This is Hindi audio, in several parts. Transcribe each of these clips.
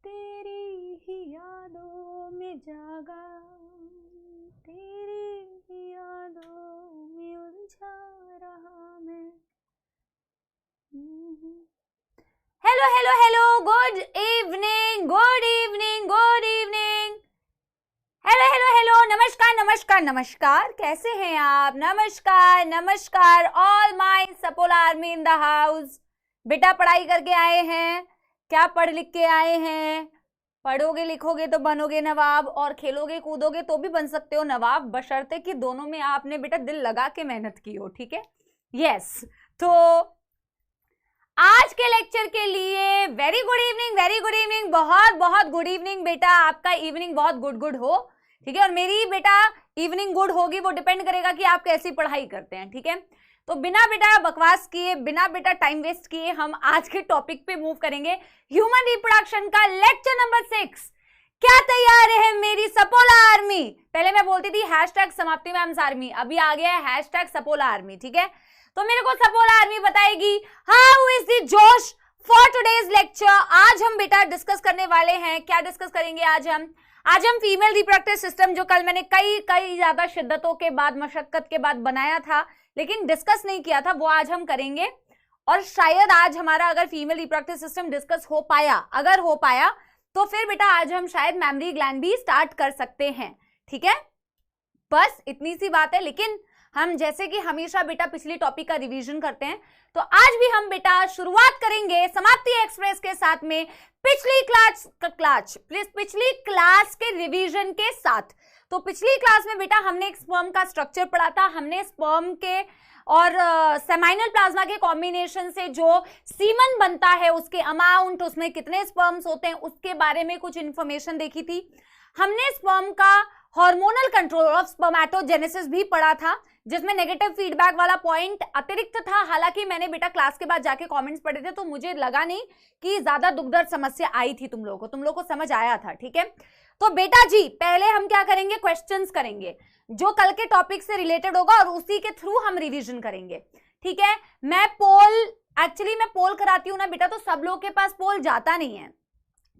तेरी ही यादों में जागा, तेरी ही यादों में उलझा रहा मैं। Hello hello hello, good evening, good evening, good evening. Hello hello hello, नमस्कार नमस्कार नमस्कार, कैसे हैं आप? नमस्कार नमस्कार, ऑल माय सपोला आर्मी इन द हाउस। बेटा पढ़ाई करके आए हैं? क्या पढ़ लिख के आए हैं? पढ़ोगे लिखोगे तो बनोगे नवाब, और खेलोगे कूदोगे तो भी बन सकते हो नवाब, बशर्ते कि दोनों में आपने बेटा दिल लगा के मेहनत की हो, ठीक है? यस, तो आज के लेक्चर के लिए very good evening, very good evening, बहुत बहुत गुड इवनिंग बेटा। आपका इवनिंग बहुत गुड हो, ठीक है? और मेरी बेटा इवनिंग गुड होगी वो डिपेंड करेगा कि आप कैसी पढ़ाई करते हैं, ठीक है? तो बिना बेटा बकवास किए, बिना बेटा टाइम वेस्ट किए हम आज के टॉपिक पे मूव करेंगे। ह्यूमन रिप्रोडक्शन का लेक्चर नंबर 6। क्या तैयार है मेरी सपोला आर्मी? पहले मैं बोलती थी हैशटैग समाप्ति मैम्स आर्मी, अभी आ गया है हैशटैग सपोला आर्मी, ठीक है? तो मेरे को सपोला आर्मी बताएगी हाउ इज द जोश फॉर टुडेज लेक्चर। आज हम बेटा डिस्कस करने वाले हैं, क्या डिस्कस करेंगे आज हम फीमेल रिप्रोडक्टिव सिस्टम, जो कल मैंने कई ज्यादा शिद्दतों के बाद, मशक्कत के बाद बनाया था लेकिन डिस्कस नहीं किया था, वो आज हम करेंगे। और शायद आज हमारा अगर फीमेल रिप्रोडक्टिव सिस्टम डिस्कस हो पाया, अगर हो पाया तो फिर बेटा आज हम शायद मैमरी ग्लैंड भी स्टार्ट कर सकते हैं, ठीक है? बस इतनी सी बात है। लेकिन हम जैसे कि हमेशा बेटा पिछली टॉपिक का रिवीजन करते हैं, तो आज भी हम बेटा शुरुआत करेंगे समाप्ति एक्सप्रेस के साथ में, पिछली क्लास के रिवीजन के साथ। तो पिछली क्लास में बेटा हमने एक स्पर्म का स्ट्रक्चर पढ़ा था, हमने स्पर्म के और सेमाइनल प्लाज्मा के कॉम्बिनेशन से जो सीमन बनता है उसके अमाउंट, उसमें कितने स्पर्म्स होते हैं, उसके बारे में कुछ इंफॉर्मेशन देखी थी। हमने स्पर्म का हार्मोनल कंट्रोल ऑफ स्पर्मेटोजेनेसिस भी पढ़ा था, जिसमें नेगेटिव फीडबैक वाला पॉइंट अतिरिक्त था। हालांकि मैंने बेटा क्लास के बाद जाके कमेंट्स पढ़े थे तो मुझे लगा नहीं कि ज्यादा दुखदर्द समस्या आई थी तुम लोगों को समझ आया था, ठीक है? तो बेटा जी पहले हम क्या करेंगे, क्वेश्चंस करेंगे जो कल के टॉपिक से रिलेटेड होगा और उसी के थ्रू हम रिवीजन करेंगे, ठीक है? मैं पोल कराती हूँ ना बेटा, तो सब लोग के पास पोल जाता नहीं है,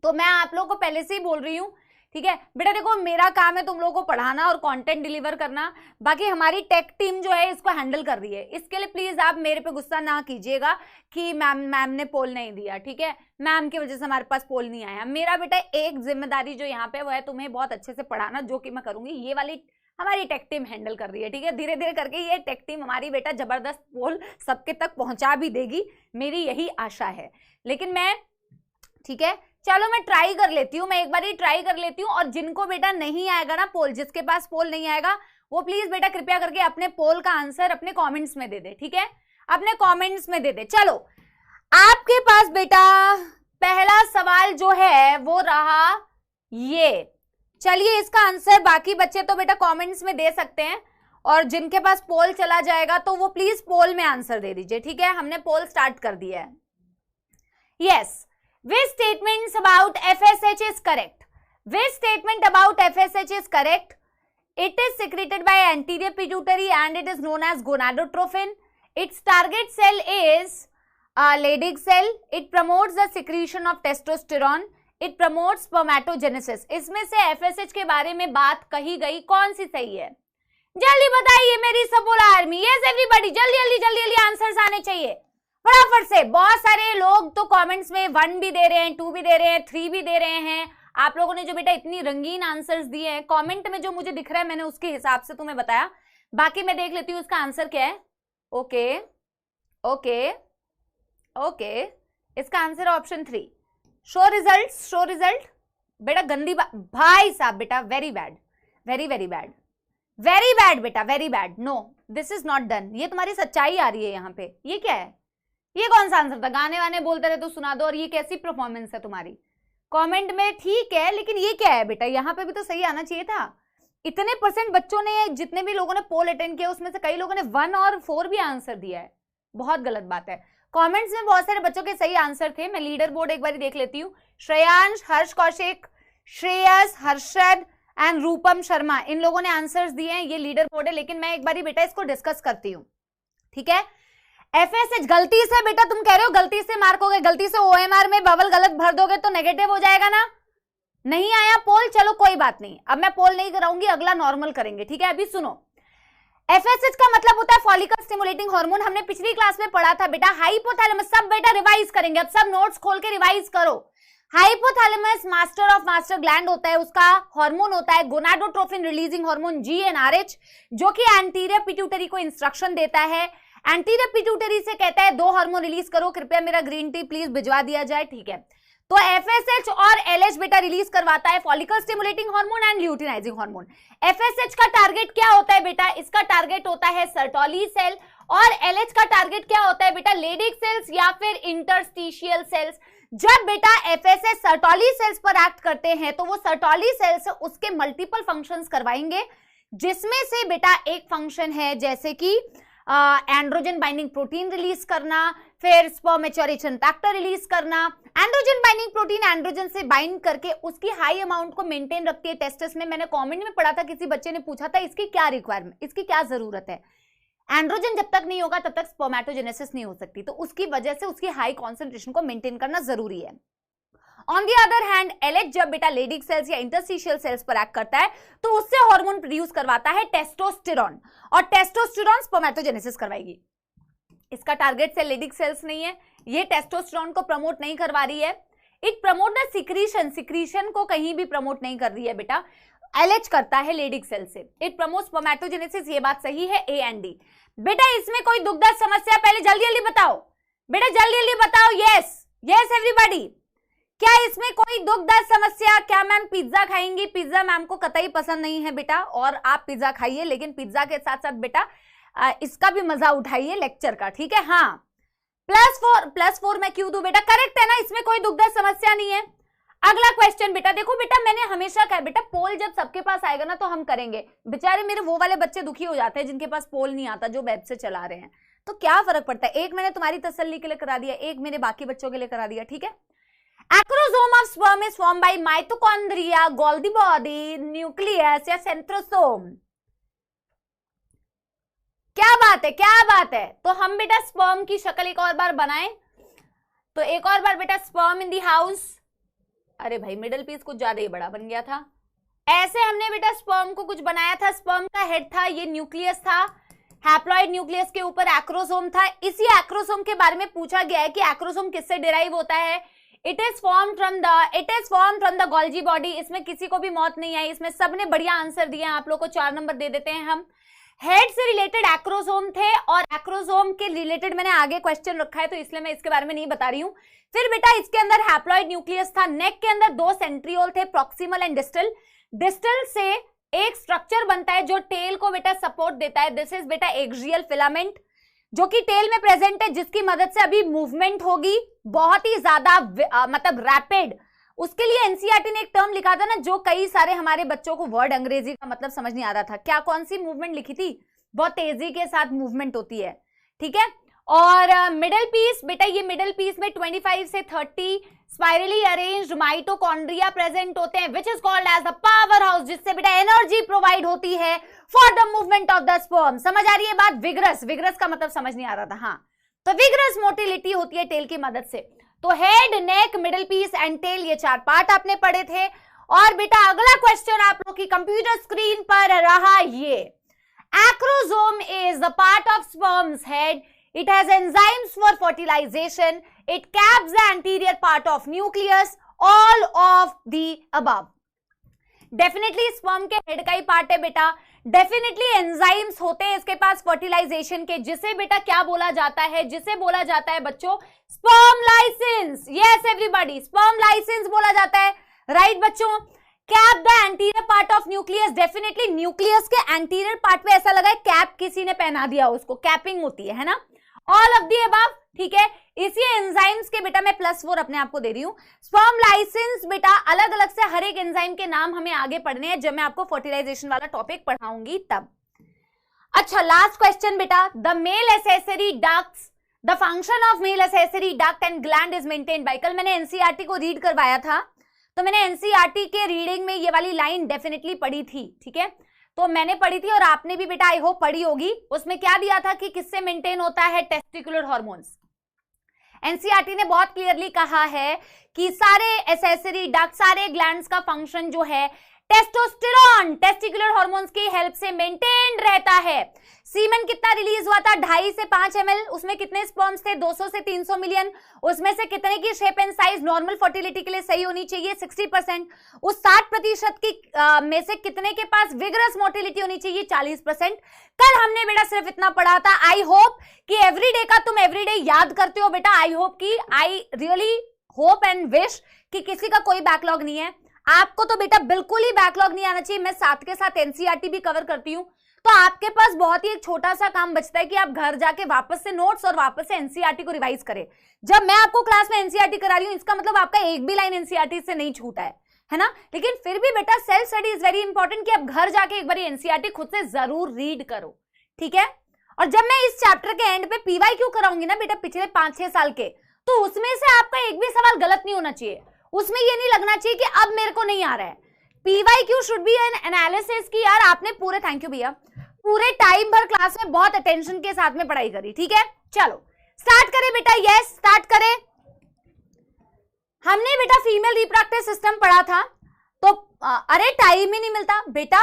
तो मैं आप लोगों को पहले से ही बोल रही हूँ, ठीक है बेटा? देखो मेरा काम है तुम लोगों को पढ़ाना और कंटेंट डिलीवर करना, बाकी हमारी टेक टीम जो है इसको हैंडल कर रही है। इसके लिए प्लीज आप मेरे पे गुस्सा ना कीजिएगा कि मैम ने पोल नहीं दिया, ठीक है? मैम की वजह से हमारे पास पोल नहीं आया। मेरा बेटा एक जिम्मेदारी जो यहाँ पे वो है तुम्हें बहुत अच्छे से पढ़ाना, जो कि मैं करूंगी। ये वाली हमारी टेक टीम हैंडल कर रही है, ठीक है? धीरे धीरे करके ये टेक टीम हमारी बेटा जबरदस्त पोल सबके तक पहुंचा भी देगी, मेरी यही आशा है। लेकिन मैं, ठीक है चलो मैं ट्राई कर लेती हूँ, मैं एक बार ही ट्राई कर लेती हूँ। और जिनको बेटा नहीं आएगा ना पोल, जिसके पास पोल नहीं आएगा वो प्लीज बेटा कृपया करके अपने पोल का आंसर अपने कमेंट्स में दे दे, ठीक है? अपने कमेंट्स में दे दे। चलो आपके पास बेटा पहला सवाल जो है वो रहा ये। चलिए इसका आंसर बाकी बच्चे तो बेटा कमेंट्स में दे सकते हैं, और जिनके पास पोल चला जाएगा तो वो प्लीज पोल में आंसर दे दीजिए, ठीक है? हमने पोल स्टार्ट कर दिया है। Yes, which statements about FSH is correct? Which statement about FSH is correct? It is secreted by anterior pituitary and it is known as gonadotrophin. Its target cell is Leydig cell. It promotes the secretion of testosterone. It promotes spermatogenesis. इसमें से FSH के बारे में बात कही गई, कौन सी सही है? जल्दी बताइए मेरी सपोला आर्मी। Yes everybody, जल्दी आंसर्स आने चाहिए फटाफट से। बहुत सारे लोग तो कमेंट्स में 1 भी दे रहे हैं, 2 भी दे रहे हैं, 3 भी दे रहे हैं। आप लोगों ने जो बेटा इतनी रंगीन आंसर्स दिए हैं, कमेंट में जो मुझे दिख रहा है मैंने उसके हिसाब से तुम्हें बताया। बाकी मैं देख लेती हूँ उसका आंसर क्या है। ओके, इसका आंसर ऑप्शन 3। शो रिजल्ट बेटा। गंदी बात भाई साहब बेटा, वेरी बैड, वेरी बैड बेटा, very bad. No this is not done. ये तुम्हारी सच्चाई आ रही है यहाँ पे। ये क्या है? ये कौन सा आंसर था? गाने वाने बोलते रहे तो सुना दो, और ये कैसी परफॉर्मेंस है तुम्हारी? कमेंट में ठीक है, लेकिन ये क्या है बेटा? यहाँ पे भी तो सही आना चाहिए था। इतने % बच्चों ने, जितने भी लोगों ने पोल अटेंड किया उसमें से कई लोगों ने 1 और 4 भी आंसर दिया है। बहुत गलत बात है। कमेंट्स में बहुत सारे बच्चों के सही आंसर थे। मैं लीडर बोर्ड एक बार देख लेती हूँ। श्रेयांश, हर्ष कौशिक, श्रेयस, हर्षद एंड रूपम शर्मा, इन लोगों ने आंसर्स दिए हैं। ये लीडर बोर्ड है, लेकिन मैं एक बार बेटा इसको डिस्कस करती हूँ, ठीक है? FSH गलती से बेटा तुम कह रहे हो गलती से मार्क हो गए, गलती से OMR में बबल गलत भर दोगे तो नेगेटिव हो जाएगा ना? नहीं आया पोल, चलो कोई बात नहीं, अब मैं पोल नहीं कराऊंगी, अगला नॉर्मल करेंगे, ठीक है। अभी सुनो, एफएसएच का मतलब होता है फॉलिकल स्टिमुलेटिंग हार्मोन, हमने पिछली क्लास में पढ़ा था बेटा। हाइपोथैलेमस, सब बेटा रिवाइज करेंगे, अब सब नोट्स खोल के रिवाइज करो। Hypothalamus master of master gland होता है, उसका हार्मोन होता है गोनाडोट्रोफिन रिलीजिंग हार्मोन GnRH, जो कि एंटीरियर पिट्यूटरी को इंस्ट्रक्शन देता है। एंटीरियर पिट्यूटरी से कहता है 2 हार्मोन रिलीज करो, कृपया मेरा ग्रीन टी प्लीज भिजवा दिया जाए, ठीक है। तो एफएसएच और एलएच बेटा रिलीज करवाता है follicle stimulating hormone and luteinizing hormone. FSH का टारगेट क्या होता है बेटा, इसका टारगेट होता है सर्टोली सेल, और एलएच का टारगेट क्या होता है बेटा, लेडिक सेल्स या फिर इंटरस्टिशियल सेल्स। जब बेटा एफएसएच सर्टोली सेल्स पर एक्ट करते हैं तो वो सर्टोली सेल्स उसके मल्टीपल फंक्शंस करवाएंगे, जिसमें से बेटा एक फंक्शन है जैसे कि एंड्रोजन बाइंडिंग प्रोटीन रिलीज करना, फिर स्पर्म मैच्योरेशन फैक्टर रिलीज करना। एंड्रोजन बाइंडिंग प्रोटीन एंड्रोजन से बाइंड करके उसकी हाई अमाउंट को मेंटेन रखती है टेस्टिस में। मैंने कमेंट में पढ़ा था, किसी बच्चे ने पूछा था इसकी क्या रिक्वायरमेंट, इसकी क्या जरूरत है। एंड्रोजन जब तक नहीं होगा तब तक स्पर्मेटोजेनेसिस नहीं हो सकती, तो उसकी वजह से उसकी हाई कॉन्सेंट्रेशन को मेंटेन करना जरूरी है। On the other hand LH जब बेटा लेडिक सेल्स या इंटरस्टिशियल सेल्स पर एक्ट करता है तो उससे हार्मोन प्रोड्यूस करवाता है टेस्टोस्टेरॉन, और टेस्टोस्टेरॉन स्पर्मेटोजेनेसिस करवाएगी। इसका टारगेट सेल लेडिक सेल्स नहीं है, ये टेस्टोस्टेरॉन को प्रमोट नहीं करवा रही है। It promote the secretion, secretion को कहीं भी प्रमोट नहीं कर रही है बेटा, एलएच करता है लेडिक सेल से। इट प्रमोट स्पर्मेटोजेनेसिस, ये बात सही है, ए एंड डी। बेटा इसमें कोई दुखद समस्या, पहले जल्दी जल्दी बताओ बेटा, जल्दी जल्दी बताओ। यस यस एवरीबॉडी, क्या इसमें कोई दुखद समस्या? क्या मैम पिज्जा खाएंगी? पिज्जा मैम को कतई पसंद नहीं है बेटा, और आप पिज्जा खाइए, लेकिन पिज्जा के साथ साथ बेटा इसका भी मजा उठाइए लेक्चर का, ठीक है। हाँ +4 मैं क्यों दूं बेटा, करेक्ट है ना, इसमें कोई दुखद समस्या नहीं है। अगला क्वेश्चन बेटा, देखो बेटा मैंने हमेशा कहा बेटा पोल जब सबके पास आएगा ना तो हम करेंगे। बेचारे मेरे वो वाले बच्चे दुखी हो जाते हैं जिनके पास पोल नहीं आता, जो वेब से चला रहे हैं, तो क्या फर्क पड़ता है, एक मैंने तुम्हारी तसल्ली के लिए करा दिया, एक मेरे बाकी बच्चों के लिए करा दिया, ठीक है। Acrosome of sperm is formed by mitochondria, Golgi body, nucleus या सेंट्रोसोम। क्या बात है, क्या बात है। तो हम बेटा स्पर्म की शक्ल एक और बार बनाएं, तो एक और बार बेटा स्पर्म इन दी हाउस। अरे भाई मिडिल पीस कुछ ज्यादा ही बड़ा बन गया था। ऐसे हमने बेटा स्पर्म को कुछ बनाया था, स्पर्म का हेड था, ये न्यूक्लियस था, हैप्लॉइड न्यूक्लियस के ऊपर एक्रोसोम था। इसी एक्रोसोम के बारे में पूछा गया है कि एक्रोसोम किससे डिराइव होता है। It is form from the Golgi body. इसमें किसी को भी मौत नहीं आई, इसमें सबने बढ़िया आंसर दिए, आप लोग को 4 नंबर दे देते हैं हम। हेड से रिलेटेड एक्रोसोम थे, और एक्रोसोम के रिलेटेड मैंने आगे क्वेश्चन रखा है तो इसलिए मैं इसके बारे में नहीं बता रही हूं। फिर बेटा इसके अंदर हैप्लॉइड न्यूक्लियस था, नेक के अंदर 2 सेंट्रियोल थे, प्रॉक्सिमल एंड डिस्टल। डिस्टल से एक स्ट्रक्चर बनता है जो टेल को बेटा सपोर्ट देता है, दिस इज बेटा एक्सियल फिलामेंट, जो कि टेल में प्रेजेंट है, जिसकी मदद से अभी मूवमेंट होगी बहुत ही ज्यादा मतलब रैपिड। उसके लिए एनसीईआरटी ने एक टर्म लिखा था ना, जो कई सारे हमारे बच्चों को वर्ड अंग्रेजी का मतलब समझ नहीं आ रहा था। क्या, कौन सी मूवमेंट लिखी थी? बहुत तेजी के साथ मूवमेंट होती है, ठीक है। और मिडिल पीस बेटा, ये मिडिल पीस में 25 से 30 स्पाइरली अरेंज्ड माइटोकॉन्ड्रिया प्रेजेंट होते हैं, which is called as the power house, जिससे बेटा एनर्जी प्रोवाइड होती है for the movement of the sperm. समझ आ रही है बात? विग्रस, विग्रस का मतलब समझ नहीं आ रहा था, हाँ, तो विग्रस मोटिलिटी होती है टेल की मदद से। तो head, neck, middle piece and tail, ये 4 पार्ट आपने पढ़े थे। और बेटा अगला क्वेश्चन आप लोग की कंप्यूटर स्क्रीन पर रहा ये, acrosome is the part of sperms head, it has enzymes for fertilization, it caps the anterior part of nucleus, all of the above। Definitely sperm के हेड का ही पार्ट है बेटा, डेफिनेटली एंजाइम्स होते हैं इसके पास फर्टिलाइजेशन के, जिसे बेटा क्या बोला जाता है, जिसे बोला जाता है बच्चों sperm lysins. Yes everybody, sperm lysins बोला जाता है, राइट बच्चों। Cap the anterior part of nucleus, definitely nucleus के एंटीरियर पार्ट पे ऐसा लगा है कैप किसी ने पहना दिया, उसको कैपिंग होती है ना, ऑल ऑफ दी अबव, ठीक है। इसी एंजाइम्स के बेटा मैं +4 अपने आप को दे रही हूं। स्पर्म लाइसेंस बेटा अलग अलग से हर एक एंजाइम के नाम हमें आगे पढ़ने हैं, जब मैं आपको फर्टिलाइजेशन वाला टॉपिक पढ़ाऊंगी तब। अच्छा लास्ट क्वेश्चन बेटा, the male accessory ducts, the function of male accessory duct and gland is maintained by. कल मैंने एनसीईआरटी को रीड करवाया था, तो मैंने एनसीईआरटी के रीडिंग में ये वाली लाइन डेफिनेटली पढ़ी थी, ठीक है, तो मैंने पढ़ी थी और आपने भी बेटा आई होप पढ़ी होगी। उसमें क्या दिया था कि किससे मेंटेन होता है, टेस्टिकुलर हार्मोन्स। एनसीईआरटी ने बहुत क्लियरली कहा है कि सारे एसेसरी डक्ट, सारे ग्लैंड्स का फंक्शन जो है टेस्टोस्टेरोन, टेस्टिकुलर हार्मोन्स की हेल्प से मेंटेन रहता है। सीमेन कितना रिलीज हुआ था? 2.5 से 5 ml। उसमें कितने स्पर्म्स थे? 200 से 300 मिलियन। उसमें से कितने की shape and size normal fertility के लिए सही होनी चाहिए? 60%। उस 60% की में से कितने के पास विगरस मोटिलिटी होनी चाहिए? 40%। कल हमने बेटा सिर्फ इतना पढ़ा था। आई होप कि एवरीडे का तुम एवरीडे याद करते हो बेटा। आई होप की I really hope and wish कि किसी का कोई बैकलॉग नहीं है। आपको तो बेटा बिल्कुल ही बैकलॉग नहीं आना चाहिए। मैं साथ के साथ एनसीईआरटी भी कवर करती हूँ, तो आपके पास बहुत ही एक छोटा सा काम बचता है कि आप घर जाके वापस से नोट्स और वापस से एनसीईआरटी को रिवाइज करें। जब मैं आपको क्लास में एनसीईआरटी करा रही हूँ, इसका मतलब आपका एक भी लाइन एनसीईआरटी से नहीं छूटा है ना। लेकिन फिर भी बेटा self study is very important कि आप घर जाके एक बार एनसीईआरटी खुद से जरूर रीड करो, ठीक है। और जब मैं इस चैप्टर के एंड पे पीवाईक्यू कराऊंगी ना बेटा पिछले 5-6 साल के, तो उसमें से आपका एक भी सवाल गलत नहीं होना चाहिए। उसमें ये नहीं लगना चाहिए कि अब मेरे को नहीं आ रहा है। PYQ should be N analysis की यार आपने पूरे, थैंक यू भैया, पूरे टाइम भर क्लास में बहुत अटेंशन के साथ में पढ़ाई करी, ठीक है। चलो स्टार्ट करें बेटा। यस स्टार्ट करें। हमने बेटा फीमेल रिप्रोडक्टिव सिस्टम पढ़ा था, तो अरे टाइम ही नहीं मिलता बेटा।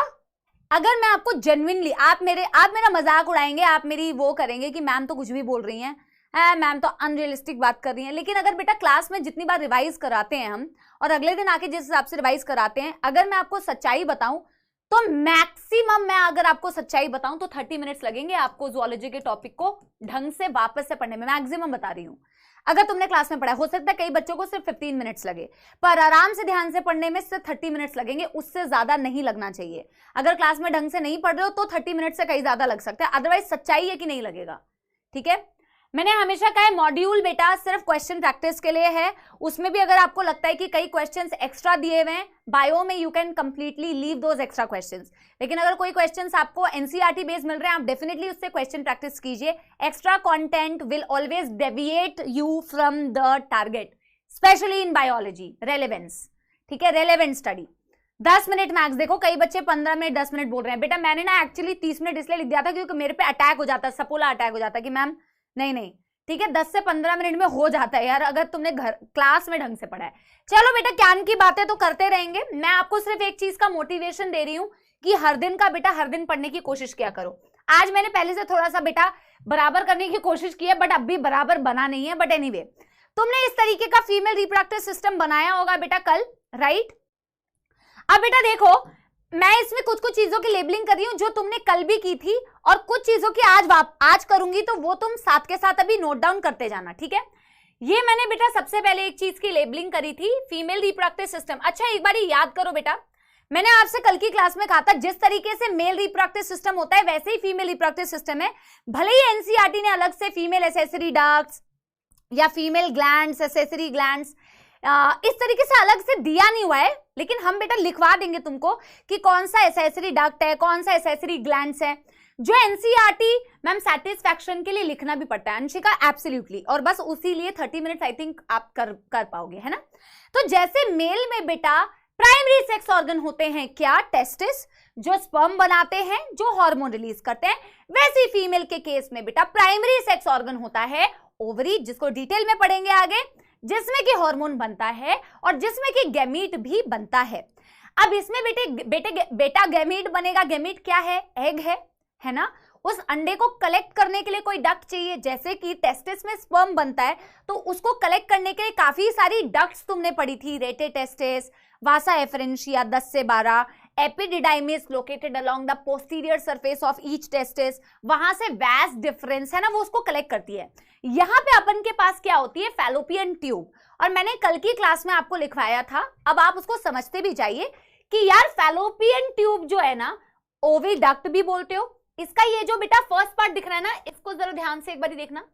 अगर मैं आपको जेन्युइनली, आप मेरा मजाक उड़ाएंगे, आप मेरी वो करेंगे कि मैम तो कुछ भी बोल रही हैं, मैम तो अनरियलिस्टिक बात कर रही हैं। लेकिन अगर बेटा क्लास में जितनी बार रिवाइज कराते हैं हम, और अगले दिन आके जिस हिसाब से रिवाइज कराते हैं, अगर मैं आपको सच्चाई बताऊं तो मैक्सिमम, मैं अगर आपको सच्चाई बताऊं तो 30 मिनट्स लगेंगे आपको जूलॉजी के टॉपिक को ढंग से वापस से पढ़ने में। मैक्सिमम बता रही हूं। अगर तुमने क्लास में पढ़ा, हो सकता है कई बच्चों को सिर्फ 15 मिनट्स लगे, पर आराम से ध्यान से पढ़ने में सिर्फ 30 मिनट्स लगेंगे, उससे ज्यादा नहीं लगना चाहिए। अगर क्लास में ढंग से नहीं पढ़ रहे हो तो 30 मिनट से कहीं ज्यादा लग सकता है, अदरवाइज सच्चाई है कि नहीं लगेगा, ठीक है। मैंने हमेशा कहा है मॉड्यूल बेटा सिर्फ क्वेश्चन प्रैक्टिस के लिए है। उसमें भी अगर आपको लगता है कि कई क्वेश्चंस एक्स्ट्रा दिए हुए हैं बायो में, you can completely leave those extra questions. लेकिन अगर कोई क्वेश्चंस आपको एनसीईआरटी बेस मिल रहे हैं, आप डेफिनेटली उससे क्वेश्चन प्रैक्टिस कीजिए। Extra content will always deviate you from the target, specially in biology relevance, ठीक है, रेलेवेंट स्टडी। 10 minute max. देखो कई बच्चे 15 मिनट 10 मिनट बोल रहे हैं। बेटा मैंने ना एक्चुअली 30 मिनट इसलिए लिख दिया था क्योंकि मेरे पे अटैक हो जाता, सपोला अटैक हो जाता कि मैम नहीं, ठीक है, 10 से 15 मिनट में हो जाता है यार, अगर तुमने घर क्लास में ढंग से पढ़ा है। चलो बेटा ज्ञान की बातें तो करते रहेंगे। मैं आपको सिर्फ एक चीज का मोटिवेशन दे रही हूँ कि हर दिन का बेटा हर दिन पढ़ने की कोशिश किया करो। आज मैंने पहले से थोड़ा सा बेटा बराबर करने की कोशिश की है, बट अब भी बराबर बना नहीं है। बट एनीवे, तुमने इस तरीके का फीमेल रिप्रोडक्टिव सिस्टम बनाया होगा बेटा कल, राइट। अब बेटा देखो, मैं इसमें कुछ चीजों की लेबलिंग कर रही हूं जो तुमने कल भी की थी, और कुछ चीजों की आज करूंगी, तो वो तुम साथ के साथ अभी नोट डाउन करते जाना, ठीक है। ये मैंने बेटा सबसे पहले एक चीज की लेबलिंग करी थी, फीमेल रिप्रोडक्टिव सिस्टम। अच्छा एक बार याद करो बेटा, मैंने आपसे कल की क्लास में कहा था जिस तरीके से मेल रिप्रोडक्टिव सिस्टम होता है वैसे ही फीमेल रिप्रोडक्टिव सिस्टम है। भले ही एनसीईआरटी ने अलग से फीमेल एसेसरी डक्ट्स या फीमेल ग्लैंड्स, एसेसरी ग्लैंड्स इस तरीके से अलग से दिया नहीं हुआ है, लेकिन हम बेटा लिखवा देंगे तुमको कि कौन सा एसेसरी डक्ट है, कौन सा एसेसरी ग्लैंड्स है, जो एनसीईआरटी मैम सैटिस्फैक्शन के लिए लिखना भी पड़ता है अंशिका, एब्सोल्युटली। और बस उसी लिए 30 मिनट्स आई थिंक आप कर पाओगे, है ना। तो जैसे मेल में बेटा प्राइमरी सेक्स ऑर्गन होते हैं क्या, टेस्टिस, जो स्पर्म बनाते हैं, जो हार्मोन रिलीज करते हैं, वैसे ही फीमेल के केस में बेटा प्राइमरी सेक्स ऑर्गन होता है ओवरी, जिसको डिटेल में पढ़ेंगे आगे, जिसमें कि हार्मोन बनता है और जिसमें कि गैमीट भी बनता है। अब इसमें बेटा गैमीट बनेगा। गैमीट क्या है? एग है ना। उस अंडे को कलेक्ट करने के लिए कोई डक्ट चाहिए, जैसे कि टेस्टिस में स्पर्म बनता है तो उसको कलेक्ट करने के लिए काफी सारी डक्ट्स तुमने पढ़ी थी, रेटे टेस्टिस, वासा एफरेंशिया 10 से 12, epididymis located along the posterior surface of each testis, वहां से वैस डिफरेंस है ना, वो उसको कलेक्ट करती है। यहाँ पे अपन के पास क्या होती है? Fallopian tube. और मैंने कल की क्लास में आपको लिखवाया था, अब आप उसको समझते भी जाइए कि यार फैलोपियन ट्यूब जो है ना, ओविडक्ट भी बोलते हो। इसका ये जो बेटा फर्स्ट पार्ट दिख रहा है ना, इसको जरा ध्यान से एक बार देखना,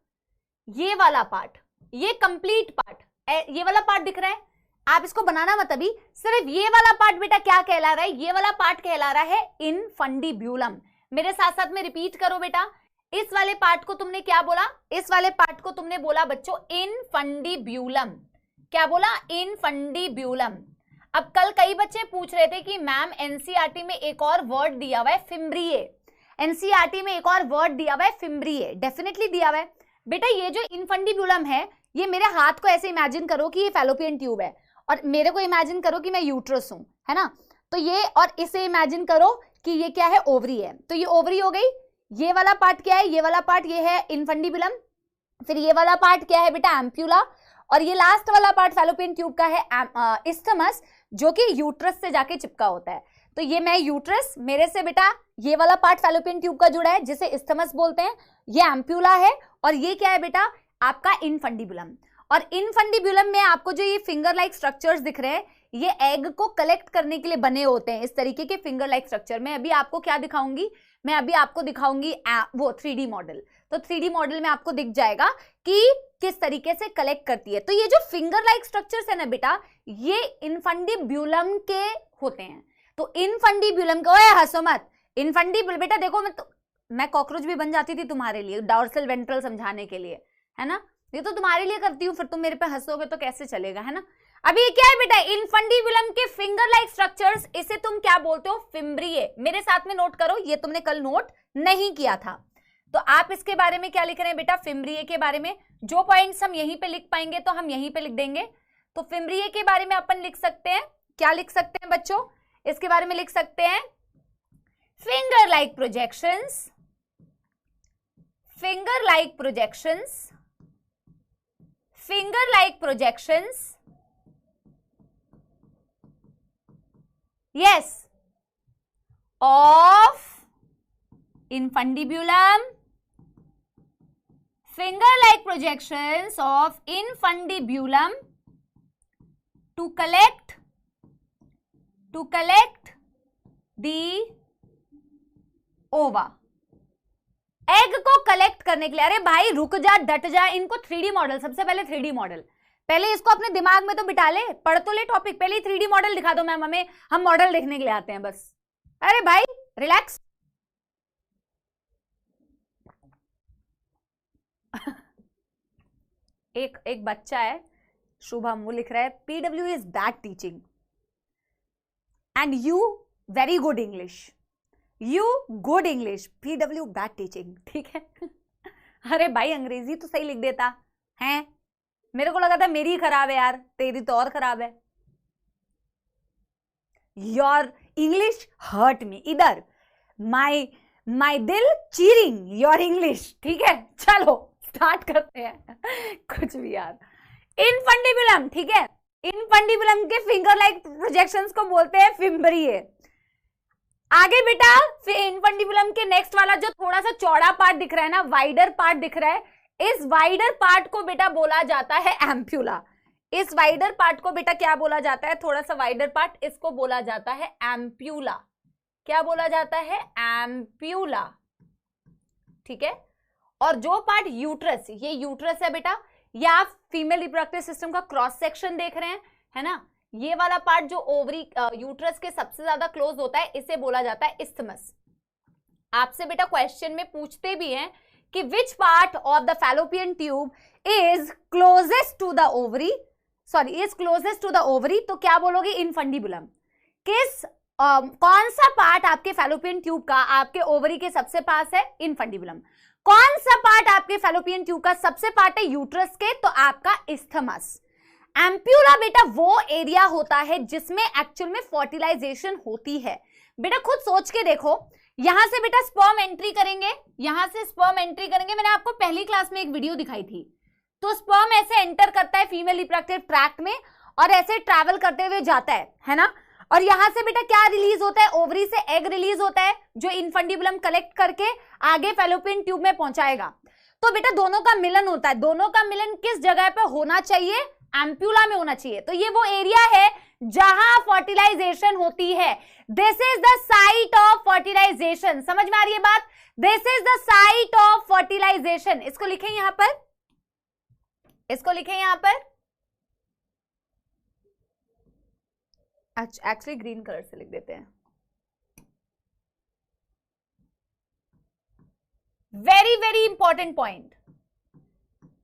ये वाला पार्ट, ये कंप्लीट पार्ट, ये वाला पार्ट दिख रहा है, आप इसको बनाना मत अभी, सिर्फ ये वाला पार्ट बेटा क्या कहला रहा है? ये वाला पार्ट कहला रहा है इनफंडिब्यूलम। मेरे साथ साथ में रिपीट करो बेटा, इस वाले पार्ट को तुमने क्या बोला? इस वाले पार्ट को तुमने बोला बच्चों इनफंडिब्यूलम। क्या बोला? इनफंडिब्यूलम। अब कल कई बच्चे पूछ रहे थे कि मैम एनसीईआरटी में एक और वर्ड दिया हुआ है फिम्ब्रिए, एनसीईआरटी में एक और वर्ड दिया हुआ है फिम्ब्रिए, डेफिनेटली दिया हुआ है बेटा। ये जो इनफंडिब्यूलम है ये मेरे हाथ को ऐसे इमेजिन करो कि ये फैलोपियन ट्यूब है, और मेरे को इमेजिन करो कि मैं यूट्रस हूं, है ना। तो ये, और इसे इमेजिन करो कि ये क्या है, ओवरी है। तो ये ओवरी हो गई। ये वाला पार्ट क्या है, ये वाला पार्ट ये है इनफंडिबुलम। फिर ये वाला पार्ट क्या है बेटा, एम्प्यूला। और ये लास्ट वाला पार्ट फैलोपियन ट्यूब का है इस्थमस, जो कि यूट्रस से जाके चिपका होता है। तो ये मैं यूट्रस, मेरे से बेटा ये वाला पार्ट फैलोपियन ट्यूब का जुड़ा है जिसे इस्थमस बोलते हैं, ये एम्प्यूला है, और ये क्या है बेटा आपका इनफंडिबुलम। और इनफंडिबुलम में आपको जो ये फिंगर लाइक स्ट्रक्चर्स दिख रहे हैं, ये एग को कलेक्ट करने के लिए बने होते हैं, इस तरीके के फिंगर लाइक स्ट्रक्चर। मैं अभी आपको क्या दिखाऊंगी, मैं अभी आपको दिखाऊंगी वो 3D मॉडल। तो 3D मॉडल में आपको दिख जाएगा कि किस तरीके से कलेक्ट करती है। तो ये जो फिंगर लाइक स्ट्रक्चर्स है ना बेटा, ये इनफंडिबुलम के होते हैं। तो इनफंडिबुलम का, ओए हंसो मत, इनफंडिबुलम बेटा देखो, मैं कॉकरोच भी बन जाती थी तुम्हारे लिए, डॉर्सल वेंट्रल समझाने के लिए, है ना। ये तो तुम्हारे लिए करती हूँ, फिर तुम मेरे पे हंसोगे तो कैसे चलेगा, है ना। अभी ये क्या है बेटा, इनफंडिबुलम के फिंगर लाइक स्ट्रक्चर्स, इसे तुम क्या बोलते हो, फिम्ब्रिये। मेरे साथ में नोट करो, ये तुमने कल नोट नहीं किया था। तो आप इसके बारे में क्या लिख रहे हैं बेटा, फिम्ब्रिये के बारे में। जो पॉइंट्स हम यहीं पे लिख पाएंगे तो हम यहीं पे लिख देंगे। तो फिम्ब्रिये के बारे में अपन लिख सकते हैं, क्या लिख सकते हैं बच्चों, इसके बारे में लिख सकते हैं finger like projections, finger like projections, finger like projections, yes, of infundibulum, finger like projections of infundibulum to collect the ova, egg को कलेक्ट करने के लिए। अरे भाई रुक जा, डट जा, इनको 3D मॉडल, सबसे पहले 3D मॉडल, पहले इसको अपने दिमाग में तो बिठा ले, पढ़ तो ले टॉपिक, पहले 3D मॉडल दिखा दो मैम हमें, हम मॉडल देखने के लिए आते हैं बस। अरे भाई रिलैक्स। एक बच्चा है शुभम, वो लिख रहा है PW is bad teaching and you very good English, you good English, PW bad teaching, ठीक है। अरे भाई अंग्रेजी तो सही लिख देता है, मेरे को लगा था मेरी खराब है यार, तेरी तो और खराब है। योर इंग्लिश हर्ट मी, इधर माई दिल चीरिंग योर इंग्लिश, ठीक है। चलो स्टार्ट करते हैं कुछ भी यार। इनफंडिबुलम, ठीक है, इनफंडिबुलम के फिंगर लाइक प्रोजेक्शंस को बोलते हैं फिम्ब्रिये। आगे बेटा इनफंडिबुलम के नेक्स्ट वाला जो थोड़ा सा चौड़ा पार्ट दिख रहा है ना, वाइडर पार्ट दिख रहा है, इस वाइडर पार्ट को बेटा बोला जाता है एम्प्यूला। इस वाइडर पार्ट को बेटा क्या बोला जाता है, थोड़ा सा वाइडर पार्ट, इसको बोला जाता है एम्प्यूला। क्या बोला जाता है, एम्प्यूला, ठीक है। और जो पार्ट यूट्रस, ये यूट्रस है बेटा, ये आप फीमेल रिप्रोडक्टिव सिस्टम का क्रॉस सेक्शन देख रहे हैं, है ना। ये वाला पार्ट जो ओवरी यूट्रस के सबसे ज्यादा क्लोज होता है, इसे बोला जाता है इस्थमस। आपसे बेटा क्वेश्चन में पूछते भी हैं कि which part of the fallopian tube is closest to the ovary, sorry is closest to the ovary, तो क्या बोलोगे, इनफंडिबुलम। किस कौन सा पार्ट आपके फैलोपियन ट्यूब का आपके ओवरी के सबसे पास है, इनफंडिबुलम। कौन सा पार्ट आपके फैलोपियन ट्यूब का सबसे पार्ट है यूट्रस के, तो आपका इस्थमस। एम्प्यूला बेटा वो एरिया होता है जिसमें एक्चुअल में फर्टिलाइजेशन होती है। बेटा खुद सोच के देखो, यहां से बेटा स्पर्म एंट्री करेंगे, यहां से स्पर्म एंट्री करेंगे, मैंने आपको पहली क्लास में एक वीडियो दिखाई थी। तो स्पर्म ऐसे एंटर करता है फीमेल रिप्रोडक्टिव ट्रैक्ट में और ऐसे ट्रैवल करते हुए जाता है ना। और यहां से बेटा क्या रिलीज होता है, ओवरी से एग रिलीज होता है जो इनफंडिबुलम कलेक्ट करके आगे फैलोपियन ट्यूब में पहुंचाएगा। तो बेटा दोनों का मिलन होता है, दोनों का मिलन किस जगह पे होना चाहिए, एम्प्यूला में होना चाहिए। तो ये वो एरिया है जहां फर्टिलाइजेशन होती है। This is the site of fertilization, समझ में आ रही है बात, this is the site of fertilization. इसको लिखें यहां पर, इसको लिखें यहां पर, अच्छा एक्चुअली ग्रीन कलर से लिख देते हैं। वेरी वेरी इंपॉर्टेंट पॉइंट,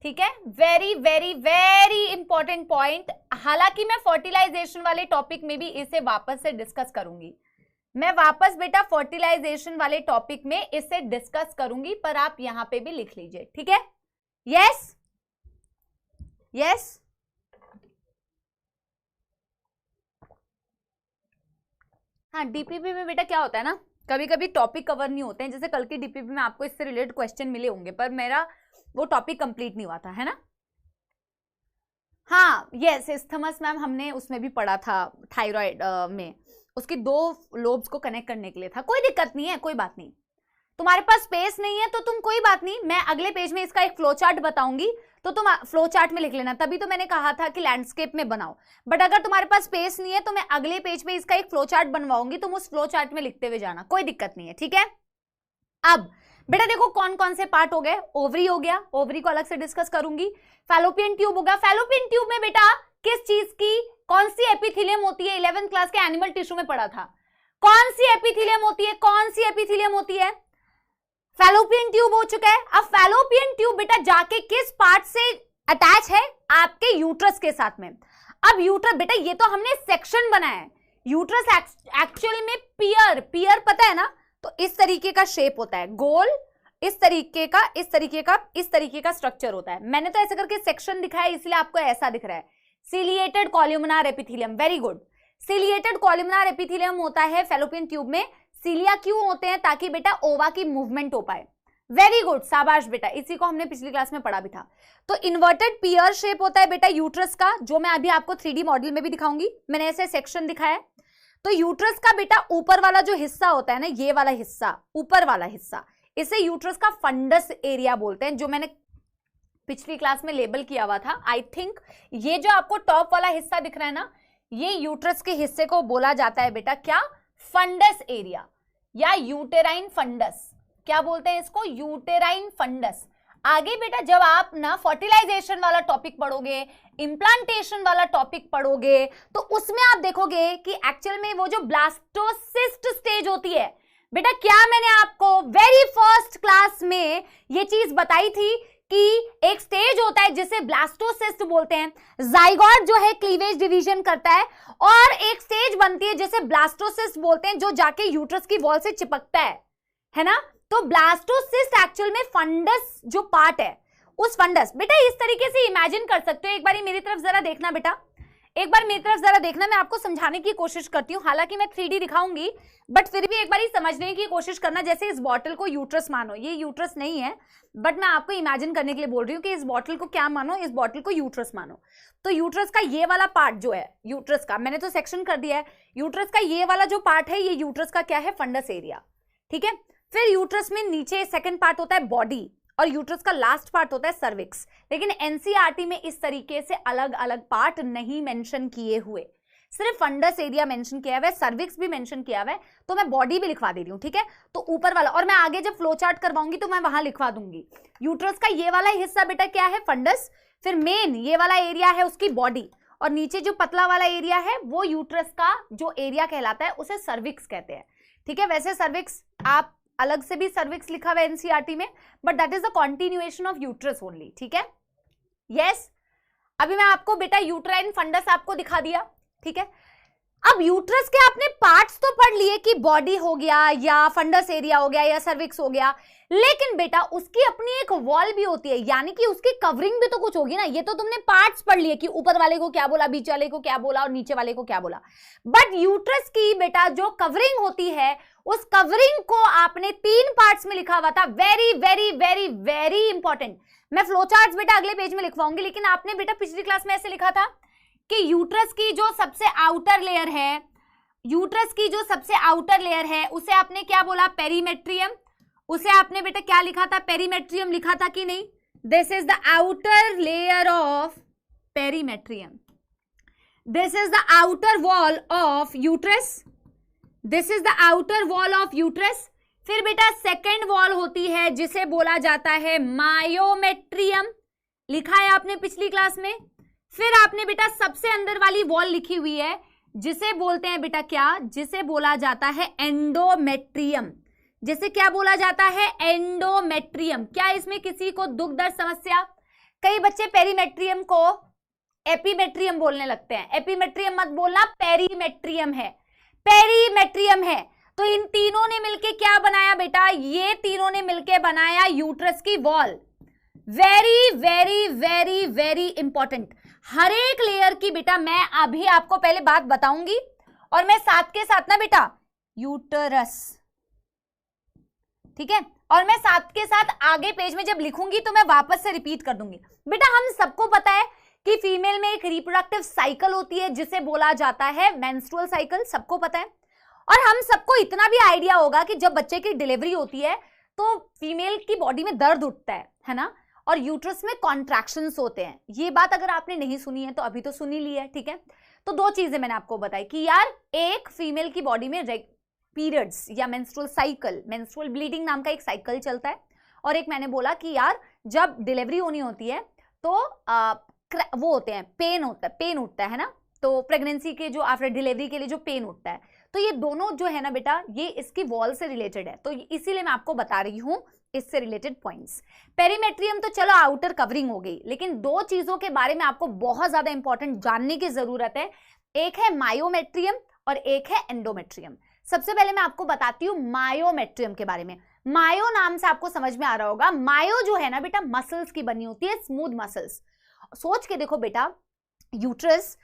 ठीक है, very very very important point. हालांकि मैं फर्टिलाइजेशन वाले टॉपिक में भी इसे वापस से डिस्कस करूंगी, मैं वापस बेटा फर्टिलाइजेशन वाले टॉपिक में इसे डिस्कस करूंगी, पर आप यहां पे भी लिख लीजिए, ठीक है। यस यस हाँ, डीपीपी में बेटा क्या होता है ना, कभी कभी टॉपिक कवर नहीं होते हैं, जैसे कल की डीपीपी में आपको इससे रिलेटेड क्वेश्चन मिले होंगे पर मेरा वो टॉपिक कंप्लीट नहीं हुआ था, है ना। हाँ यस, इस्थमस मैम हमने उसमें भी पढ़ा था थायराइड में, उसकी 2 लोब्स को कनेक्ट करने के लिए था। कोई दिक्कत नहीं है, कोई बात नहीं, तुम्हारे पास स्पेस नहीं है तो तुम कोई बात नहीं, मैं अगले पेज में इसका एक फ्लो चार्ट बताऊंगी तो तुम फ्लो चार्ट में लिख लेना, तभी तो मैंने कहा था कि लैंडस्केप में बनाओ। बट अगर तुम्हारे पास स्पेस नहीं है तो मैं अगले पेज पे इसका एक फ्लो चार्ट बनवाऊंगी, तुम उस फ्लो चार्ट में लिखते हुए जाना, कोई दिक्कत नहीं है, ठीक है। अब बेटा देखो कौन कौन से पार्ट हो गए, ओवरी हो गया, ओवरी को अलग से डिस्कस करूंगी। फैलोपियन ट्यूब होगा, फैलोपियन ट्यूब में बेटा किस चीज की कौन सी एपिथेलियम होती है, 11th क्लास के एनिमल टिश्यू में पढ़ा था, कौन सी एपिथेलियम होती है, कौन सी एपिथेलियम होती है, फैलोपियन ट्यूब हो चुका है। अब फैलोपियन ट्यूब बेटा जाके किस पार्ट से अटैच है, आपके यूट्रस के साथ में। अब यूट्रस बेटा ये तो हमने सेक्शन बनाया है, यूट्रस एक्चुअली में पियर पता है ना, तो इस तरीके का शेप होता है, गोल, इस तरीके का स्ट्रक्चर होता है। मैंने तो ऐसे करके सेक्शन दिखाया इसलिए आपको ऐसा दिख रहा है, ciliated columnar epithelium, very good. Ciliated columnar epithelium होता है फैलोपियन ट्यूब में। सिलिया क्यों होते हैं, ताकि बेटा ओवा की मूवमेंट हो पाए, वेरी गुड, शाबाश बेटा, इसी को हमने पिछली क्लास में पढ़ा भी था। तो इन्वर्टेड पियर शेप होता है बेटा यूट्रस का, जो मैं अभी आपको 3D मॉडल में भी दिखाऊंगी, मैंने ऐसे सेक्शन दिखाया है। तो यूट्रस का बेटा ऊपर वाला जो हिस्सा होता है ना, ये वाला हिस्सा, ऊपर वाला हिस्सा, इसे यूट्रस का फंडस एरिया बोलते हैं, जो मैंने पिछली क्लास में लेबल किया हुआ था। आई थिंक ये जो आपको टॉप वाला हिस्सा दिख रहा है ना, ये यूट्रस के हिस्से को बोला जाता है बेटा क्या, फंडस एरिया या यूटेराइन फंडस, क्या बोलते हैं इसको, यूटेराइन फंडस। आगे बेटा जब आप ना फर्टिलाइजेशन वाला टॉपिक पढ़ोगे, इम्प्लांटेशन वाला टॉपिक पढ़ोगे, तो उसमें आप देखोगे कि एक्चुअल में वो जो ब्लास्टोसिस्ट स्टेज होती है बेटा, क्या मैंने आपको वेरी फर्स्ट क्लास में ये चीज बताई थी कि एक स्टेज होता है जिसे ब्लास्टोसिस्ट बोलते हैं, जाइगोट जो है क्लीवेज डिवीजन करता है, और एक स्टेज बनती है जिसे ब्लास्टोसिस्ट बोलते हैं, जो जाके यूट्रस की वॉल से चिपकता है ना। तो ब्लास्टोसिस्ट एक्चुअल में फंडस जो पार्ट है, उस फंडस बेटा इस तरीके से इमेजिन कर सकते हो। एक बार मेरी तरफ जरा देखना बेटा, एक बार मेरी तरफ जरा देखना, मैं आपको समझाने की कोशिश करती हूँ, हालांकि मैं 3D दिखाऊंगी बट फिर भी एक बार समझने की कोशिश करना। जैसे इस बॉटल को यूट्रस मानो, ये यूट्रस नहीं है बट मैं आपको इमेजिन करने के लिए बोल रही हूँ कि इस बॉटल को क्या मानो, इस बॉटल को यूट्रस मानो। तो यूट्रस का ये वाला पार्ट जो है, यूट्रस का मैंने तो सेक्शन कर दिया है, यूट्रस का ये वाला जो पार्ट है, ये यूट्रस का क्या है, फंडस एरिया, ठीक है। फिर यूट्रस में नीचे सेकंड पार्ट होता है बॉडी, और यूट्रस का लास्ट पार्ट होता है सर्विक्स। लेकिन एनसीईआरटी में इस तरीके से अलग अलग पार्ट नहीं मेंशन किए हुए, सिर्फ फंडस एरिया मेंशन किया हुआ है, सर्विक्स भी मेंशन किया हुआ है, तो मैं बॉडी भी लिखवा दे रही हूँ, ठीक है। तो ऊपर वाला, और मैं आगे जब फ्लो चार्ट करवाऊंगी तो मैं वहां लिखवा दूंगी। यूट्रस का ये वाला हिस्सा बेटा क्या है, फंडस, फिर मेन ये वाला एरिया है उसकी बॉडी, और नीचे जो पतला वाला एरिया है वो यूट्रस का जो एरिया कहलाता है उसे सर्विक्स कहते हैं, ठीक है। वैसे सर्विक्स आप अलग से भी सर्विक्स लिखा हुआ है एनसीईआरटी में, but that is the continuation of uterus only, ठीक है। यस, अभी मैं आपको बेटा यूट्राइन फंडस आपको दिखा दिया, ठीक है। अब यूट्रस के आपने पार्ट्स तो पढ़ लिए कि बॉडी हो गया या फंडस एरिया हो गया या सर्विक्स हो गया, लेकिन बेटा उसकी अपनी एक वॉल भी होती है, यानी कि उसकी कवरिंग भी तो कुछ होगी ना। ये तो तुमने पार्ट्स पढ़ लिए कि ऊपर वाले को क्या बोला, बीच वाले को क्या बोला और नीचे वाले को क्या बोला, बट यूट्रस की बेटा जो कवरिंग होती है, उस कवरिंग को आपने 3 पार्ट्स में लिखा हुआ था। Very very very very important. मैं फ्लो चार्ट्स बेटा अगले पेज में लिखवाऊंगी, लेकिन आपने बेटा पिछली क्लास में ऐसे लिखा था कि यूट्रस की जो सबसे आउटर लेयर है, यूट्रस की जो सबसे आउटर लेयर है उसे आपने क्या बोला, पेरीमेट्रियम। उसे आपने बेटा क्या लिखा था, पेरीमेट्रियम लिखा था कि नहीं। This is the outer layer of perimetrium, this is the outer wall of uterus, this is the outer wall of uterus. फिर बेटा सेकेंड वॉल होती है जिसे बोला जाता है मायोमेट्रियम, लिखा है आपने पिछली क्लास में। फिर आपने बेटा सबसे अंदर वाली वॉल लिखी हुई है जिसे बोलते हैं बेटा क्या, जिसे बोला जाता है एंडोमेट्रियम। जिसे क्या बोला जाता है, एंडोमेट्रियम। क्या इसमें किसी को दुख दर्द समस्या? कई बच्चे पेरीमेट्रियम को एपीमेट्रियम बोलने लगते हैं। एपीमेट्रियम मत बोलना, पेरीमेट्रियम है, पेरीमेट्रियम है। तो इन तीनों ने मिलके क्या बनाया बेटा, ये तीनों ने मिलके बनाया यूट्रस की wall. Very very very very important. हर एक लेयर की बेटा मैं अभी आपको पहले बात बताऊंगी और मैं साथ के साथ ना बेटा यूटरस, ठीक है, और मैं साथ के साथ आगे पेज में जब लिखूंगी तो मैं वापस से रिपीट कर दूंगी। बेटा हम सबको पता है कि फीमेल में एक रिप्रोडक्टिव साइकिल होती है जिसे बोला जाता है मेंस्ट्रुअल साइकिल, सबको पता है। और हम सबको इतना भी आइडिया होगा कि जब बच्चे की डिलीवरी होती है तो फीमेल की बॉडी में दर्द उठता है ना, और यूट्रस में कॉन्ट्रैक्शंस होते हैं। ये बात अगर आपने नहीं सुनी है तो अभी तो सुनी ली है, ठीक है। तो दो चीजें मैंने आपको बताई कि यार एक फीमेल की बॉडी में पीरियड्स या मेंस्ट्रुअल साइकिल, मेंस्ट्रुअल ब्लीडिंग नाम का एक साइकिल चलता है, और एक मैंने बोला कि यार जब डिलीवरी होनी होती है तो वो होते हैं, पेन उठता है ना, तो प्रेगनेंसी के जो आफ्टर डिलीवरी के लिए जो पेन उठता है, तो ये दोनों जो है ना बेटा ये इसकी वॉल से रिलेटेड है, तो इसीलिए मैं आपको बता रही हूं इससे रिलेटेड पॉइंट्स। पेरीमेट्रियम तो चलो आउटर कवरिंग हो गई, लेकिन दो चीजों के बारे में आपको बहुत ज्यादा इंपॉर्टेंट जानने की जरूरत है। एक है मायोमेट्रियम और एक है एंडोमेट्रियम। सबसे पहले मैं आपको बताती हूँ मायोमेट्रियम के बारे में। मायो नाम से आपको समझ में आ रहा होगा, मायो जो है ना बेटा मसल्स की बनी होती है, स्मूथ मसल्स। सोच के देखो बेटा, यूट्रस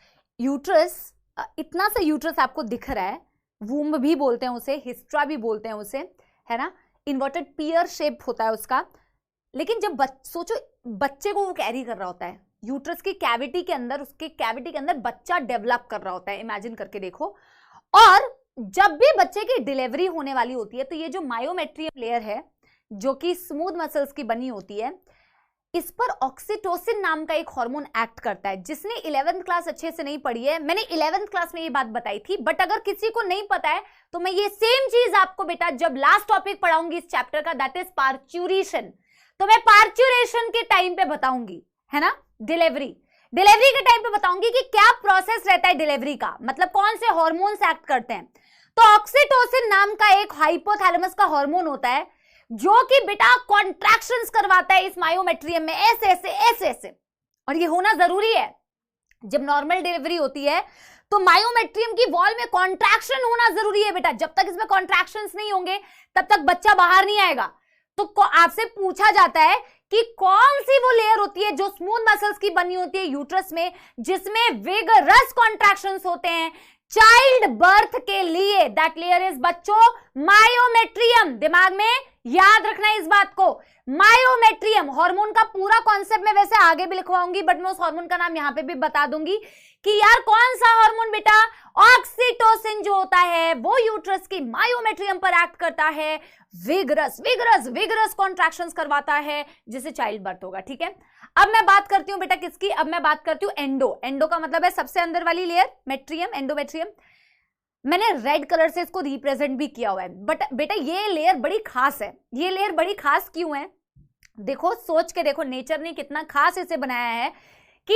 इतना सा यूट्रस आपको दिख रहा है, वूम्ब भी बोलते हैं उसे, हिस्ट्रा भी बोलते हैं उसे, है ना, इन्वर्टेड पियर शेप होता है उसका। लेकिन जब सोचो बच्चे को वो कैरी कर रहा होता है यूट्रस की कैविटी के अंदर, उसके कैविटी के अंदर बच्चा डेवलप कर रहा होता है, इमेजिन करके देखो। और जब भी बच्चे की डिलीवरी होने वाली होती है तो ये जो मायोमेट्रियम लेयर है जो कि स्मूथ मसल्स की बनी होती है, इस पर ऑक्सीटोसिन नाम का एक हार्मोन एक्ट करता है। जिसने 11th क्लास अच्छे से नहीं पढ़ी है, मैंने 11th क्लास में ये बात बताई थी, बट अगर किसी को नहीं पता है तो मैं ये सेम चीज आपको बेटा जब लास्ट टॉपिक पढ़ाऊंगी इस चैप्टर का, दैट इज पार्च्यूरेशन, तो मैं पार्च्यूरेशन के टाइम पे बताऊंगी, है ना, डिलीवरी के टाइम पे बताऊंगी कि क्या प्रोसेस रहता है डिलीवरी का, मतलब कौन से हार्मोन्स एक्ट करते हैं। तो ऑक्सीटोसिन नाम का एक हाइपोथैलेमस का हार्मोन होता है जो कि बेटा कॉन्ट्रैक्शंस करवाता है इस मायोमेट्रियम में, ऐसे ऐसे ऐसे ऐसे, और ये होना जरूरी है। जब नॉर्मल डिलीवरी होती है तो मायोमेट्रियम की वॉल में कॉन्ट्रैक्शन होना जरूरी है बेटा। जब तक इसमें कॉन्ट्रैक्शंस नहीं होंगे तब तक बच्चा बाहर नहीं आएगा। तो आपसे पूछा जाता है कि कौन सी वो लेयर होती है जो स्मूथ मसल्स की बनी होती है यूट्रस में, जिसमें विगरस कॉन्ट्रैक्शंस होते हैं चाइल्ड बर्थ के लिए। दैट लेयर इज बच्चों मायोमेट्रियम। दिमाग में याद रखना इस बात को, मायोमेट्रियम। हार्मोन का पूरा कॉन्सेप्ट मैं वैसे आगे भी लिखवाऊंगी, बट मैं उस हार्मोन का नाम यहां पे भी बता दूंगी कि यार कौन सा हार्मोन बेटा, ऑक्सीटोसिन जो होता है वो यूट्रस की मायोमेट्रियम पर एक्ट करता है, विगरस कॉन्ट्रैक्शंस करवाता है, जिससे चाइल्ड बर्थ होगा। ठीक है, अब मैं बात करती हूं बेटा किसकी, अब मैं बात करती हूं एंडो का मतलब है सबसे अंदर वाली लेयर, मेट्रियम, एंडोमेट्रियम। मैंने रेड कलर से इसको रिप्रेजेंट भी किया हुआ है, बट बेटा ये लेयर बड़ी खास है। ये लेयर बड़ी खास क्यों है, देखो सोच के देखो, नेचर ने कितना खास इसे बनाया है कि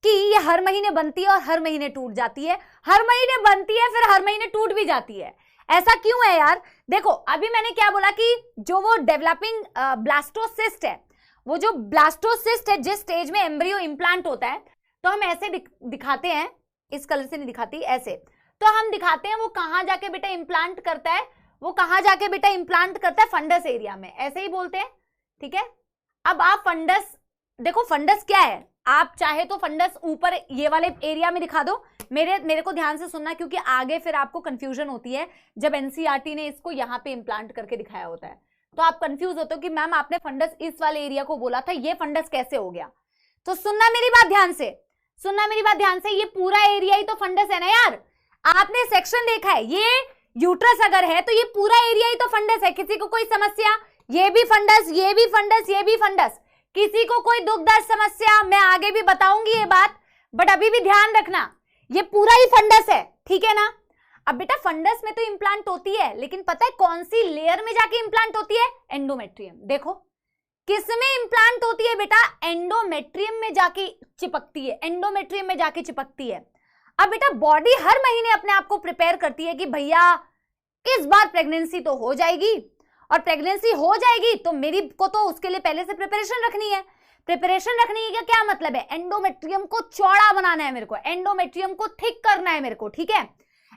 ये हर महीने बनती है और हर महीने टूट जाती है, हर महीने बनती है फिर हर महीने टूट भी जाती है। ऐसा क्यों है यार, देखो अभी मैंने क्या बोला कि जो वो डेवलपिंग ब्लास्टोसिस्ट है, वो जो ब्लास्टोसिस्ट है जिस स्टेज में एम्ब्रियो इंप्लांट होता है, तो हम ऐसे दिखाते हैं, इस कलर से नहीं दिखाती, ऐसे तो हम दिखाते हैं वो कहां जाके बेटा इंप्लांट करता है, वो कहां जाके बेटा इंप्लांट करता है, फंडस एरिया में, ऐसे ही बोलते हैं। ठीक है, अब आप फंडस देखो, फंडस क्या है, आप चाहे तो फंडस ऊपर ये वाले एरिया में दिखा दो, मेरे को ध्यान से सुनना क्योंकि आगे फिर आपको कंफ्यूजन होती है जब एनसीईआरटी ने इसको यहाँ पे इंप्लांट करके दिखाया होता है, तो आप कंफ्यूज होते हो कि मैम आपने फंडस इस वाले एरिया को बोला था, ये फंडस कैसे हो गया। तो सुनना मेरी बात ध्यान से, ये पूरा एरिया ही तो फंडस है ना यार। आपने सेक्शन देखा है, ये यूट्रस अगर है तो ये पूरा एरिया ही तो फंडस है। किसी को कोई समस्या, ये भी फंडस, ये भी फंडस, ये भी फंडस, किसी को कोई दुख दर्द समस्या, मैं आगे भी बताऊंगी ये बात, बट अभी भी ध्यान रखना ये पूरा ही फंडस है, ठीक है ना। अब बेटा फंडस में तो इंप्लांट होती है, लेकिन पता है कौन सी लेयर में जाके इंप्लांट होती है, एंडोमेट्रियम। देखो किसमें इंप्लांट होती है बेटा, एंडोमेट्रियम में जाके चिपकती है, एंडोमेट्रियम में जाके चिपकती है। अब बेटा बॉडी हर महीने अपने आप को प्रिपेयर करती है कि भैया इस बार प्रेगनेंसी तो हो जाएगी, और प्रेगनेंसी हो जाएगी तो मेरी को तो उसके लिए पहले से प्रिपरेशन रखनी है। प्रिपरेशन रखने का क्या मतलब है, एंडोमेट्रियम को चौड़ा बनाना है मेरे को, एंडोमेट्रियम को थिक करना है मेरे को। ठीक है,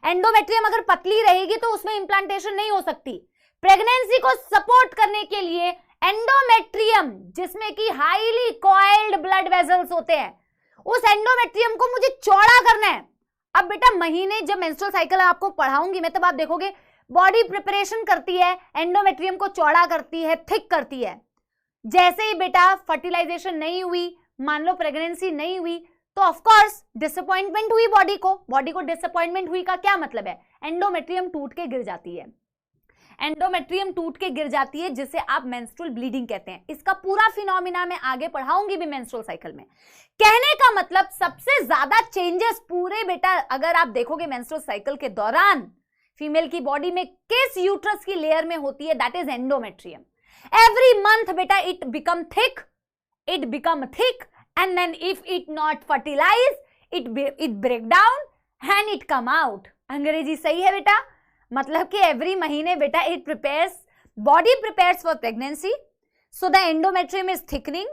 एंडोमेट्रियम अगर पतली रहेगी तो उसमें इंप्लांटेशन नहीं हो सकती। प्रेगनेंसी को सपोर्ट करने के लिए एंडोमेट्रियम जिसमें कि हाईली कॉइल्ड ब्लड वेसल्स होते हैं, उस एंडोमेट्रियम को मुझे चौड़ा करना है। अब बेटा महीने जब मेंस्ट्रुअल साइकिल आपको पढ़ाऊंगी मैं, तब आप देखोगे बॉडी प्रिपरेशन करती है, एंडोमेट्रियम को चौड़ा करती है, थिक करती है। जैसे ही बेटा फर्टिलाइजेशन नहीं हुई, मान लो प्रेगनेंसी नहीं हुई, तो ऑफ कोर्स डिसअपॉइंटमेंट हुई बॉडी को डिसअपॉइंटमेंट हुई का क्या मतलब है, एंडोमेट्रियम टूट के गिर जाती है। एंडोमेट्रियम टूट के गिर जाती है जिसे आप मेंस्ट्रुअल ब्लीडिंग कहते हैं। इसका पूरा फिनोमिना मैं आगे पढ़ाऊंगी भी मेंस्ट्रुअल साइकिल में। कहने का मतलब सबसे ज्यादा चेंजेस पूरे बेटा अगर आप देखोगे मेंस्ट्रुअल साइकिल के दौरान फीमेल की बॉडी में किस यूट्रस की लेयर में होती है, that is endometrium. Every month बेटा it become thick and then if it not fertilize it break down and it come out। अंग्रेजी सही है बेटा, मतलब कि एवरी महीने बेटा body prepares for pregnancy, so the endometrium is thickening।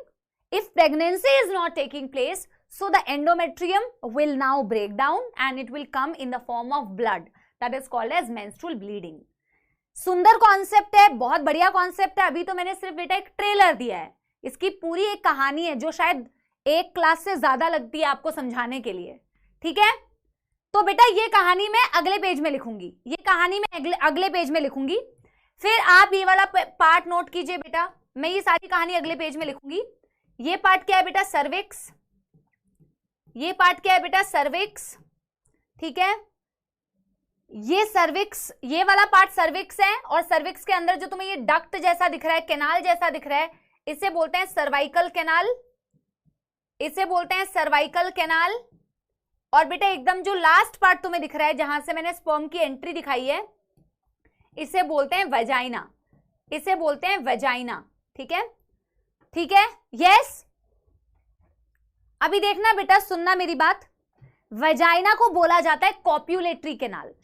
If pregnancy is not taking place, so the endometrium will now break down and it will come in the form of blood, that is called as menstrual bleeding। सुंदर कॉन्सेप्ट है, बहुत बढ़िया कॉन्सेप्ट है। अभी तो मैंने सिर्फ बेटा एक ट्रेलर दिया है, इसकी पूरी एक कहानी है जो शायद एक क्लास से ज्यादा लगती है आपको समझाने के लिए, ठीक है। तो बेटा ये कहानी मैं अगले पेज में लिखूंगी, ये कहानी मैं अगले पेज में लिखूंगी। फिर आप ये वाला पार्ट नोट कीजिए बेटा, मैं ये सारी कहानी अगले पेज में लिखूंगी। ये पार्ट क्या है बेटा, सर्विक्स। ये पार्ट क्या है बेटा, सर्विक्स, ठीक है। ये सर्विक्स, ये वाला पार्ट सर्विक्स है, और सर्विक्स के अंदर जो तुम्हें ये डक्ट जैसा दिख रहा है, कैनाल जैसा दिख रहा है, इसे बोलते हैं सर्वाइकल कैनाल, इसे बोलते हैं सर्वाइकल कैनाल। और बेटा एकदम जो लास्ट पार्ट तुम्हें दिख रहा है जहां से मैंने स्पर्म की एंट्री दिखाई है, इसे बोलते हैं वेजाइना, इसे बोलते हैं वेजाइना, ठीक है, ठीक है, यस। अभी देखना बेटा, सुनना मेरी बात, वेजाइना को बोला जाता है कॉप्युलेटरी कैनाल।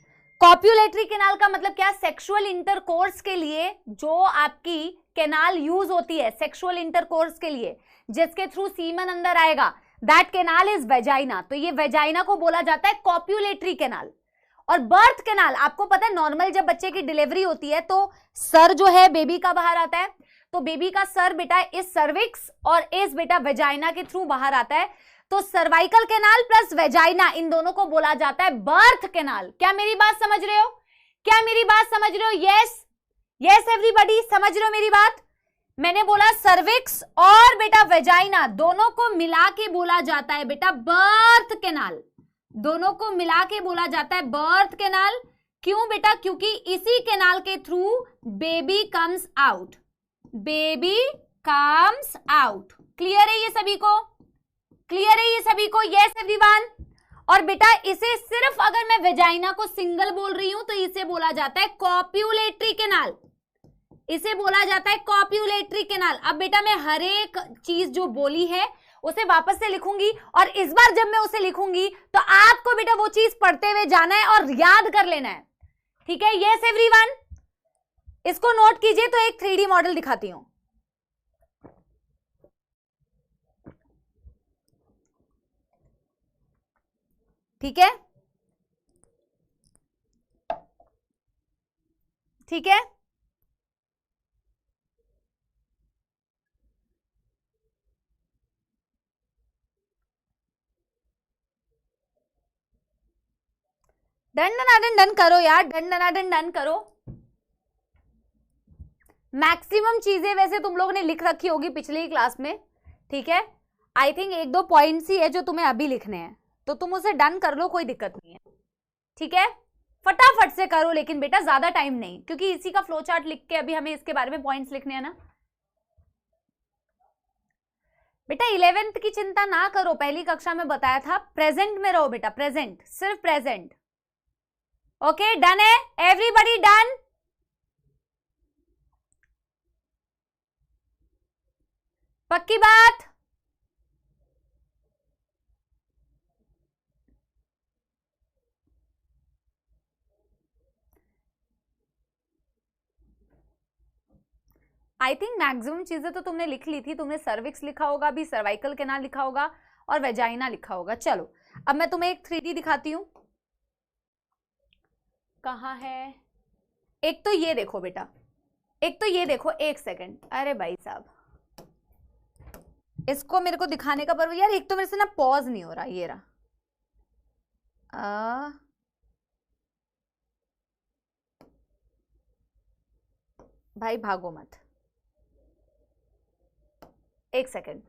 कॉप्युलेटरी कैनाल का मतलब क्या, सेक्सुअल इंटरकोर्स के लिए जो आपकी कैनाल यूज होती है, सेक्सुअल इंटरकोर्स के लिए जिसके थ्रू सीमन अंदर आएगा, दैट कैनाल इज वेजाइना। तो ये वेजाइना को बोला जाता है कॉप्युलेटरी कैनाल। और बर्थ कैनाल, आपको पता है नॉर्मल जब बच्चे की डिलीवरी होती है तो सर जो है बेबी का बाहर आता है, तो बेबी का सर बेटा इस सर्विक्स और इस बेटा वेजाइना के थ्रू बाहर आता है। तो सर्वाइकल कैनाल प्लस वेजाइना, इन दोनों को बोला जाता है बर्थ कैनाल। क्या मेरी बात समझ रहे हो, क्या मेरी बात समझ रहे हो, यस यस एवरीबॉडी, समझ रहे हो मेरी बात। मैंने बोला सर्विक्स और बेटा वेजाइना दोनों को मिला के बोला जाता है बेटा बर्थ कैनाल, दोनों को मिला के बोला जाता है बर्थ कैनाल। क्यों बेटा, क्योंकि इसी कैनाल के through baby comes out, baby comes out. Clear है ये सभी को, क्लियर है ये सभी को, यस एवरीवन। और बेटा इसे सिर्फ अगर मैं वेजाइना को सिंगल बोल रही हूं तो इसे बोला जाता है कॉप्युलेटरी कैनाल, इसे बोला जाता है कॉप्युलेटरी कैनाल। अब बेटा मैं हर एक चीज जो बोली है उसे वापस से लिखूंगी, और इस बार जब मैं उसे लिखूंगी तो आपको बेटा वो चीज पढ़ते हुए जाना है और याद कर लेना है, ठीक है, यस एवरीवन। इसको नोट कीजिए। तो एक 3D मॉडल दिखाती हूं, ठीक है, ठीक है। डन डन डन करो यार, डन डन डन करो। मैक्सिमम चीजें वैसे तुम लोगों ने लिख रखी होगी पिछली क्लास में, ठीक है। आई थिंक 1-2 पॉइंट्स ही है जो तुम्हें अभी लिखने हैं, तो तुम उसे डन कर लो, कोई दिक्कत नहीं है, ठीक है। फटाफट से करो, लेकिन बेटा ज्यादा टाइम नहीं, क्योंकि इसी का फ्लो चार्ट लिख के अभी हमें इसके बारे में पॉइंट्स लिखने हैं ना। बेटा 11th की चिंता ना करो, पहली कक्षा में बताया था, प्रेजेंट में रहो बेटा, प्रेजेंट, सिर्फ प्रेजेंट। ओके, डन है एवरीबॉडी, डन। पक्की बात। आई थिंक मैक्सिमम चीजें तो तुमने लिख ली थी, तुमने सर्विक्स लिखा होगा, भी सर्वाइकल कैनाल लिखा होगा और वेजाइना लिखा होगा। चलो अब मैं तुम्हें एक 3D दिखाती हूं, कहाँ है, एक तो ये देखो बेटा, एक तो ये देखो, एक सेकंड, अरे भाई साहब इसको मेरे को दिखाने का पर यार, एक तो मेरे से ना पॉज नहीं हो रहा, ये रहा। भाई भागो मत, एक सेकंड।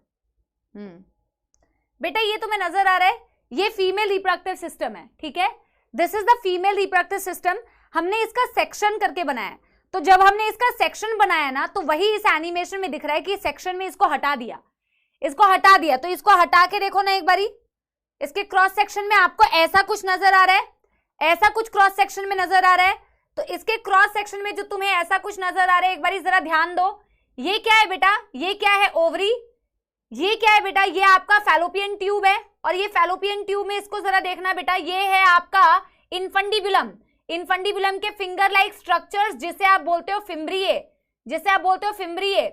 बेटा ये तुम्हें नजर आ रहा है, ये फीमेल रिप्रोडक्टिव सिस्टम है, ठीक है, this is the female reproductive system. हमने इसका सेक्शन करके बनाया, तो जब हमने इसका सेक्शन बनाया ना, तो वही इस एनिमेशन में दिख रहा है कि सेक्शन में इसको हटा दिया, इसको हटा दिया। तो इसको हटा के देखो ना एक बारी, इसके क्रॉस सेक्शन में आपको ऐसा कुछ नजर आ रहा है, ऐसा कुछ क्रॉस सेक्शन में नजर आ रहा है। तो इसके क्रॉस सेक्शन में जो तुम्हें ऐसा कुछ नजर आ रहा है, एक बारी जरा ध्यान दो, ये क्या है बेटा, ये क्या है, ओवरी, ये क्या है बेटा, ये आपका फैलोपियन ट्यूब है। और ये फैलोपियन ट्यूब में इसको जरा देखना बेटा, ये है आपका इनफंडिबुलम, इनफंडिबुलम के फिंगर लाइक स्ट्रक्चर्स जिसे आप बोलते हो फिम्ब्रिये, जिसे आप बोलते हो फिम्ब्रिये।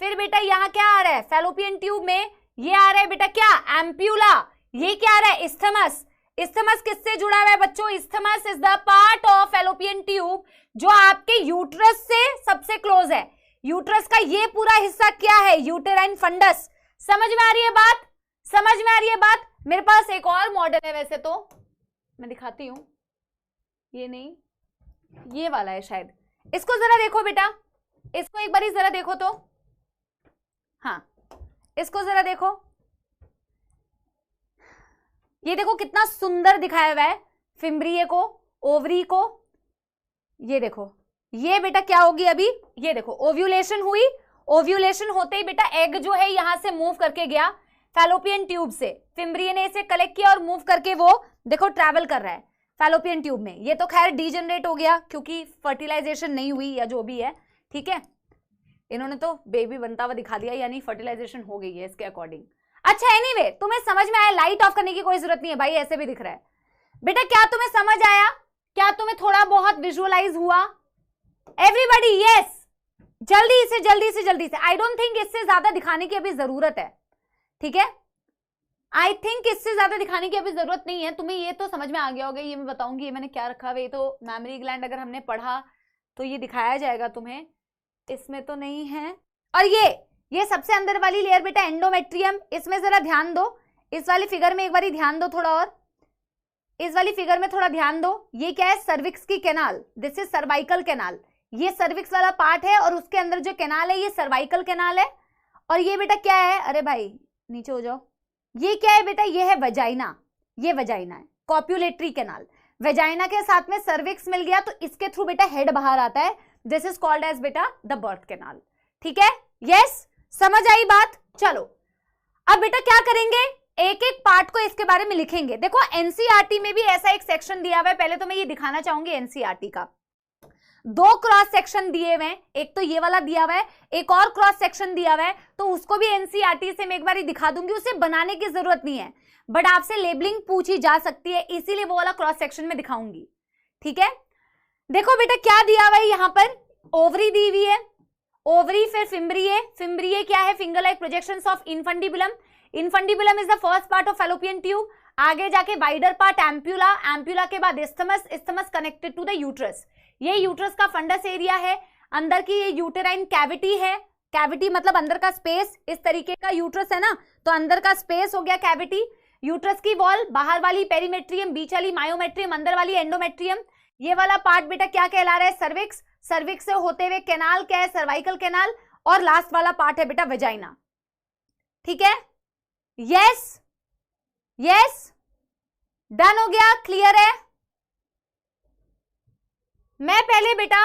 फिर बेटा यहाँ क्या आ रहा है, फैलोपियन ट्यूब में ये आ रहा है बेटा क्या, एम्प्यूला। ये क्या आ रहा है, इस्थमस। इस्थमस किससे जुड़ा हुआ है बच्चों, isthmus is the part of fallopian tube जो आपके यूट्रस से सबसे क्लोज है। यूट्रस का ये पूरा हिस्सा क्या है, यूटेराइन फंडस। समझ में आ रही है बात, समझ में आ रही है बात। मेरे पास एक और मॉडल है, वैसे तो मैं दिखाती हूं, ये नहीं, ये वाला है शायद। इसको जरा देखो बेटा, इसको एक बारी जरा देखो तो, हाँ इसको जरा देखो, ये देखो कितना सुंदर दिखाया हुआ है फिम्ब्रिये को, ओवरी को। ये देखो, ये बेटा क्या होगी अभी, ये देखो ओव्यूलेशन हुई, ओव्यूलेशन होते ही बेटा एग जो है यहां से मूव करके गया फैलोपियन ट्यूब से, फिम्ब्रिये ने इसे कलेक्ट किया और मूव करके वो देखो ट्रैवल कर रहा है फैलोपियन ट्यूब में। ये तो खैर डीजनरेट हो गया क्योंकि फर्टिलाइजेशन नहीं हुई या जो भी है, ठीक है, इन्होंने तो बेबी बनता हुआ दिखा दिया, यानी फर्टिलाइजेशन हो गई है इसके अकॉर्डिंग। अच्छा एनीवे, तुम्हें समझ में आया, लाइट ऑफ करने की कोई जरूरत नहीं है भाई, ऐसे भी दिख रहा है बेटा। क्या तुम्हें समझ आया, क्या तुम्हें थोड़ा बहुत विजुअलाइज हुआ एवरीबॉडी? यस, जल्दी से जल्दी से जल्दी से। आई डोंट थिंक इससे ज्यादा दिखाने की अभी जरूरत है, ठीक है, आई थिंक इससे ज्यादा दिखाने की अभी जरूरत नहीं है। तुम्हें ये तो समझ में आ गया होगा, ये मैं बताऊंगी ये मैंने क्या रखा है, ये तो मैमरी ग्लैंड अगर हमने पढ़ा तो ये दिखाया जाएगा तुम्हें, इसमें तो नहीं है। और ये सबसे अंदर वाली लेयर बेटा एंडोमेट्रियम, इसमें जरा ध्यान दो, इस वाली फिगर में एक बार ध्यान दो थोड़ा, और इस वाली फिगर में थोड़ा ध्यान दो। ये क्या है, सर्विक्स की canal, this is cervical canal. ये सर्विक्स वाला पार्ट है और उसके अंदर जो कैनाल है ये सर्वाइकल कैनाल है। और ये बेटा क्या है, अरे भाई नीचे हो जाओ, ये क्या है बेटा, ये है वजाइना, ये वजाइना है, कॉप्युलेटरी कैनाल। वजाइना के साथ में सर्विक्स मिल गया तो इसके थ्रू बेटा हेड बाहर आता है, दिस इज कॉल्ड एज बेटा द बर्थ कैनाल, ठीक है। यस, समझ आई बात। चलो अब बेटा क्या करेंगे, एक एक पार्ट को इसके बारे में लिखेंगे। देखो एनसीईआरटी में भी ऐसा एक सेक्शन दिया हुआ है, पहले तो मैं ये दिखाना चाहूंगी एनसीईआरटी का। दो क्रॉस सेक्शन दिए हुए हैं, एक तो ये वाला दिया हुआ है, एक और क्रॉस सेक्शन दिया हुआ है, तो उसको भी एनसीईआरटी से मैं एक बार दिखा दूंगी, उसे बनाने की जरूरत नहीं है, बट आपसे लेबलिंग पूछी जा सकती है, इसीलिए वो वाला क्रॉस सेक्शन में दिखाऊंगी, ठीक है। देखो बेटा क्या दिया हुआ है यहाँ पर, ओवरी दी हुई है, ओवरी, फिर फिम्ब्रिये। फिम्ब्रिये क्या है, finger like projections of infundibulum. Infundibulum is the first part of fallopian tube. आगे जाके वाइडर पार्ट एम्प्यूला, एम्प्यूला के बाद isthmus, isthmus connected to the uterus. ये यूट्रस का फंडस एरिया है, अंदर की ये यूटेराइन कैविटी है, कैविटी मतलब अंदर का स्पेस, इस तरीके का यूट्रस है ना, तो अंदर का स्पेस हो गया कैविटी। यूट्रस की वॉल, बाहर वाली पेरीमेट्रियम, बीच वाली मायोमेट्रियम, अंदर वाली एंडोमेट्रियम। ये वाला पार्ट बेटा क्या कहला रहा है, सर्विक्स, सर्विक्स से होते हुए कैनाल क्या है, सर्वाइकल कैनाल, और लास्ट वाला पार्ट है बेटा वेजाइना, ठीक है। यस यस, डन हो गया, क्लियर है। मैं पहले बेटा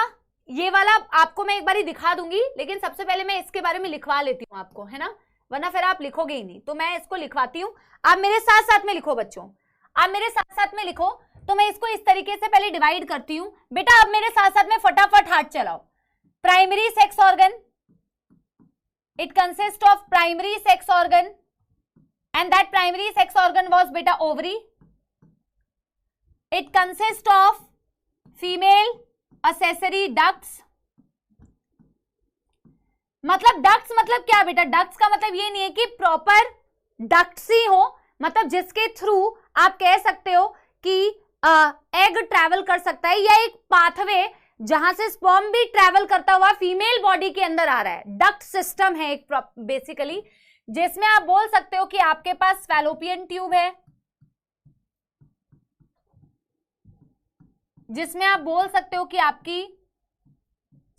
ये वाला आपको मैं एक बार ही दिखा दूंगी, लेकिन सबसे पहले मैं इसके बारे में लिखवा लेती हूँ आपको, है ना, वरना फिर आप लिखोगे ही नहीं, तो मैं इसको लिखवाती हूँ। आप मेरे साथ साथ में लिखो बच्चों, आप मेरे साथ साथ में लिखो। तो मैं इसको इस तरीके से पहले डिवाइड करती हूं बेटा, अब मेरे साथ साथ में फटाफट हाथ चलाओ। Primary sex organ, it consist of primary sex organ, and that primary sex organ was बेटा ovary. It consist of female accessory ducts. मतलब डक्ट्स मतलब क्या बेटा, डक्ट्स का मतलब ये नहीं है कि प्रॉपर डक्ट्स ही हो, मतलब जिसके थ्रू आप कह सकते हो कि एग ट्रैवल कर सकता है, या एक पाथवे जहां से स्पर्म भी ट्रेवल करता हुआ फीमेल बॉडी के अंदर आ रहा है। डक्ट सिस्टम है एक बेसिकली, जिसमें आप बोल सकते हो कि आपके पास फैलोपियन ट्यूब है, जिसमें आप बोल सकते हो कि आपकी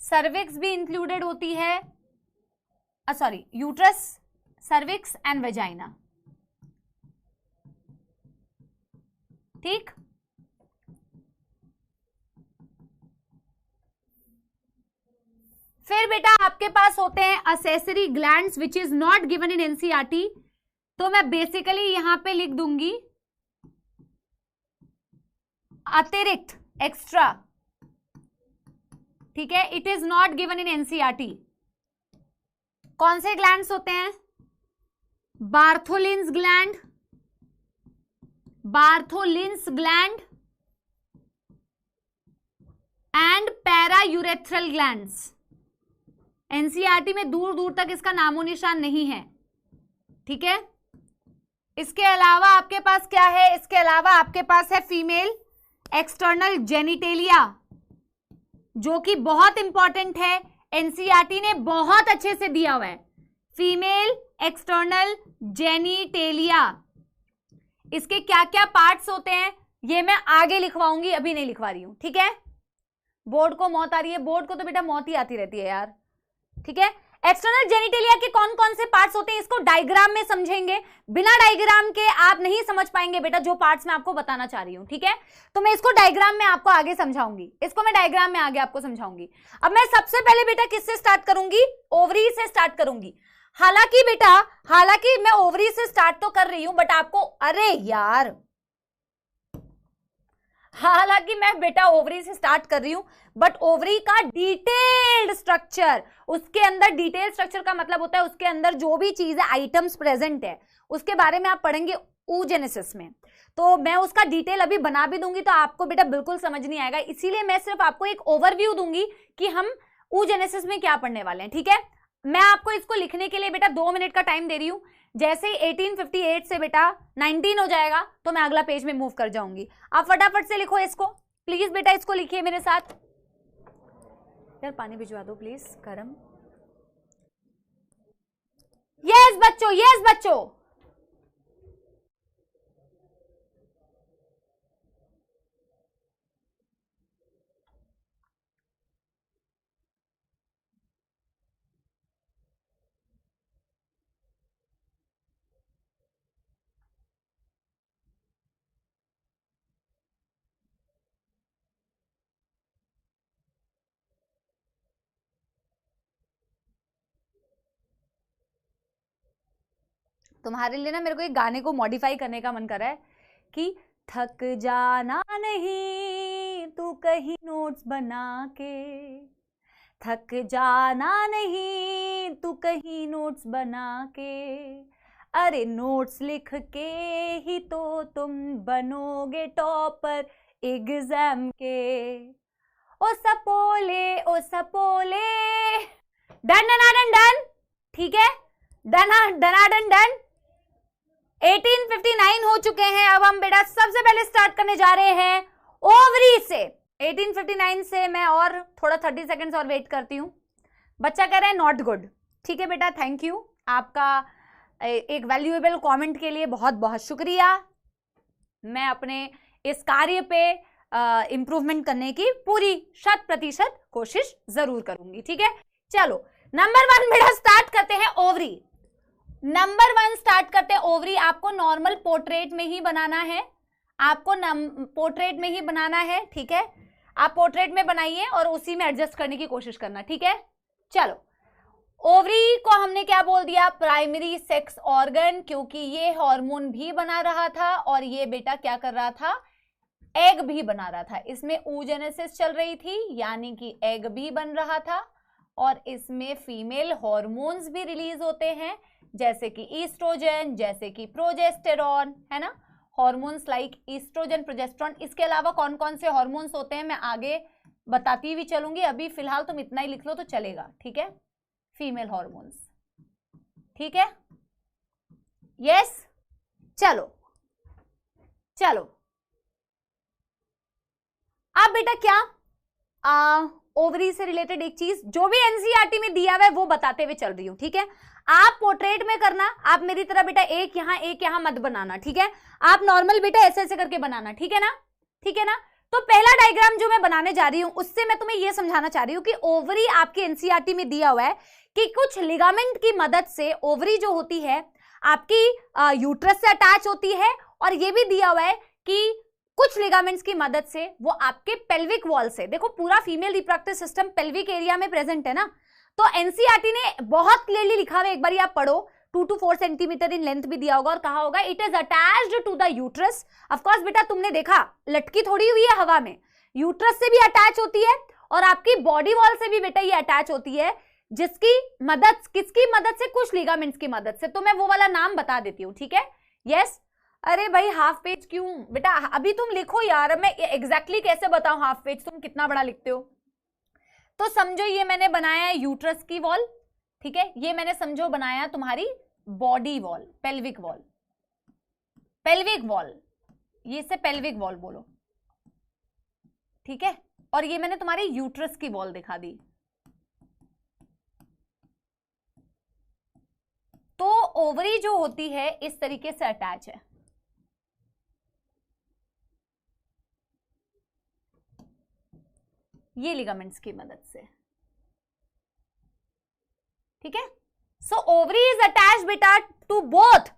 सर्विक्स भी इंक्लूडेड होती है, sorry uterus, cervix and vagina. ठीक, फिर बेटा आपके पास होते हैं accessory glands which is not given in NCERT, तो मैं बेसिकली यहां पे लिख दूंगी अतिरिक्त, एक्स्ट्रा। ठीक है, it is not given in NCERT. कौन से ग्लैंड्स होते हैं? Bartholin's gland, Bartholin's gland and paraurethral glands. NCERT में दूर दूर तक इसका नामो निशान नहीं है। ठीक है, इसके अलावा आपके पास क्या है? इसके अलावा आपके पास है फीमेल एक्सटर्नल जेनिटेलिया, जो कि बहुत इंपॉर्टेंट है, एनसीईआरटी ने बहुत अच्छे से दिया हुआ है। फीमेल एक्सटर्नल जेनिटेलिया, इसके क्या क्या पार्ट्स होते हैं ये मैं आगे लिखवाऊंगी, अभी नहीं लिखवा रही हूं। ठीक है, बोर्ड को मौत आ रही है, बोर्ड को तो बेटा मौत ही आती रहती है यार। ठीक है, एक्सटर्नल जेनिटेलिया के कौन कौन से पार्ट्स होते हैं इसको डायग्राम में समझेंगे, बिना डायग्राम के आप नहीं समझ पाएंगे बेटा जो पार्ट्स मैं आपको बताना चाह रही हूं। ठीक है, तो मैं इसको डायग्राम में आपको आगे समझाऊंगी, इसको मैं डायग्राम में आगे आपको समझाऊंगी। अब मैं सबसे पहले बेटा किससे स्टार्ट करूंगी? ओवरी से स्टार्ट करूंगी। हालांकि बेटा, हालांकि मैं ओवरी से स्टार्ट तो कर रही हूं, बट आपको, अरे यार, हालांकि मैं बेटा ओवरी से स्टार्ट कर रही हूं, बट ओवरी का डिटेल्ड स्ट्रक्चर, उसके अंदर डिटेल्ड स्ट्रक्चर का मतलब होता है उसके अंदर जो भी चीजें आइटम्स प्रेजेंट है उसके बारे में आप पढ़ेंगे oogenesis में। तो मैं उसका डिटेल अभी बना भी दूंगी तो आपको बेटा बिल्कुल समझ नहीं आएगा, इसीलिए मैं सिर्फ आपको एक ओवरव्यू दूंगी कि हम oogenesis में क्या पढ़ने वाले हैं। ठीक है, मैं आपको इसको लिखने के लिए बेटा 2 मिनट का टाइम दे रही हूं। जैसे 1858 से बेटा 19 हो जाएगा तो मैं अगला पेज में मूव कर जाऊंगी। आप फटाफट से लिखो इसको, प्लीज बेटा इसको लिखिए मेरे साथ। यार पानी भिजवा दो प्लीज गरम। यस बच्चों, यस बच्चों, तुम्हारे लिए ना मेरे को एक गाने को मॉडिफाई करने का मन कर रहा है कि थक जाना नहीं तू कहीं नोट्स बना के, थक जाना नहीं तू कहीं नोट्स बना के, अरे नोट्स लिख के ही तो तुम बनोगे टॉपर एग्जाम के। ओ सपोले, ओ सपोले, डन डन डन डन। ठीक है, डन डन डन। 1859 हो चुके हैं, अब हम बेटा सबसे पहले स्टार्ट करने जा रहे हैं ओवरी से। 1859 से मैं और थोड़ा 30 सेकंड्स और वेट करती हूँ। बच्चा कह रहे हैं नॉट गुड। ठीक है बेटा, थैंक यू, आपका एक वैल्यूएबल कमेंट के लिए बहुत बहुत शुक्रिया। मैं अपने इस कार्य पे इंप्रूवमेंट करने की पूरी 100% कोशिश जरूर करूंगी। ठीक है, चलो नंबर 1 बेटा स्टार्ट करते हैं ओवरी। नंबर 1 स्टार्ट करते हैं ओवरी। आपको नॉर्मल पोर्ट्रेट में ही बनाना है, आपको पोर्ट्रेट में ही बनाना है। ठीक है, आप पोर्ट्रेट में बनाइए और उसी में एडजस्ट करने की कोशिश करना। ठीक है, चलो ओवरी को हमने क्या बोल दिया? प्राइमरी सेक्स ऑर्गन, क्योंकि ये हार्मोन भी बना रहा था और ये बेटा क्या कर रहा था? एग भी बना रहा था। इसमें oogenesis चल रही थी, यानी कि एग भी बन रहा था और इसमें फीमेल हॉर्मोन्स भी रिलीज होते हैं, जैसे कि ईस्ट्रोजन, जैसे कि प्रोजेस्टेरॉन, है ना, हॉर्मोन्स लाइक ईस्ट्रोजन, प्रोजेस्टेरॉन। इसके अलावा कौन कौन से हॉर्मोन्स होते हैं मैं आगे बताती हुई चलूंगी, अभी फिलहाल तुम इतना ही लिख लो तो चलेगा। ठीक है, फीमेल हॉर्मोन्स। ठीक है, यस, चलो चलो। अब बेटा क्या ओवरी से रिलेटेड एक चीज जो भी एनसीईआरटी में दिया हुआ है वो बताते हुए चल रही हूं, ठीक है। आप पोर्ट्रेट में करना, आप मेरी तरह बेटा एक यहां मत बनाना, ठीक है। आप नॉर्मल बेटा ऐसे ऐसे करके बनाना, ठीक है ना, ठीक है ना। तो पहला डायग्राम जो मैं बनाने जा रही हूं उससे मैं तुम्हें यह समझाना चाह रही हूं कि ओवरी आपके एनसीईआरटी में दिया हुआ है कि कुछ लिगामेंट की मदद से ओवरी जो होती है आपकी यूट्रस से अटैच होती है, और ये भी दिया हुआ है कि कुछ लिगामेंट्स की मदद से वो आपके पेल्विक वॉल से, देखो पूरा female reproductive system pelvic area में प्रेजेंट है ना, तो एनसीईआरटी ने बहुत क्लियरली लिखा हुआ है, एक बार आप पढ़ो, 2 to 4 सेंटीमीटर इन लेंथ भी दिया होगा और कहा होगा it is attached to the uterus. Of course बेटा तुमने देखा लटकी थोड़ी हुई है हवा में, यूट्रस से भी अटैच होती है और आपकी बॉडी वॉल से भी बेटा ये अटैच होती है, जिसकी मदद, किसकी मदद से, कुछ लिगामेंट्स की मदद से। तो मैं वो वाला नाम बता देती हूँ, ठीक है। यस अरे भाई हाफ पेज क्यों बेटा, अभी तुम लिखो यार, मैं एग्जैक्टली कैसे बताऊं हाफ पेज, तुम कितना बड़ा लिखते हो। तो समझो ये मैंने बनाया है यूट्रस की वॉल, ठीक है, ये मैंने समझो बनाया तुम्हारी body wall, pelvic wall, pelvic wall, ये से पेल्विक वॉल बोलो, ठीक है, और ये मैंने तुम्हारी यूट्रस की वॉल दिखा दी। तो ओवरी जो होती है इस तरीके से अटैच है, ये लिगामेंट्स की मदद से, ठीक है। सो ओवरी इज अटैच्ड बेटा to both,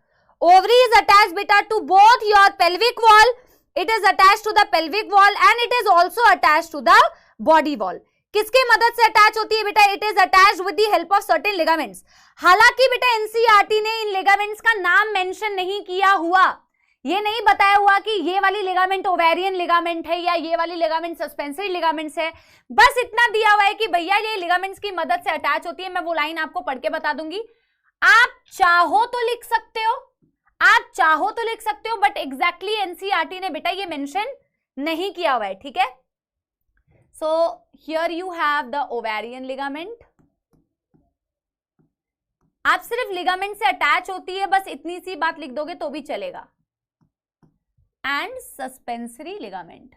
ovary is attached बेटा to both your pelvic wall, it is attached to the pelvic wall and it is also attached to the body wall. किसके मदद से अटैच होती है बेटा, it is attached with the help of certain ligaments. हालांकि बेटा एनसीईआरटी ने इन लिगामेंट्स का नाम मेंशन नहीं किया हुआ, ये नहीं बताया हुआ कि ये वाली लिगामेंट ओवेरियन लिगामेंट है या ये वाली लिगामेंट सस्पेंसरी लिगामेंट्स है, बस इतना दिया हुआ है कि भैया ये लिगामेंट्स की मदद से अटैच होती है। मैं वो लाइन आपको पढ़ के बता दूंगी, आप चाहो तो लिख सकते हो, आप चाहो तो लिख सकते हो, बट एग्जैक्टली एनसीईआरटी ने बेटा ये मेंशन नहीं किया हुआ है, ठीक है। So here you have the ovarian ligament, आप सिर्फ लिगामेंट से अटैच होती है, बस इतनी सी बात लिख दोगे तो भी चलेगा, एंड सस्पेंसरी लिगामेंट,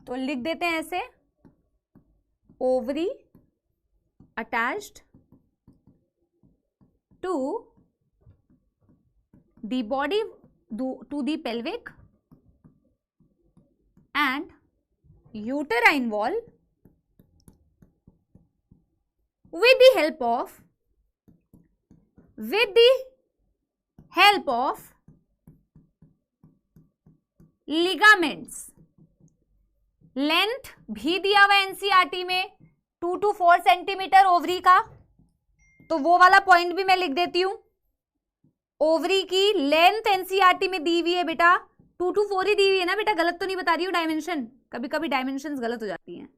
तो लिख देते हैं ऐसे, ovary attached to the body, to the pelvic and uterine wall with the help of ligaments। Length भी दिया हुआ एनसीईआरटी में 2 to 4 सेंटीमीटर ओवरी का, तो वो वाला पॉइंट भी मैं लिख देती हूं, ओवरी की लेंथ एनसीईआरटी में दी हुई है बेटा 2 to 4 ही दी हुई है ना बेटा, गलत तो नहीं बता रही हूँ डायमेंशन, कभी कभी डायमेंशंस गलत हो जाती हैं,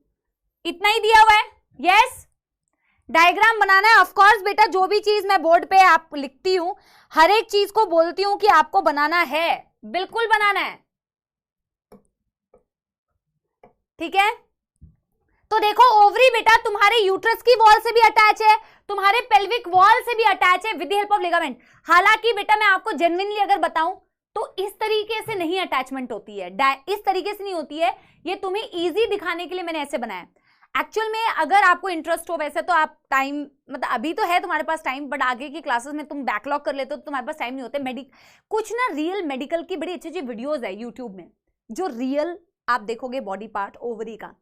इतना ही दिया हुआ है। यस डायग्राम बनाना है, ऑफ कोर्स बेटा जो भी चीज मैं बोर्ड पे आप लिखती हूं हर एक चीज को बोलती हूं कि आपको बनाना है, बिल्कुल बनाना है, ठीक है। तो देखो ओवरी बेटा तुम्हारे यूट्रस की वॉल से भी अटैच है, तुम्हारे पेल्विक वॉल से भी अटैच है with the help of ligament. हालांकि बेटा मैं आपको जेन्युइनली अगर बताऊं तो इस तरीके से नहीं अटैचमेंट होती है, इस तरीके से नहीं होती है, ये तुम्हें इजी दिखाने के लिए मैंने ऐसे बनाया। एक्चुअल में अगर आपको इंटरेस्ट हो वैसे तो आप टाइम, मतलब अभी तो है तुम्हारे पास टाइम, बट आगे की क्लासेस में तुम बैकलॉग कर लेते हो तो तुम्हारे पास टाइम नहीं होते। कुछ ना रियल मेडिकल की बड़ी अच्छी अच्छी वीडियोस है यूट्यूब में, जो रियल आप देखोगे बॉडी पार्ट ओवरी का,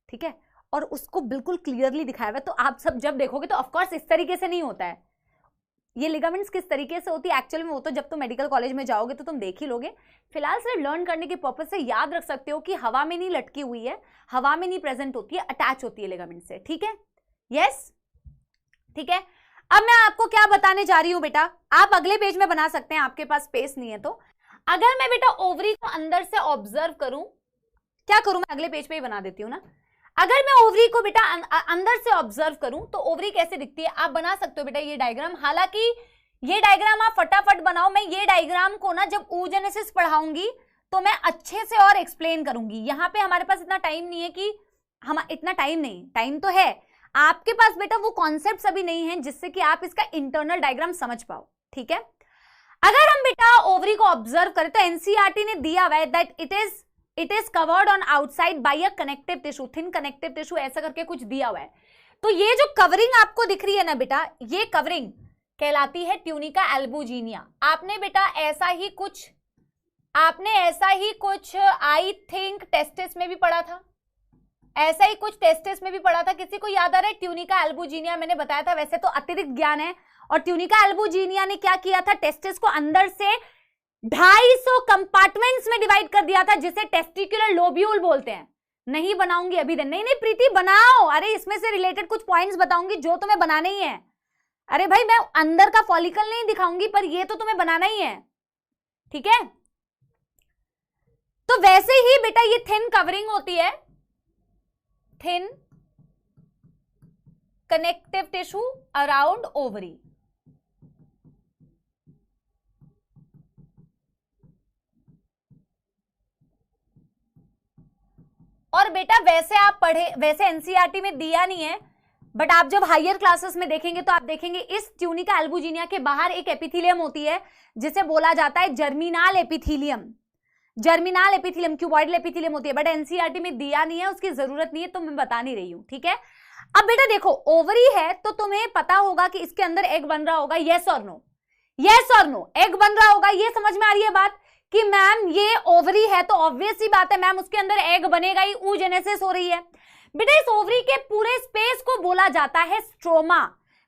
ठीक है, और उसको बिल्कुल क्लियरली दिखाया हुआ है, तो आप सब जब देखोगे तो ऑफकोर्स इस तरीके से नहीं होता है, ये लिगामेंट्स किस तरीके से होती है एक्चुअल में वो तो जब तुम मेडिकल कॉलेज में जाओगे तो तुम देख ही लोगे। फिलहाल सिर्फ लर्न करने के पर्पज से याद रख सकते हो कि हवा में नहीं लटकी हुई है, हवा में नहीं प्रेजेंट होती है, अटैच होती है लिगामेंट से, ठीक है। यस ठीक है। अब मैं आपको क्या बताने जा रही हूं बेटा, आप अगले पेज में बना सकते हैं, आपके पास स्पेस नहीं है तो। अगर मैं बेटा ओवरी को अंदर से ऑब्जर्व करूं, क्या करूं मैं अगले पेज पे ही बना देती हूं ना। अगर मैं ओवरी को बेटा अंदर से ऑब्जर्व करूं तो ओवरी कैसे दिखती है आप बना सकते हो बेटा ये डायग्राम। हालांकि ये डायग्राम आप फटाफट बनाओ, मैं ये डायग्राम को ना जब oogenesis पढ़ाऊंगी तो मैं अच्छे से और एक्सप्लेन करूंगी। यहाँ पे हमारे पास इतना टाइम नहीं है कि हम इतना टाइम नहीं, टाइम तो है, आपके पास बेटा वो कॉन्सेप्ट्स अभी नहीं है जिससे कि आप इसका इंटरनल डायग्राम समझ पाओ, ठीक है। अगर हम बेटा ओवरी को ऑब्जर्व करें तो एनसीईआरटी ने दिया हुआ है that it is covered on outside by a connective tissue, thin connective tissue, ऐसा करके कुछ दिया हुआ है। तो ये जो कवरिंग आपको दिख रही है ना बेटा, ये कवरिंग कहलाती है ट्यूनिका एल्बुजिनिया। आपने बेटा ऐसा ही कुछ आई थिंक टेस्टिस में भी पढ़ा था, ऐसा ही कुछ टेस्टिस में भी पढ़ा था। किसी को याद आ रहा है? ट्यूनिका एल्बुजिनिया मैंने बताया था, वैसे तो अतिरिक्त ज्ञान है। और ट्यूनिका एल्बुजिनिया ने क्या किया था? टेस्टिस को अंदर से 250 कंपार्टमेंट्स में डिवाइड कर दिया था, जिसे टेस्टिकुलर लोब्यूल बोलते हैं। नहीं बनाऊंगी अभी दिन, नहीं प्रीति बनाओ, अरे इसमें से रिलेटेड कुछ पॉइंट्स बताऊंगी जो तुम्हें बनाने ही है। अरे भाई मैं अंदर का फॉलिकल नहीं दिखाऊंगी, पर ये तो तुम्हें बनाना ही है, ठीक है। तो वैसे ही बेटा ये थिन कवरिंग होती है, thin connective tissue around ovary. और बेटा वैसे आप पढ़े, वैसे एनसीईआरटी में दिया नहीं है, बट आप जब हायर क्लासेस में देखेंगे तो आप देखेंगे इस ट्यूनिका एल्बुजिनिया के बाहर एक एपिथेलियम होती है जिसे बोला जाता है जर्मिनाल एपिथेलियम। जर्मिनाल एपिथेलियम क्यूबॉइडल एपिथेलियम होती है, बट एनसीईआरटी में दिया नहीं है, उसकी जरूरत नहीं है, तो मैं बता नहीं रही हूं, ठीक है। अब बेटा देखो ओवरी है तो तुम्हें पता होगा कि इसके अंदर एग बन रहा होगा, यस और नो, यस और नो, एग बन रहा होगा। ये समझ में आ रही है बात कि मैम ये ओवरी है तो ऑब्वियस सी बात है मैम उसके अंदर एग बनेगा ही, oogenesis हो रही है। बेटा इस ओवरी के पूरे स्पेस को बोला जाता है स्ट्रोमा।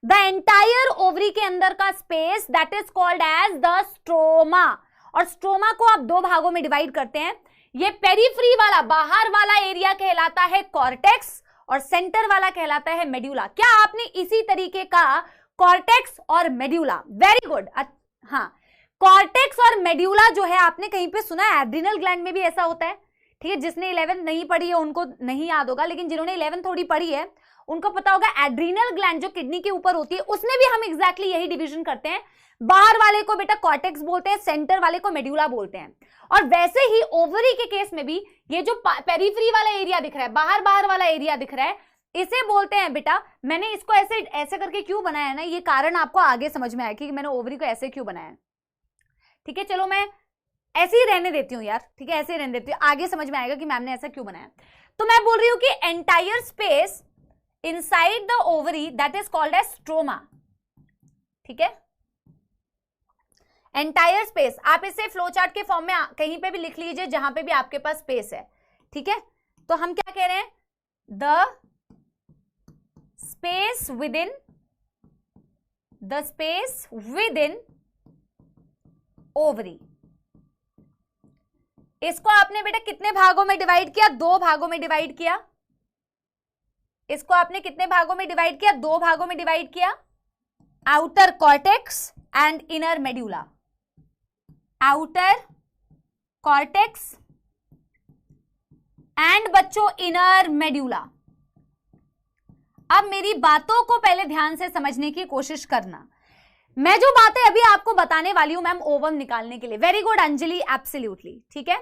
द एंटायर ओवरी के अंदर का space that is called as the stroma. और स्ट्रोमा को आप दो भागों में डिवाइड करते हैं। ये पेरिफ्री वाला बाहर वाला एरिया कहलाता है कॉर्टेक्स और सेंटर वाला कहलाता है मेड्यूला। क्या आपने इसी तरीके का कॉर्टेक्स और मेड्यूला, वेरी गुड, हाँ कॉर्टेक्स और मेड्यूला जो है आपने कहीं पे सुना है? एड्रिनल ग्लैंड में भी ऐसा होता है, ठीक है। जिसने 11th नहीं पढ़ी है उनको नहीं याद होगा, लेकिन जिन्होंने 11th थोड़ी पढ़ी है उनको पता होगा एड्रिनल ग्लैंड जो किडनी के ऊपर होती है उसमें भी हम एग्जैक्टली यही डिवीजन करते हैं। बाहर वाले को बेटा कॉर्टेक्स बोलते हैं, सेंटर वाले को मेड्यूला बोलते हैं। और वैसे ही ओवरी के केस में भी ये जो पेरिफेरी वाला एरिया दिख रहा है, बाहर बाहर वाला एरिया दिख रहा है, इसे बोलते हैं बेटा, मैंने इसको ऐसे ऐसे करके क्यों बनाया है ना, ये कारण आपको आगे समझ में आया कि मैंने ओवरी को ऐसे क्यों बनाया, ठीक है। चलो मैं ऐसे ही रहने देती हूँ यार, ठीक है, ऐसे ही रहने देती हूँ, आगे समझ में आएगा कि मैम ने ऐसा क्यों बनाया। तो मैं बोल रही हूँ कि entire space inside the ovary that is called as stroma, ठीक है। एंटायर स्पेस, आप इसे फ्लो चार्ट के फॉर्म में कहीं पे भी लिख लीजिए जहां पे भी आपके पास स्पेस है, ठीक है। तो हम क्या कह रहे हैं? The space within ovary. इसको आपने बेटा कितने भागों में डिवाइड किया? 2 भागों में डिवाइड किया। इसको आपने कितने भागों में डिवाइड किया? 2 भागों में डिवाइड किया, outer cortex and inner medulla. Outer cortex and बच्चों इनर मेड्यूला। अब मेरी बातों को पहले ध्यान से समझने की कोशिश करना। मैं जो बातें अभी आपको बताने वाली हूं मैम ओवम निकालने के लिए, वेरी गुड अंजलि, एब्सोल्युटली, ठीक है।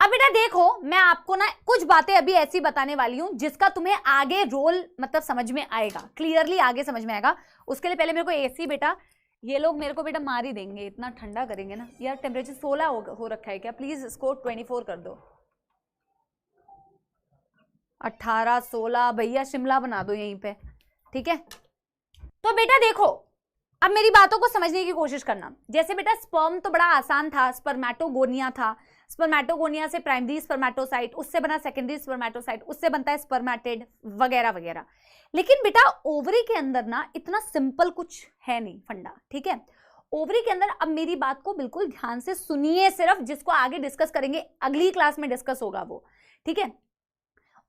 अब बेटा देखो मैं आपको ना कुछ बातें अभी ऐसी बताने वाली हूं जिसका तुम्हें आगे रोल मतलब समझ में आएगा, क्लियरली आगे समझ में आएगा। उसके लिए पहले मेरे को एसी, बेटा ये लोग मेरे को बेटा मार ही देंगे, इतना ठंडा करेंगे ना यार। टेम्परेचर 16 हो रखा है क्या? प्लीज इसको 24 कर दो, 18 16 भैया शिमला बना दो यहीं पे, ठीक है। तो बेटा देखो अब मेरी बातों को समझने की कोशिश करना। जैसे बेटा स्पर्म तो बड़ा आसान था, स्पर्मेटोगोनिया था, स्पर्मेटोगोनिया से प्राइमरी स्पर्मेटोसाइट, उससे बना सेकेंडरी स्पर्मेटोसाइट, उससे बनता है स्पर्मेटिड वगैरह वगैरह। लेकिन बेटा ओवरी के अंदर ना इतना सिंपल कुछ है नहीं फंडा, ठीक है। ओवरी के अंदर, अब मेरी बात को बिल्कुल ध्यान से सुनिए, सिर्फ जिसको आगे डिस्कस करेंगे अगली क्लास में डिस्कस होगा वो, ठीक है।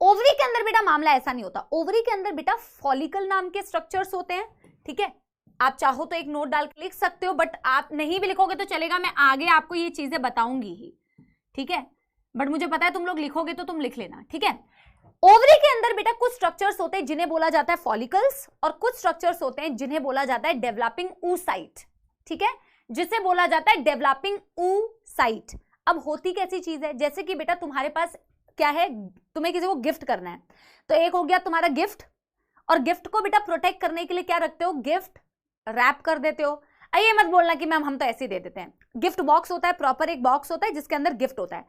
ओवरी के अंदर बेटा मामला ऐसा नहीं होता। ओवरी के अंदर बेटा फॉलिकल नाम के स्ट्रक्चर्स होते हैं, ठीक है। आप चाहो तो एक नोट डाल के लिख सकते हो, बट आप नहीं भी लिखोगे तो चलेगा, मैं आगे आपको ये चीजें बताऊंगी ही, ठीक है। बट मुझे पता है तुम लोग लिखोगे तो तुम लिख लेना, ठीक है। ओवरी के अंदर बेटा कुछ स्ट्रक्चर्स होते हैं जिन्हें बोला जाता है फॉलिकल्स, और कुछ स्ट्रक्चर्स होते हैं जिन्हें बोला जाता है डेवलपिंग oocyte, ठीक है, जिसे बोला जाता है डेवलपिंग oocyte। अब होती कैसी चीज है, जैसे कि बेटा तुम्हारे पास क्या है, तुम्हें किसी को गिफ्ट करना है, तो एक हो गया तुम्हारा गिफ्ट, और गिफ्ट को बेटा प्रोटेक्ट करने के लिए क्या रखते हो, गिफ्ट रैप कर देते हो। ये मत बोलना कि मैम हम तो ऐसे ही दे देते हैं। गिफ्ट बॉक्स होता है, प्रॉपर एक बॉक्स होता है जिसके अंदर गिफ्ट होता है,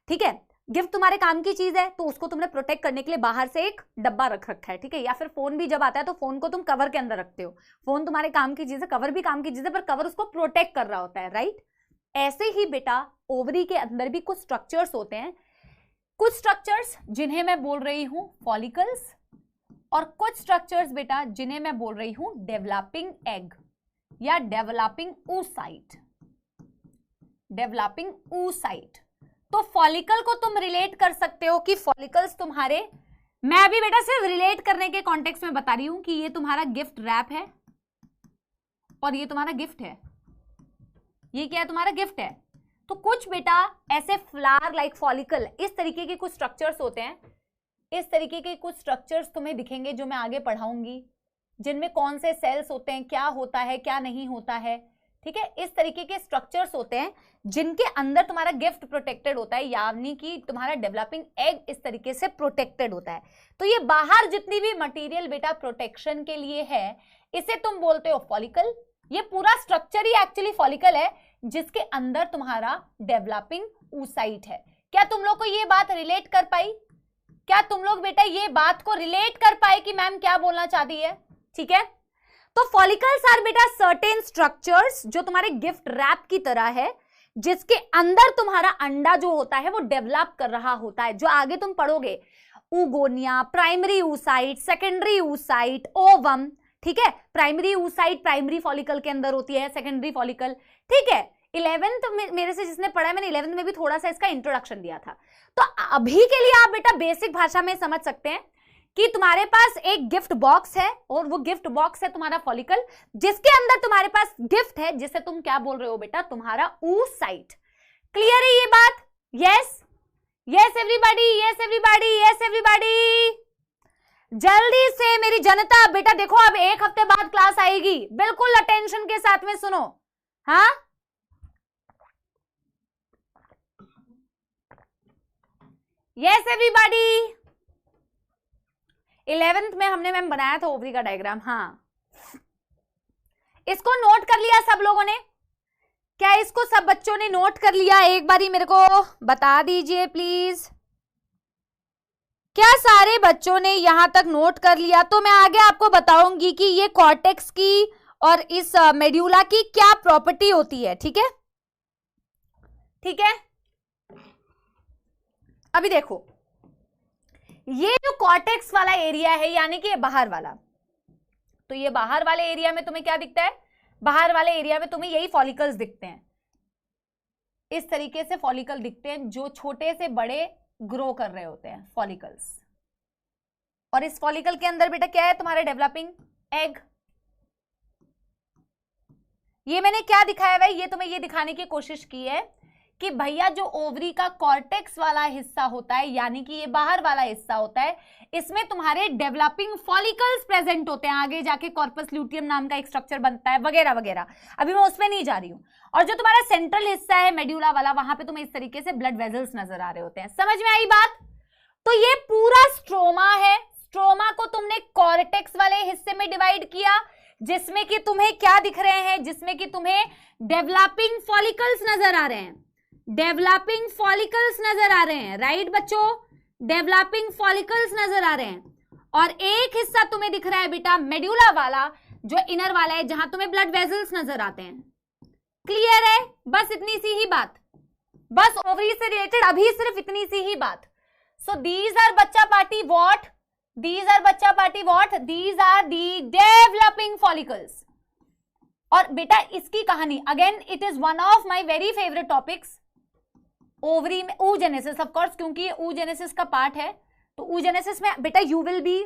ठीक है। गिफ्ट तुम्हारे काम की चीज है तो उसको तुमने प्रोटेक्ट करने के लिए बाहर से एक डब्बा रख रखा है, ठीक है। या फिर फोन भी जब आता है तो फोन को तुम कवर के अंदर रखते हो। फोन तुम्हारे काम की चीज है, कवर भी काम की चीज है, पर कवर उसको प्रोटेक्ट कर रहा होता है, राइट। ऐसे ही बेटा ओवरी के अंदर भी कुछ स्ट्रक्चर्स होते हैं, कुछ स्ट्रक्चर्स जिन्हें मैं बोल रही हूं फॉलिकल्स, और कुछ स्ट्रक्चर्स बेटा जिन्हें मैं बोल रही हूं डेवलपिंग एग या डेवलपिंग oocyte, डेवलपिंग oocyte। तो फॉलिकल को तुम रिलेट कर सकते हो कि फॉलिकल्स तुम्हारे, मैं अभी बेटा सिर्फ रिलेट करने के कॉन्टेक्स्ट में बता रही हूं कि ये तुम्हारा गिफ्ट रैप है और ये तुम्हारा गिफ्ट है, ये क्या है, तुम्हारा गिफ्ट है। तो कुछ बेटा ऐसे फ्लावर लाइक फॉलिकल, इस तरीके के कुछ स्ट्रक्चर्स होते हैं, इस तरीके के कुछ स्ट्रक्चर्स तुम्हें दिखेंगे जो मैं आगे पढ़ाऊंगी, जिनमें कौन से सेल्स होते हैं, क्या होता है क्या नहीं होता है, ठीक है। इस तरीके के स्ट्रक्चर्स होते हैं जिनके अंदर तुम्हारा गिफ्ट प्रोटेक्टेड होता है, यानी कि तुम्हारा डेवलपिंग एग इस तरीके से प्रोटेक्टेड होता है। तो ये बाहर जितनी भी मटेरियल बेटा प्रोटेक्शन के लिए है, इसे तुम बोलते हो फॉलिकल। ये पूरा स्ट्रक्चर ही एक्चुअली फॉलिकल है जिसके अंदर तुम्हारा डेवलपिंग oocyte है। क्या तुम लोग को ये बात रिलेट कर पाई? क्या तुम लोग बेटा ये बात को रिलेट कर पाए कि मैम क्या बोलना चाहती है, ठीक है। तो फॉलिकल्स आर बेटा सर्टेन स्ट्रक्चर्स जो तुम्हारे गिफ्ट रैप की तरह है, जिसके अंदर तुम्हारा अंडा जो होता है वो डेवलप कर रहा होता है, जो आगे तुम पढ़ोगे, oogonia, primary oocyte, secondary oocyte, ovum, ठीक है। प्राइमरी oocyte प्राइमरी फॉलिकल के अंदर होती है, सेकेंडरी फॉलिकल, ठीक है। 11th में मेरे से जिसने पढ़ा है, मैंने 11th में भी थोड़ा सा इसका इंट्रोडक्शन दिया था। तो अभी के लिए आप बेटा बेसिक भाषा में समझ सकते हैं कि तुम्हारे पास एक गिफ्ट बॉक्स है और वो गिफ्ट बॉक्स है तुम्हारा फॉलिकल, जिसके अंदर तुम्हारे पास गिफ्ट है जिसे तुम क्या बोल रहे हो बेटा, तुम्हारा oocyte। क्लियर है ये बात? Yes yes everybody, yes everybody, yes everybody. जल्दी से मेरी जनता बेटा देखो, अब 1 हफ्ते बाद क्लास आएगी, बिल्कुल अटेंशन के साथ में सुनो। हाँ, यस एवरीबॉडी। 11th में हमने मैम बनाया था ओवरी का डायग्राम, हाँ, इसको नोट कर लिया सब लोगों ने? क्या इसको सब बच्चों ने नोट कर लिया? एक बारी मेरे को बता दीजिए प्लीज, क्या सारे बच्चों ने यहां तक नोट कर लिया? तो मैं आगे आपको बताऊंगी कि ये कॉर्टेक्स की और इस मेड्यूला की क्या प्रॉपर्टी होती है, ठीक है, ठीक है। अभी देखो, ये जो कॉर्टेक्स वाला एरिया है, यानी कि ये बाहर वाला, तो ये बाहर वाले एरिया में तुम्हें क्या दिखता है? बाहर वाले एरिया में तुम्हें यही फॉलिकल्स दिखते हैं, इस तरीके से फॉलिकल दिखते हैं जो छोटे से बड़े ग्रो कर रहे होते हैं, फॉलिकल्स। और इस फॉलिकल के अंदर बेटा क्या है? तुम्हारा डेवलपिंग एग। ये मैंने क्या दिखाया है? ये तुम्हें ये दिखाने की कोशिश की है कि भैया जो ओवरी का कॉर्टेक्स वाला हिस्सा होता है, यानी कि ये बाहर वाला हिस्सा होता है, इसमें तुम्हारे डेवलपिंग फॉलिकल्स प्रेजेंट होते हैं, आगे जाके कॉर्पस ल्यूटियम नाम का एक स्ट्रक्चर बनता है वगैरह वगैरह, अभी मैं उसमें नहीं जा रही हूं। और जो तुम्हारा सेंट्रल हिस्सा है मेड्यूला वाला, वहां पे तुम्हें इस तरीके से ब्लड वेजल्स नजर आ रहे होते हैं। समझ में आई बात? तो ये पूरा स्ट्रोमा है। स्ट्रोमा को तुमने कॉर्टेक्स वाले हिस्से में डिवाइड किया, जिसमें कि तुम्हें क्या दिख रहे हैं? जिसमें कि तुम्हें डेवलपिंग फॉलिकल्स नजर आ रहे हैं, डेवलपिंग फॉलिकल्स नजर आ रहे हैं, राइट बच्चों, डेवलपिंग फॉलिकल्स नजर आ रहे हैं। और एक हिस्सा तुम्हें दिख रहा है बेटा मेड्यूला वाला, जो इनर वाला है, जहां तुम्हें ब्लड वेजल्स नजर आते हैं। क्लियर है? बस इतनी सी ही बात, बस ओवरी से रिलेटेड अभी सिर्फ इतनी सी ही बात। सो दीज आर बच्चा पार्टी व्हाट? दीज आर बच्चा party what? These are the developing follicles. और बेटा इसकी कहानी again, it is one of my very favourite topics ovary में, oogenesis ऑफ कोर्स, क्योंकि ये oogenesis का पार्ट है। तो oogenesis में बेटा you will be,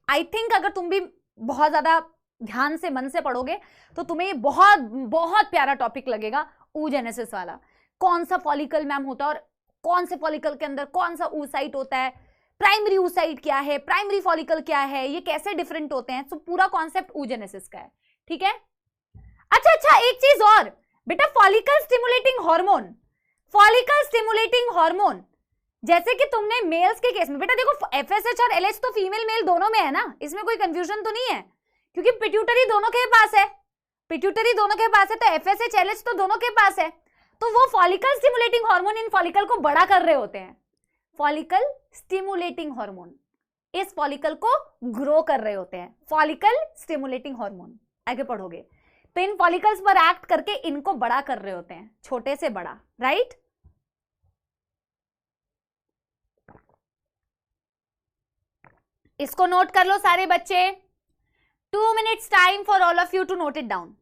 I think अगर तुम भी बहुत ज्यादा ध्यान से मन से पढ़ोगे तो तुम्हें ये बहुत बहुत प्यारा टॉपिक लगेगा, oogenesis वाला। कौन सा फॉलिकल मैम होता है और कौन से फॉलिकल के अंदर कौन सा oocyte होता है, प्राइमरी oocyte क्या है, प्राइमरी फॉलिकल क्या है, ये कैसे डिफरेंट होते हैं। तो पूरा कॉन्सेप्ट oogenesis का है, ठीक है। अच्छा, एक चीज और बेटा, follicle stimulating hormone, follicle stimulating hormone जैसे कि तुमने मेल्स के केस में बेटा देखो एफएसएच और एलएच तो फीमेल मेल दोनों में है ना, इसमें कोई कंफ्यूजन तो नहीं है, क्योंकि पिट्यूटरी दोनों के पास है, पिट्यूटरी दोनों के पास है, तो एफएसएच एलएच तो दोनों के पास है, तो वो फॉलिकल स्टिमुलेटिंग हार्मोन इन फॉलिकल को बड़ा कर रहे होते हैं, फॉलिकल स्टिमुलेटिंग हार्मोन इस फॉलिकल को ग्रो कर रहे होते हैं, फॉलिकल स्टिमुलेटिंग हार्मोन आगे पढ़ोगे, तो इन फॉलिकल्स पर एक्ट करके इनको बड़ा कर रहे होते हैं, छोटे से बड़ा, राइट। इसको नोट कर लो सारे बच्चे, 2 minutes time for all of you to note it down,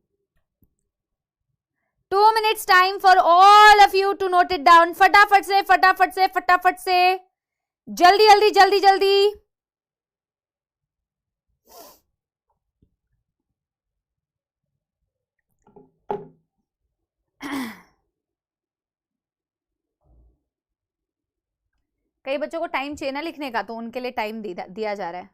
2 minutes time for all of you to note it down, फटाफट से फटाफट से फटाफट से, जल्दी जल्दी जल्दी जल्दी। कई बच्चों को टाइम चाहिए ना लिखने का, तो उनके लिए टाइम दिया जा रहा है।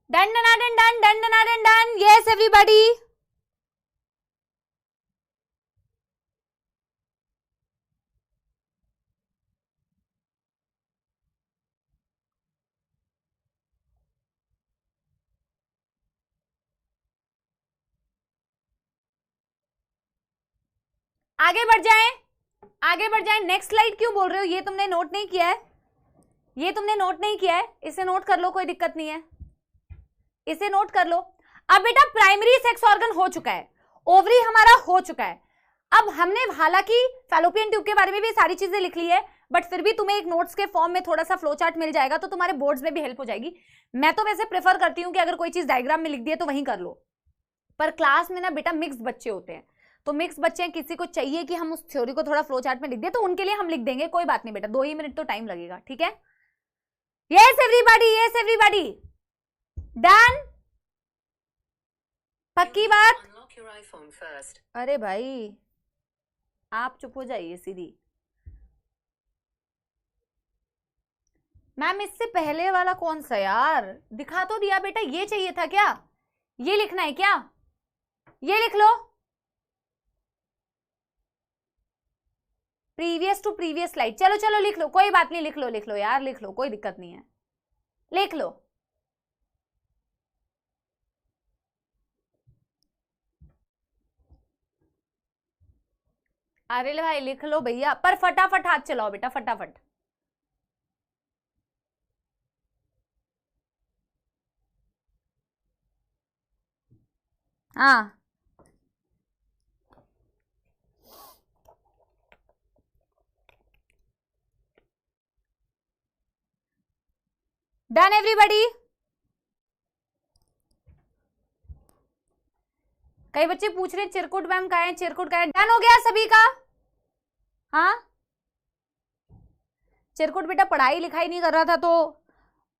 Done done done done done done done done, yes everybody. आगे बढ़ जाएं, आगे बढ़ जाएं। नेक्स्ट स्लाइड क्यों बोल रहे हो, ये तुमने नोट नहीं किया है, ये तुमने नोट नहीं किया है, इसे नोट कर लो, कोई दिक्कत नहीं है, इसे नोट कर लो। अब बेटा प्राइमरी सेक्स ऑर्गन हो चुका है, ओवरी हमारा हो चुका है, अब हमने हालांकि फैलोपियन ट्यूब के बारे में भी सारी चीजें लिख ली है, बट फिर भी तुम्हें एक नोट्स के फॉर्म में थोड़ा सा फ्लो चार्ट मिल जाएगा, तो तुम्हारे बोर्ड्स में भी हेल्प हो जाएगी। मैं तो वैसे प्रेफर करती हूँ कि अगर कोई चीज डायग्राम में लिख दी है तो वहीं कर लो, पर क्लास में ना बेटा मिक्स बच्चे होते हैं, तो मिक्स बच्चे हैं, किसी को चाहिए कि हम उस थ्योरी को थोड़ा फ्लो चार्ट में लिख दें, तो उनके लिए हम लिख देंगे, कोई बात नहीं बेटा, 2 ही मिनट तो टाइम लगेगा, ठीक है। Yes everybody, yes everybody, done, पक्की बात। अरे भाई आप चुप हो जाइए सीधी। मैम इससे पहले वाला कौन सा यार, दिखा तो दिया बेटा, ये चाहिए था क्या, ये लिखना है क्या, ये लिख लो, प्रीवियस टू प्रीवियस स्लाइड, चलो चलो लिख लो, कोई बात नहीं, लिख लो यार, लिख लो, कोई दिक्कत नहीं है, लिख लो। अरे भाई लिख लो भैया, पर फटाफट हाथ चलाओ बेटा, फटाफट। हाँ डन एवरीबॉडी। कई बच्चे पूछ रहे चिरकुट मैम कहाँ है, चिरकुट कहाँ है, डन हो गया सभी का। हाँ चिरकुट बेटा पढ़ाई लिखाई नहीं कर रहा था, तो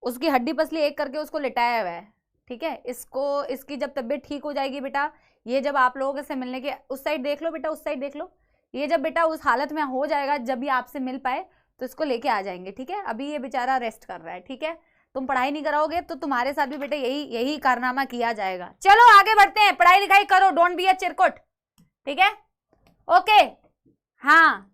उसकी हड्डी पसली एक करके उसको लिटाया हुआ है, ठीक है। इसको, इसकी जब तबीयत ठीक हो जाएगी बेटा, ये जब आप लोगों से मिलने के, उस साइड देख लो बेटा, उस साइड देख लो, ये जब बेटा उस हालत में हो जाएगा जब ये आपसे मिल पाए तो इसको लेके आ जाएंगे, ठीक है। अभी ये बेचारा रेस्ट कर रहा है, ठीक है। तुम पढ़ाई नहीं कराओगे तो तुम्हारे साथ भी बेटा यही कारनामा किया जाएगा। चलो आगे बढ़ते हैं, पढ़ाई लिखाई करो, डोंट बी अ चिरकुट, ठीक है, ओके। हाँ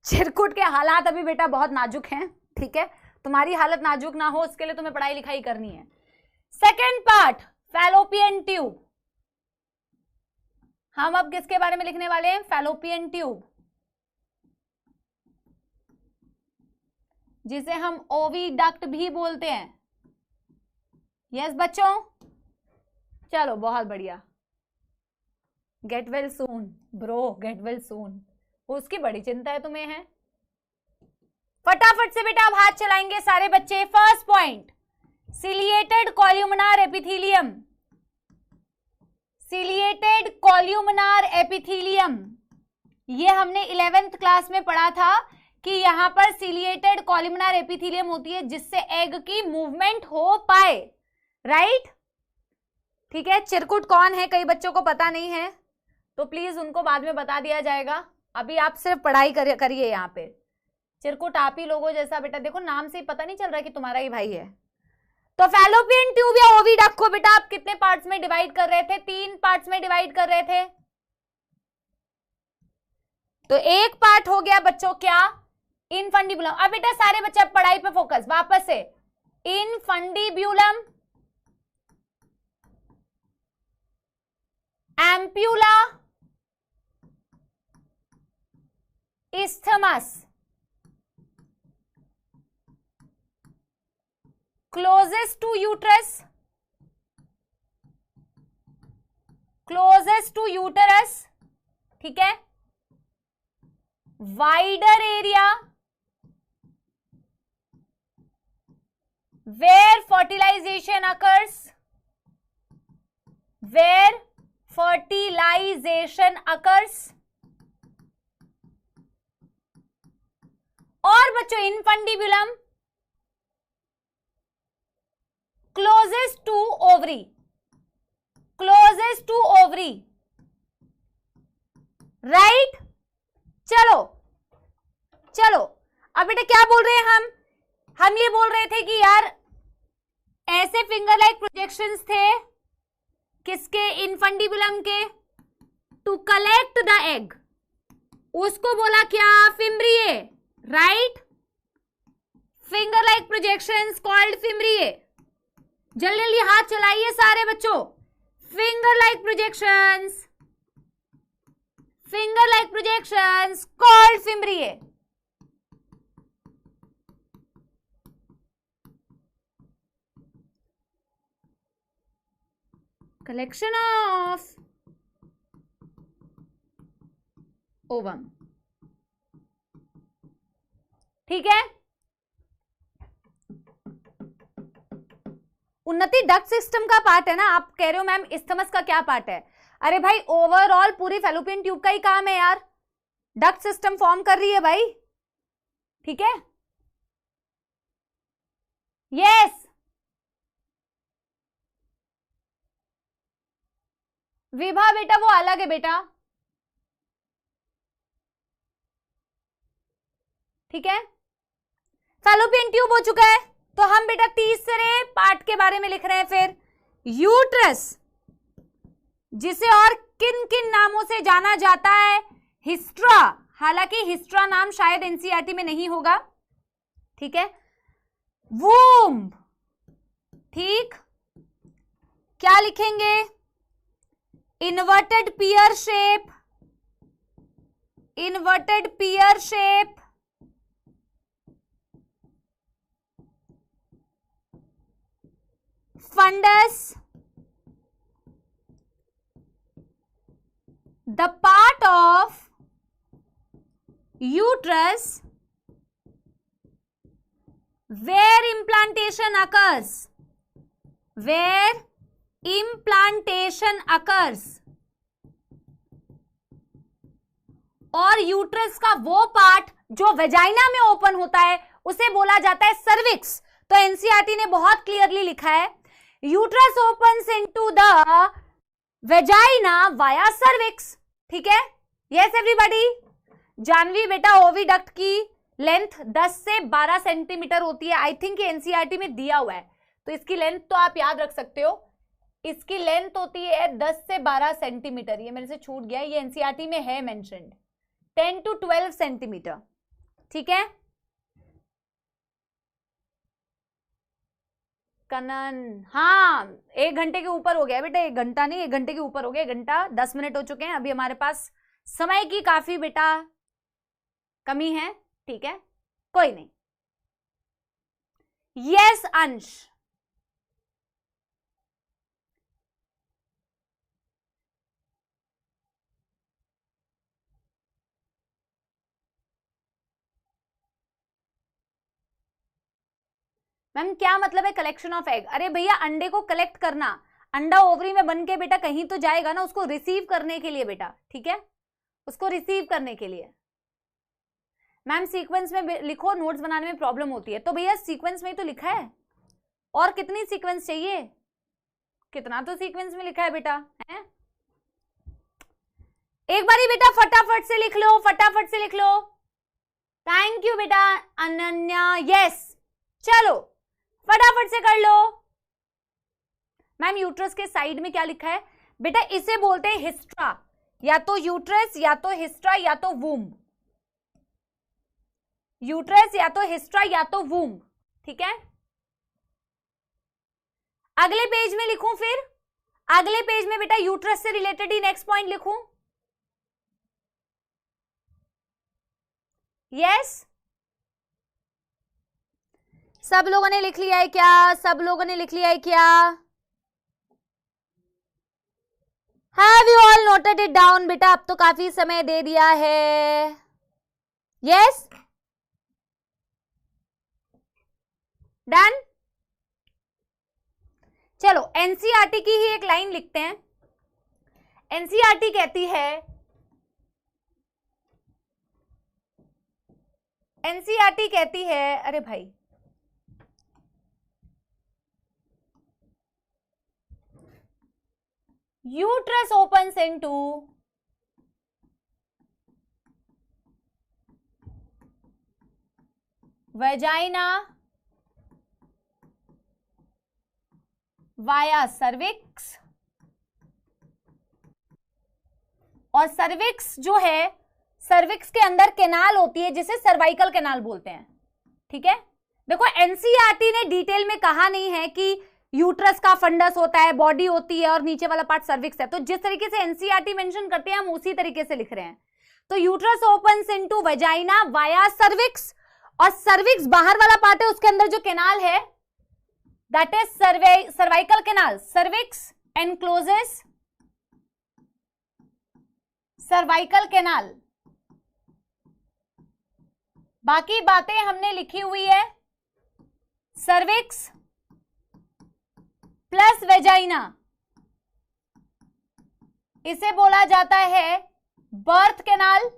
चिरकुट के हालात अभी बेटा बहुत नाजुक हैं, ठीक है, तुम्हारी हालत नाजुक ना हो उसके लिए तुम्हें पढ़ाई लिखाई करनी है। Second part, fallopian tube. हम अब किसके बारे में लिखने वाले हैं, फैलोपियन ट्यूब, जिसे हम ओविडक्ट भी बोलते हैं। यस बच्चों, चलो बहुत बढ़िया, get well soon bro, get well soon, उसकी बड़ी चिंता है तुम्हें, है। फटाफट से बेटा अब हाथ चलाएंगे सारे बच्चे। First point, ciliated columnar epithelium, ciliated columnar epithelium, ये हमने 11th क्लास में पढ़ा था कि यहां पर सिलिएटेड कॉल्यूमनार एपिथेलियम होती है जिससे एग की मूवमेंट हो पाए, राइट, ठीक है, चिरकुट कौन है, कई बच्चों को पता नहीं है तो प्लीज उनको बाद में बता दिया जाएगा। अभी आप सिर्फ पढ़ाई करिए यहाँ पे। चिरकुट आप ही लोगों जैसा बेटा, देखो नाम से ही पता नहीं चल रहा कि तुम्हारा ही भाई है। तो फैलोपियन ट्यूब या ओविडक्ट को बेटा आप कितने पार्ट्स में डिवाइड कर रहे थे? 3 पार्ट्स में डिवाइड कर रहे थे। तो एक पार्ट हो गया बच्चों क्या? इनफंडिबुलम। अब बेटा सारे बच्चे पढ़ाई पे फोकस वापस से। इनफंडिब्यूलम, ampulla, isthmus, closest to uterus, closest to uterus, ठीक है, wider area where fertilization occurs, where fertilization occurs, और बच्चों infundibulum closest to ovary, closest to ovary, right. चलो चलो अब बेटा क्या बोल रहे हैं हम ये बोल रहे थे कि यार ऐसे फिंगर लाइक प्रोजेक्शंस थे किसके? इनफंडिबुलम के, टू कलेक्ट द एग, उसको बोला क्या? Fimbriae, right. Finger like projections called fimbriae. जल्दी जल्दी हाथ चलाइए सारे बच्चों। Finger like projections, finger like projections called fimbriae. Collection of ovum, ठीक है। उन्नति डक्ट सिस्टम का पार्ट है ना? आप कह रहे हो मैम इस्थमस का क्या पार्ट है? अरे भाई ओवरऑल पूरी फैलोपियन ट्यूब का ही काम है यार, डक्ट सिस्टम फॉर्म कर रही है भाई, ठीक है। यस विभा बेटा वो अलग है बेटा, ठीक है। फैलोपियन ट्यूब हो चुका है तो हम बेटा तीसरे पार्ट के बारे में लिख रहे हैं फिर। यूट्रस, जिसे और किन किन नामों से जाना जाता है? हिस्ट्रा, हालांकि हिस्ट्रा नाम शायद एनसीईआरटी में नहीं होगा, ठीक है। वूम्ब, ठीक, क्या लिखेंगे? Inverted pear shape, inverted pear shape, fundus, the part of uterus where implantation occurs, where implantation occurs, और यूट्रस का वो पार्ट जो वेजाइना में ओपन होता है उसे बोला जाता है सर्विक्स। तो एनसीईआरटी ने बहुत क्लियरली लिखा है uterus opens into the vagina via cervix, ठीक है। Yes everybody. जानवी बेटा ओविडक्ट की लेंथ 10 से 12 सेंटीमीटर होती है, आई थिंक एनसीईआरटी में दिया हुआ है, तो इसकी लेंथ तो आप याद रख सकते हो। इसकी लेंथ होती है 10 से 12 सेंटीमीटर, ये मेरे से छूट गया, ये एनसीईआरटी में है मेंशन्ड, 10 to 12 सेंटीमीटर, ठीक है। कनन, हाँ 1 घंटे के ऊपर हो गया बेटा, 1 घंटा नहीं 1 घंटे के ऊपर हो गया, 1 घंटा 10 मिनट हो चुके हैं। अभी हमारे पास समय की काफी बेटा कमी है, ठीक है, कोई नहीं। यस अंश, मैम क्या मतलब है कलेक्शन ऑफ एग? अरे भैया अंडे को कलेक्ट करना, अंडा ओवरी में बन के बेटा कहीं तो जाएगा ना, उसको रिसीव करने के लिए बेटा, ठीक है, उसको रिसीव करने के लिए। मैम सीक्वेंस में लिखो, नोट्स बनाने में प्रॉब्लम होती है, तो भैया सीक्वेंस में ही तो लिखा है, और कितनी सीक्वेंस चाहिए? कितना तो सीक्वेंस में लिखा है बेटा, है? एक बारी बेटा फटाफट से लिख लो, फटाफट से लिख लो। थैंक यू बेटा अनन्या, यस। चलो फटाफट से कर लो। मैम यूट्रस के साइड में क्या लिखा है बेटा? इसे बोलते हैं हिस्ट्रा, या तो यूट्रस या तो हिस्ट्रा या तो वूम्ब। यूट्रस या तो हिस्ट्रा या तो वूम्ब, ठीक है। अगले पेज में लिखूं, फिर अगले पेज में बेटा यूट्रस से रिलेटेड ही नेक्स्ट पॉइंट लिखूं? यस, सब लोगों ने लिख लिया है क्या? सब लोगों ने लिख लिया है क्या? Have you all noted it down? बेटा अब तो काफी समय दे दिया है। Yes, done. चलो एनसीईआरटी की ही एक लाइन लिखते हैं। एनसीईआरटी कहती है, एनसीईआरटी कहती है, अरे भाई uterus opens into vagina via cervix, और सर्विक्स जो है, सर्विक्स के अंदर कैनाल होती है जिसे सर्वाइकल कैनाल बोलते हैं, ठीक है। देखो एनसीईआरटी ने डिटेल में कहा नहीं है कि यूट्रस का फंडस होता है, बॉडी होती है और नीचे वाला पार्ट सर्विक्स है, तो जिस तरीके से एनसीईआरटी मेंशन करते हैं हम उसी तरीके से लिख रहे हैं। तो uterus opens into vagina via cervix, और सर्विक्स बाहर वाला पार्ट है, उसके अंदर जो कैनाल है that is cervical canal. Cervix encloses cervical canal. बाकी बातें हमने लिखी हुई है, सर्विक्स प्लस वेजाइना, इसे बोला जाता है बर्थ कैनाल।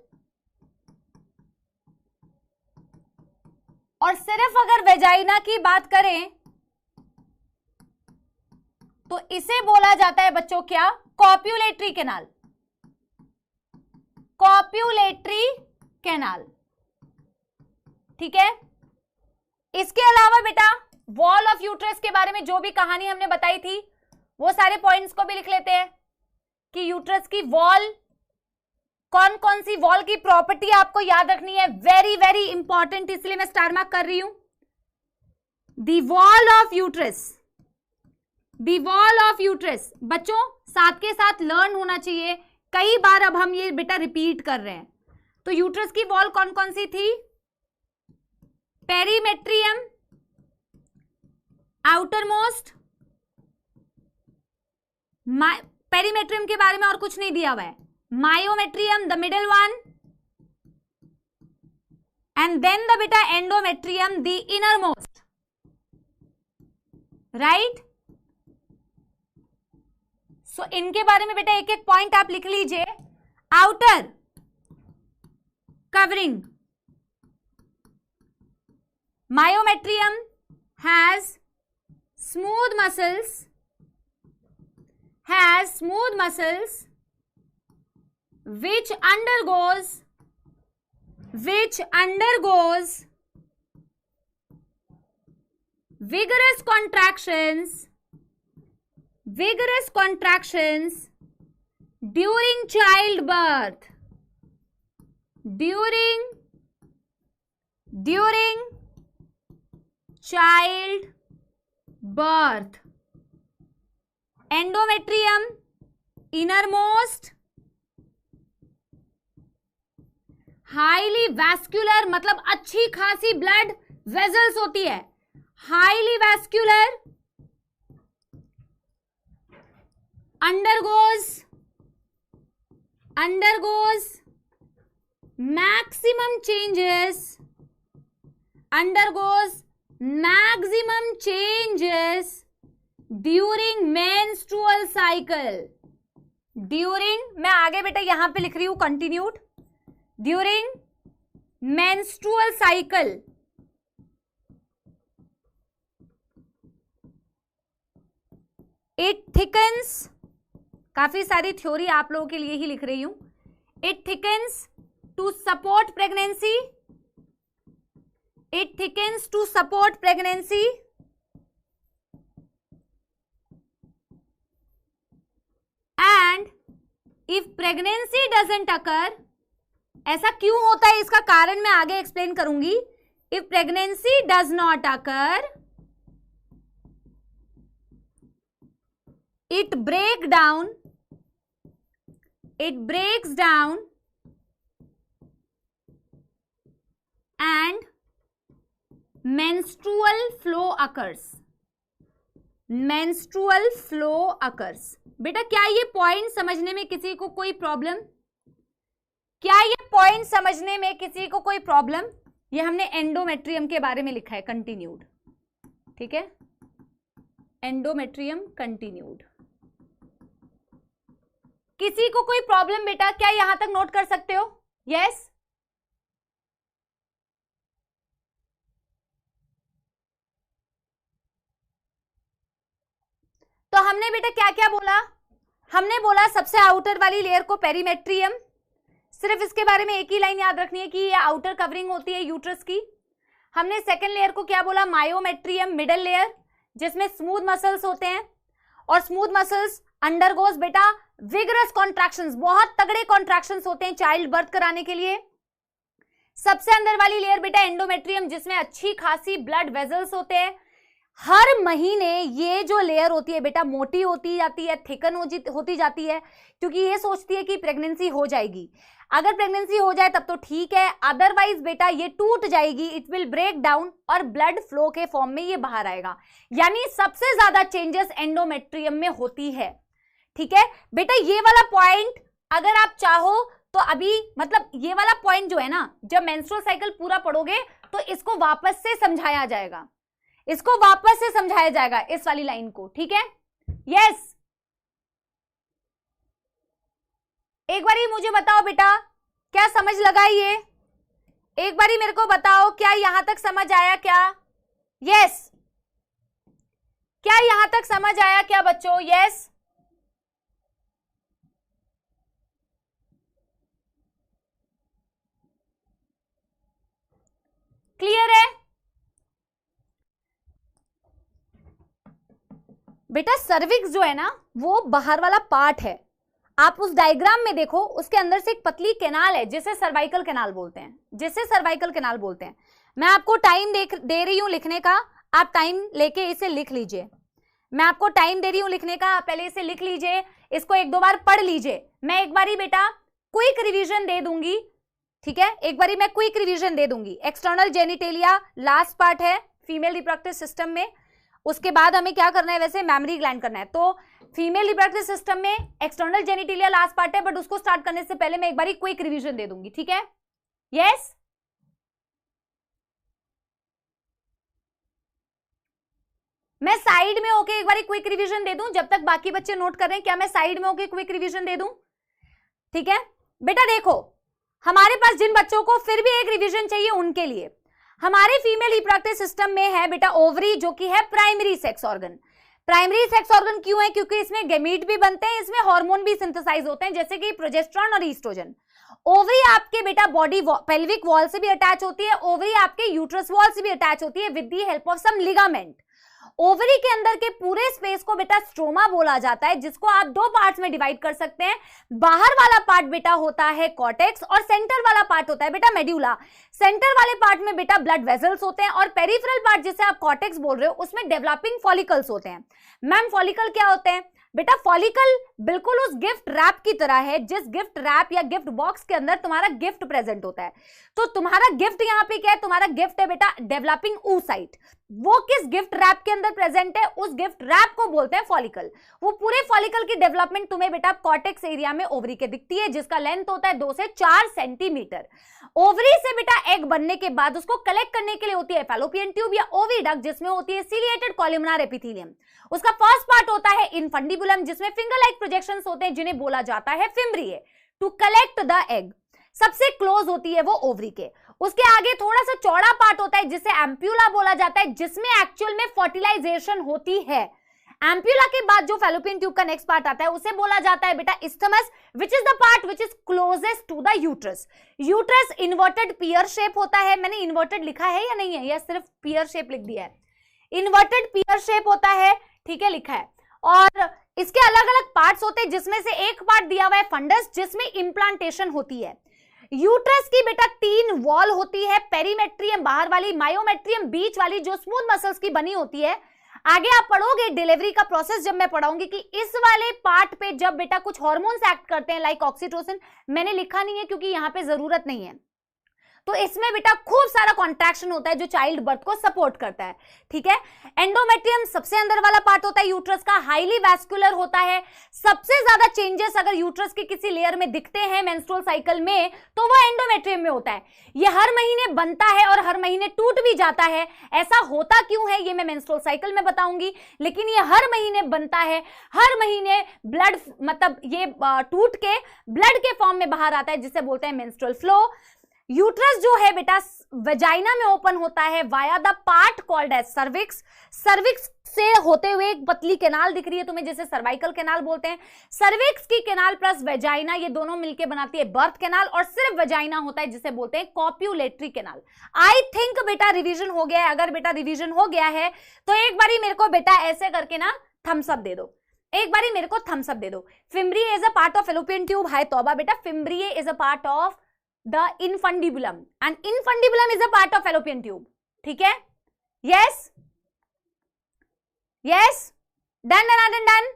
और सिर्फ अगर वेजाइना की बात करें तो इसे बोला जाता है बच्चों क्या? Copulatory canal. कॉप्युलेटरी कैनाल, ठीक है। इसके अलावा बेटा वॉल ऑफ यूट्रस के बारे में जो भी कहानी हमने बताई थी वो सारे पॉइंट्स को भी लिख लेते हैं कि यूट्रस की वॉल, कौन कौन सी वॉल की प्रॉपर्टी आपको याद रखनी है, वेरी वेरी इंपॉर्टेंट, इसलिए मैं स्टार मार्क कर रही हूं। The wall of uterus, the wall of uterus बच्चों साथ के साथ लर्न होना चाहिए, कई बार अब हम ये बेटा रिपीट कर रहे हैं। तो यूट्रस की वॉल कौन कौन सी थी? पेरीमेट्रियम आउटर मोस्ट, पेरीमेट्रियम के बारे में और कुछ नहीं दिया हुआ है, myometrium the middle one, and then the बेटा endometrium the innermost, right. So इनके बारे में बेटा एक एक पॉइंट आप लिख लीजिए। Outer covering, myometrium has smooth muscles, which undergoes vigorous contractions during childbirth, during child birth. Endometrium innermost, highly vascular मतलब अच्छी खासी ब्लड वेजल्स होती है, highly vascular, undergoes maximum changes during menstrual cycle. मैं आगे बेटा यहां पे लिख रही हूं continued, during menstrual cycle, it thickens, काफी सारी थ्योरी आप लोगों के लिए ही लिख रही हूं। It thickens to support pregnancy, it thickens to support pregnancy and if pregnancy doesn't occur, ऐसा क्यों होता है इसका कारण मैं आगे एक्सप्लेन करूंगी। If pregnancy does not occur, it breaks down and menstrual flow occurs। बेटा क्या ये पॉइंट समझने में किसी को कोई प्रॉब्लम, क्या ये पॉइंट समझने में किसी को कोई प्रॉब्लम? ये हमने एंडोमेट्रियम के बारे में लिखा है कंटिन्यूड, ठीक है, एंडोमेट्रियम कंटिन्यूड। किसी को कोई प्रॉब्लम बेटा? क्या यहां तक नोट कर सकते हो? यस तो हमने बेटा क्या क्या बोला? हमने बोला सबसे आउटर वाली लेयर को पेरीमेट्रियम, सिर्फ इसके बारे में एक ही लाइन याद रखनी है कि ये आउटर कवरिंग होती है यूट्रस की। हमने सेकेंड लेयर को क्या बोला? मायोमेट्रियम, मिडल लेयर, जिसमें स्मूथ मसल्स होते हैं और स्मूथ मसल्स अंडरगोज बेटा विगरस कॉन्ट्रैक्शंस, बहुत तगड़े कॉन्ट्रैक्शंस होते हैं चाइल्ड बर्थ कराने के लिए। सबसे अंदर वाली लेयर बेटा एंडोमेट्रियम, जिसमें अच्छी खासी ब्लड वेजल्स होते हैं। हर महीने ये जो लेयर होती है बेटा मोटी होती जाती है, थिकन होती जाती है, क्योंकि ये सोचती है कि प्रेगनेंसी हो जाएगी। अगर प्रेगनेंसी हो जाए तब तो ठीक है, अदरवाइज बेटा ये टूट जाएगी, इट विल ब्रेक डाउन और ब्लड फ्लो के फॉर्म में ये बाहर आएगा। यानी सबसे ज्यादा चेंजेस एंडोमेट्रियम में होती है, ठीक है बेटा। ये वाला पॉइंट अगर आप चाहो तो अभी मतलब ये वाला पॉइंट जो है ना, जब मेंस्ट्रुअल साइकिल पूरा पढ़ोगे तो इसको वापस से समझाया जाएगा, इसको वापस से समझाया जाएगा इस वाली लाइन को, ठीक है। यस एक बारी मुझे बताओ बेटा क्या समझ लगा ये? एक बारी मेरे को बताओ क्या यहां तक समझ आया क्या? यस क्या यहां तक समझ आया क्या बच्चों? यस क्लियर है बेटा? सर्विक्स जो है ना वो बाहर वाला पार्ट है, आप उस डायग्राम में देखो, उसके अंदर से एक पतली कैनाल है जिसे सर्वाइकल कैनाल बोलते हैं, जिसे सर्वाइकल कैनाल बोलते हैं। मैं आपको टाइम दे रही हूं लिखने का, आप टाइम लेके इसे लिख लीजिए। मैं आपको टाइम दे रही हूं लिखने का, पहले इसे लिख लीजिए, इसको एक दो बार पढ़ लीजिए। मैं एक बारी बेटा क्विक रिवीजन दे दूंगी, ठीक है, एक बारी मैं क्विक रिवीजन दे दूंगी। एक्सटर्नल जेनिटेलिया लास्ट पार्ट है फीमेल रिप्रोडक्टिव सिस्टम में, उसके बाद हमें क्या करना है, वैसे मैमरी ग्लैंड करना है। तो फीमेल रिप्रोडक्टिव सिस्टम में एक्सटर्नल जेनिटेलिया लास्ट पार्ट है, बट उसको स्टार्ट करने से पहले मैं एक बारी क्विक रिवीजन दे दूंगी, ठीक है। यस मैं साइड में होके एक बारी क्विक रिवीजन दे दूं जब तक बाकी बच्चे नोट कर रहे हैं? क्या मैं साइड में होके क्विक रिवीजन दे दूं? ठीक है बेटा, देखो हमारे पास जिन बच्चों को फिर भी एक रिवीजन चाहिए उनके लिए, हमारे फीमेल रिप्रोडक्टिव सिस्टम में है बेटा ओवरी, जो कि है primary sex organ. Primary sex organ क्यों है? क्योंकि इसमें गैमीट भी बनते हैं, इसमें हार्मोन भी सिंथेसाइज होते हैं, जैसे कि प्रोजेस्टेरॉन और ईस्ट्रोजन। ओवरी आपके बेटा बॉडी पेल्विक वॉल से भी अटैच होती है, ओवरी आपके यूट्रस वॉल से भी अटैच होती है with the help of some ligament. Ovary के अंदर के पूरे स्पेस को बेटा स्ट्रोमा बोला जाता है, जिसको आप दो पार्ट्स में डिवाइड कर सकते हैं। बाहर वाला पार्ट बेटा होता है कॉर्टेक्स और सेंटर वाला पार्ट होता है बेटा मेड्यूला। सेंटर वाले पार्ट में बेटा ब्लड वेसल्स होते हैं और पेरिफेरल पार्ट जिसे आप कॉर्टेक्स बोल रहे हो उसमें डेवलपिंग फॉलिकल्स होते हैं। मैम फॉलिकल क्या होते हैं बेटा? फॉलिकल बिल्कुल उस गिफ्ट रैप की तरह है, जिस गिफ्ट रैप या गिफ्ट बॉक्स के अंदर तुम्हारा गिफ्ट प्रेजेंट होता है। तो तुम्हारा गिफ्ट यहाँ पे क्या है? तुम्हारा गिफ्ट है बेटा डेवलपिंग oocyte। वो किस गिफ्ट रैप के अंदर प्रेजेंट है? उस गिफ्ट रैप को बोलते हैं फॉलिकल। वो पूरे फॉलिकल की डेवलपमेंट तुम्हें बेटा कॉर्टेक्स एरिया में ओवरी के दिखती है, जिसका लेंथ होता है 2 से 4 सेंटीमीटर। ओवरी से बेटा एग बनने के बाद उसको कलेक्ट करने के लिए होती है फैलोपियन ट्यूब या ओविडक्ट, जिसमें होती है सिलिएटेड कॉलमनार एपिथेलियम। उसका फर्स्ट पार्ट होता है इनफंडिबुलम, जिसमें फिंगर लाइक प्रोजेक्शंस होते हैं जिन्हें बोला जाता है fimbriae to collect the egg. सबसे क्लोज होती है वो ओवरी के। उसके आगे थोड़ा सा चौड़ा पार्ट होता है जिसे एम्प्यूला बोला जाता है, जिसमें एक्चुअल में फर्टिलाइजेशन होती है। एम्प्यूला के बाद जो फैलोपियन ट्यूब का नेक्स्ट पार्ट आता है उसे बोला जाता है बेटा isthmus, which is the part which is closest to the uterus. Uterus inverted pear shape होता है, मैंने इन्वर्टेड लिखा है या नहीं है, या सिर्फ पियर शेप लिख दिया है? इन्वर्टेड पियर शेप होता है, ठीक है, लिखा है। और इसके अलग अलग पार्ट्स होते हैं, जिसमें से एक पार्ट दिया हुआ है फंडस, जिसमें इंप्लांटेशन होती है। यूट्रस की बेटा 3 वॉल होती है, पेरीमेट्रियम बाहर वाली, मायोमेट्रियम बीच वाली, जो स्मूथ मसल्स की बनी होती है। आगे आप पढ़ोगे डिलीवरी का प्रोसेस जब मैं पढ़ाऊंगी कि इस वाले पार्ट पे जब बेटा कुछ हार्मोन्स एक्ट करते हैं लाइक ऑक्सीटोसिन, मैंने लिखा नहीं है क्योंकि यहां पे जरूरत नहीं है, तो इसमें बेटा खूब सारा कॉन्ट्रैक्शन होता है जो चाइल्ड बर्थ को सपोर्ट करता है, ठीक है। एंडोमेट्रियम सबसे अंदर वाला पार्ट होता है यूट्रस का, हाईली वैस्कुलर होता है। सबसे ज्यादा चेंजेस अगर यूट्रस के किसी लेयर में दिखते हैं मेंस्ट्रुअल साइकिल में तो वो एंडोमेट्रियम में होता है। ये हर महीने बनता है और हर महीने टूट भी जाता है। ऐसा होता क्यों है ये मैं मेंस्ट्रुअल साइकिल में बताऊंगी, लेकिन ये हर महीने बनता है, हर महीने ब्लड मतलब ये टूट के ब्लड के फॉर्म में बाहर आता है, जिसे बोलते हैं मेंस्ट्रुअल फ्लो। यूट्रस जो है बेटा वेजाइना में ओपन होता है via the part called as cervix. Cervix से होते हुए एक पतली कैनाल दिख रही है तुम्हें, जैसे सर्वाइकल कैनाल बोलते हैं। सर्विक्स की कैनाल प्लस वेजाइना ये दोनों मिलकर बनाती है बर्थ कैनाल, और सिर्फ वेजाइना होता है जिसे बोलते हैं कॉप्युलेटरी कैनाल। आई थिंक बेटा रिवीजन हो गया है। अगर बेटा रिवीजन हो गया है तो एक बारी मेरे को बेटा ऐसे करके ना थम्स अप दे दो, एक बारी मेरे को थम्स अप दे दो। Fimbriae is a part of fallopian tube. हाय तौबा बेटा, fimbriae is a part of the infundibulum and infundibulum is a part of fallopian tube, ठीक है? yes yes done done done।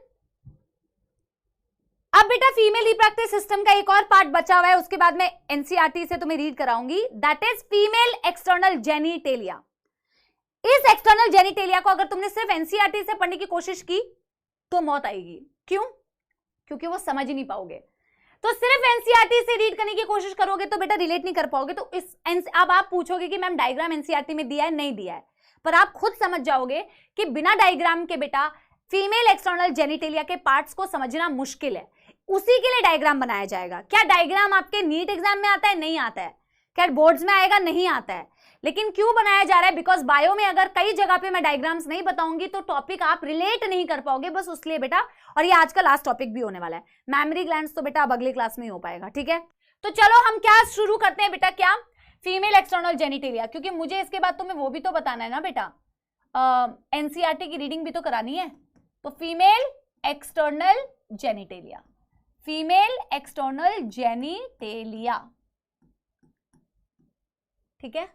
अब बेटा फीमेल रिप्रोडक्टिव सिस्टम का एक और पार्ट बचा हुआ है, उसके बाद मैं एनसीईआरटी से तुम्हें रीड कराऊंगी, that is female external genitalia. इस एक्सटर्नल जेनिटेलिया को अगर तुमने सिर्फ एनसीईआरटी से पढ़ने की कोशिश की तो मौत आएगी। क्यों? क्योंकि वो समझ ही नहीं पाओगे। तो सिर्फ एनसीईआरटी से रीड करने की कोशिश करोगे तो बेटा रिलेट नहीं कर पाओगे। तो इस अब आप पूछोगे कि मैम डायग्राम एनसीईआरटी में दिया है, नहीं दिया है, पर आप खुद समझ जाओगे कि बिना डायग्राम के बेटा फीमेल एक्सटर्नल जेनिटेलिया के पार्ट्स को समझना मुश्किल है। उसी के लिए डायग्राम बनाया जाएगा। क्या डायग्राम आपके नीट एग्जाम में आता है? नहीं आता है। क्या बोर्ड्स में आएगा? नहीं आता है। लेकिन क्यों बनाया जा रहा है? बिकॉज बायो में अगर कई जगह पे मैं डायग्राम्स नहीं बताऊंगी तो टॉपिक आप रिलेट नहीं कर पाओगे, बस उसलिए बेटा। और ये आज का लास्ट टॉपिक भी होने वाला है। मेमोरी ग्लैंड्स तो बेटा अब अगली क्लास में ही हो पाएगा, ठीक है। तो चलो हम क्या शुरू करते हैं बेटा, क्या फीमेल एक्सटर्नल जेनिटेलिया, क्योंकि मुझे इसके बाद तुम्हें वो भी तो बताना है ना बेटा, एनसीईआरटी की रीडिंग भी तो करानी है। तो female external genitalia, female external genitalia, ठीक है,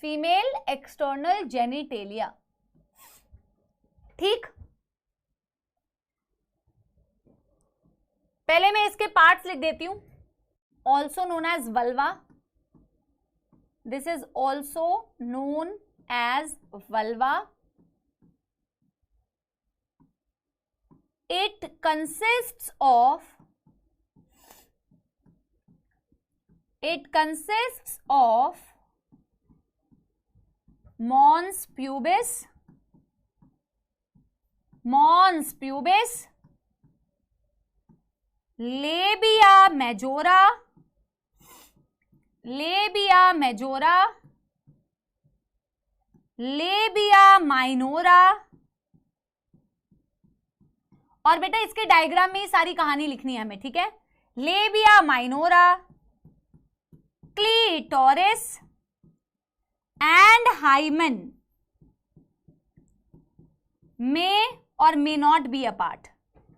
फीमेल एक्सटर्नल जेनिटेलिया, ठीक। पहले मैं इसके पार्ट्स लिख देती हूं। Also known as vulva, this is also known as vulva. It consists of mons pubis, labia majora, labia minora। और बेटा इसके डायग्राम में ही सारी कहानी लिखनी है हमें, ठीक है। Labia minora, clitoris and hymen may or may not be a part,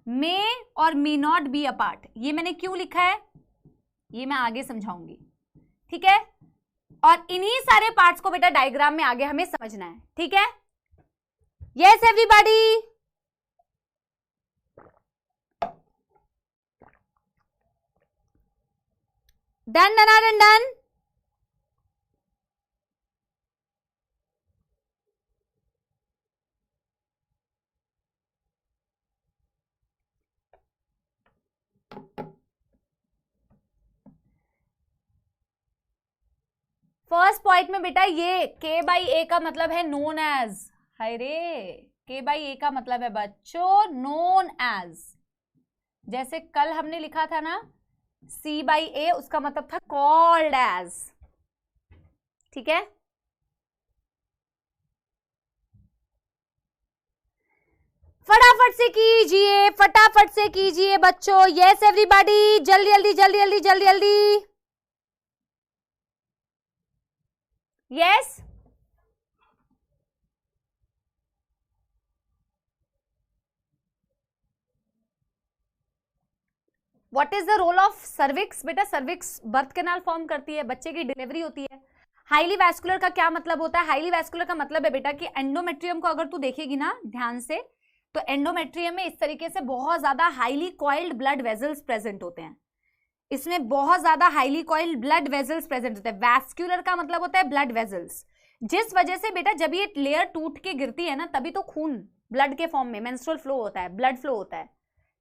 may or may not be a part. ये मैंने क्यों लिखा है ये मैं आगे समझाऊंगी, ठीक है। और इन्हीं सारे पार्ट्स को बेटा डायग्राम में आगे हमें समझना है, ठीक है। Yes everybody, done done done done. First point में बेटा ये K बाई ए का मतलब है नोन एज, हाय रे, K बाई ए का मतलब है बच्चों नोन एज। जैसे कल हमने लिखा था ना C बाई ए, उसका मतलब था कॉल्ड एज, ठीक है। फटाफट से कीजिए बच्चों। यस एवरीबॉडी, जल्दी जल्दी जल्दी जल्दी जल्दी जल्दी। Yes, what is the role of cervix? बेटा सर्विक्स बर्थ कैनाल फॉर्म करती है, बच्चे की डिलीवरी होती है। हाईली वैस्कुलर का क्या मतलब होता है? हाईली वैस्कुलर का मतलब है बेटा कि एंडोमेट्रियम को अगर तू देखेगी ना ध्यान से, तो एंडोमेट्रियम में इस तरीके से बहुत ज्यादा highly coiled blood vessels present होते हैं। इसमें बहुत ज्यादा highly coiled blood vessels present होते हैं। वैस्कुलर का मतलब होता है ब्लड वेजल्स, जिस वजह से बेटा जब ये लेयर टूट के गिरती है ना, तभी तो खून ब्लड के फॉर्म में मेंस्ट्रुअल फ्लो होता है, ब्लड फ्लो होता है।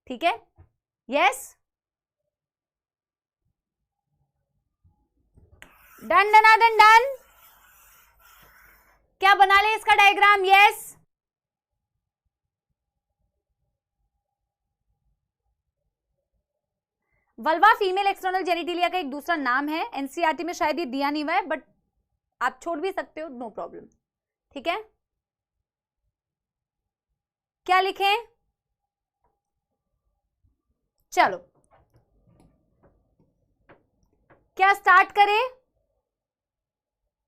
ठीक है, yes, done done done done. क्या बना ले इसका diagram? Yes, vulva female external genitalia का एक दूसरा नाम है। एनसीईआरटी में शायद ये दिया नहीं हुआ है, बट आप छोड़ भी सकते हो, नो प्रॉब्लम। ठीक है, क्या लिखें? चलो क्या स्टार्ट करें?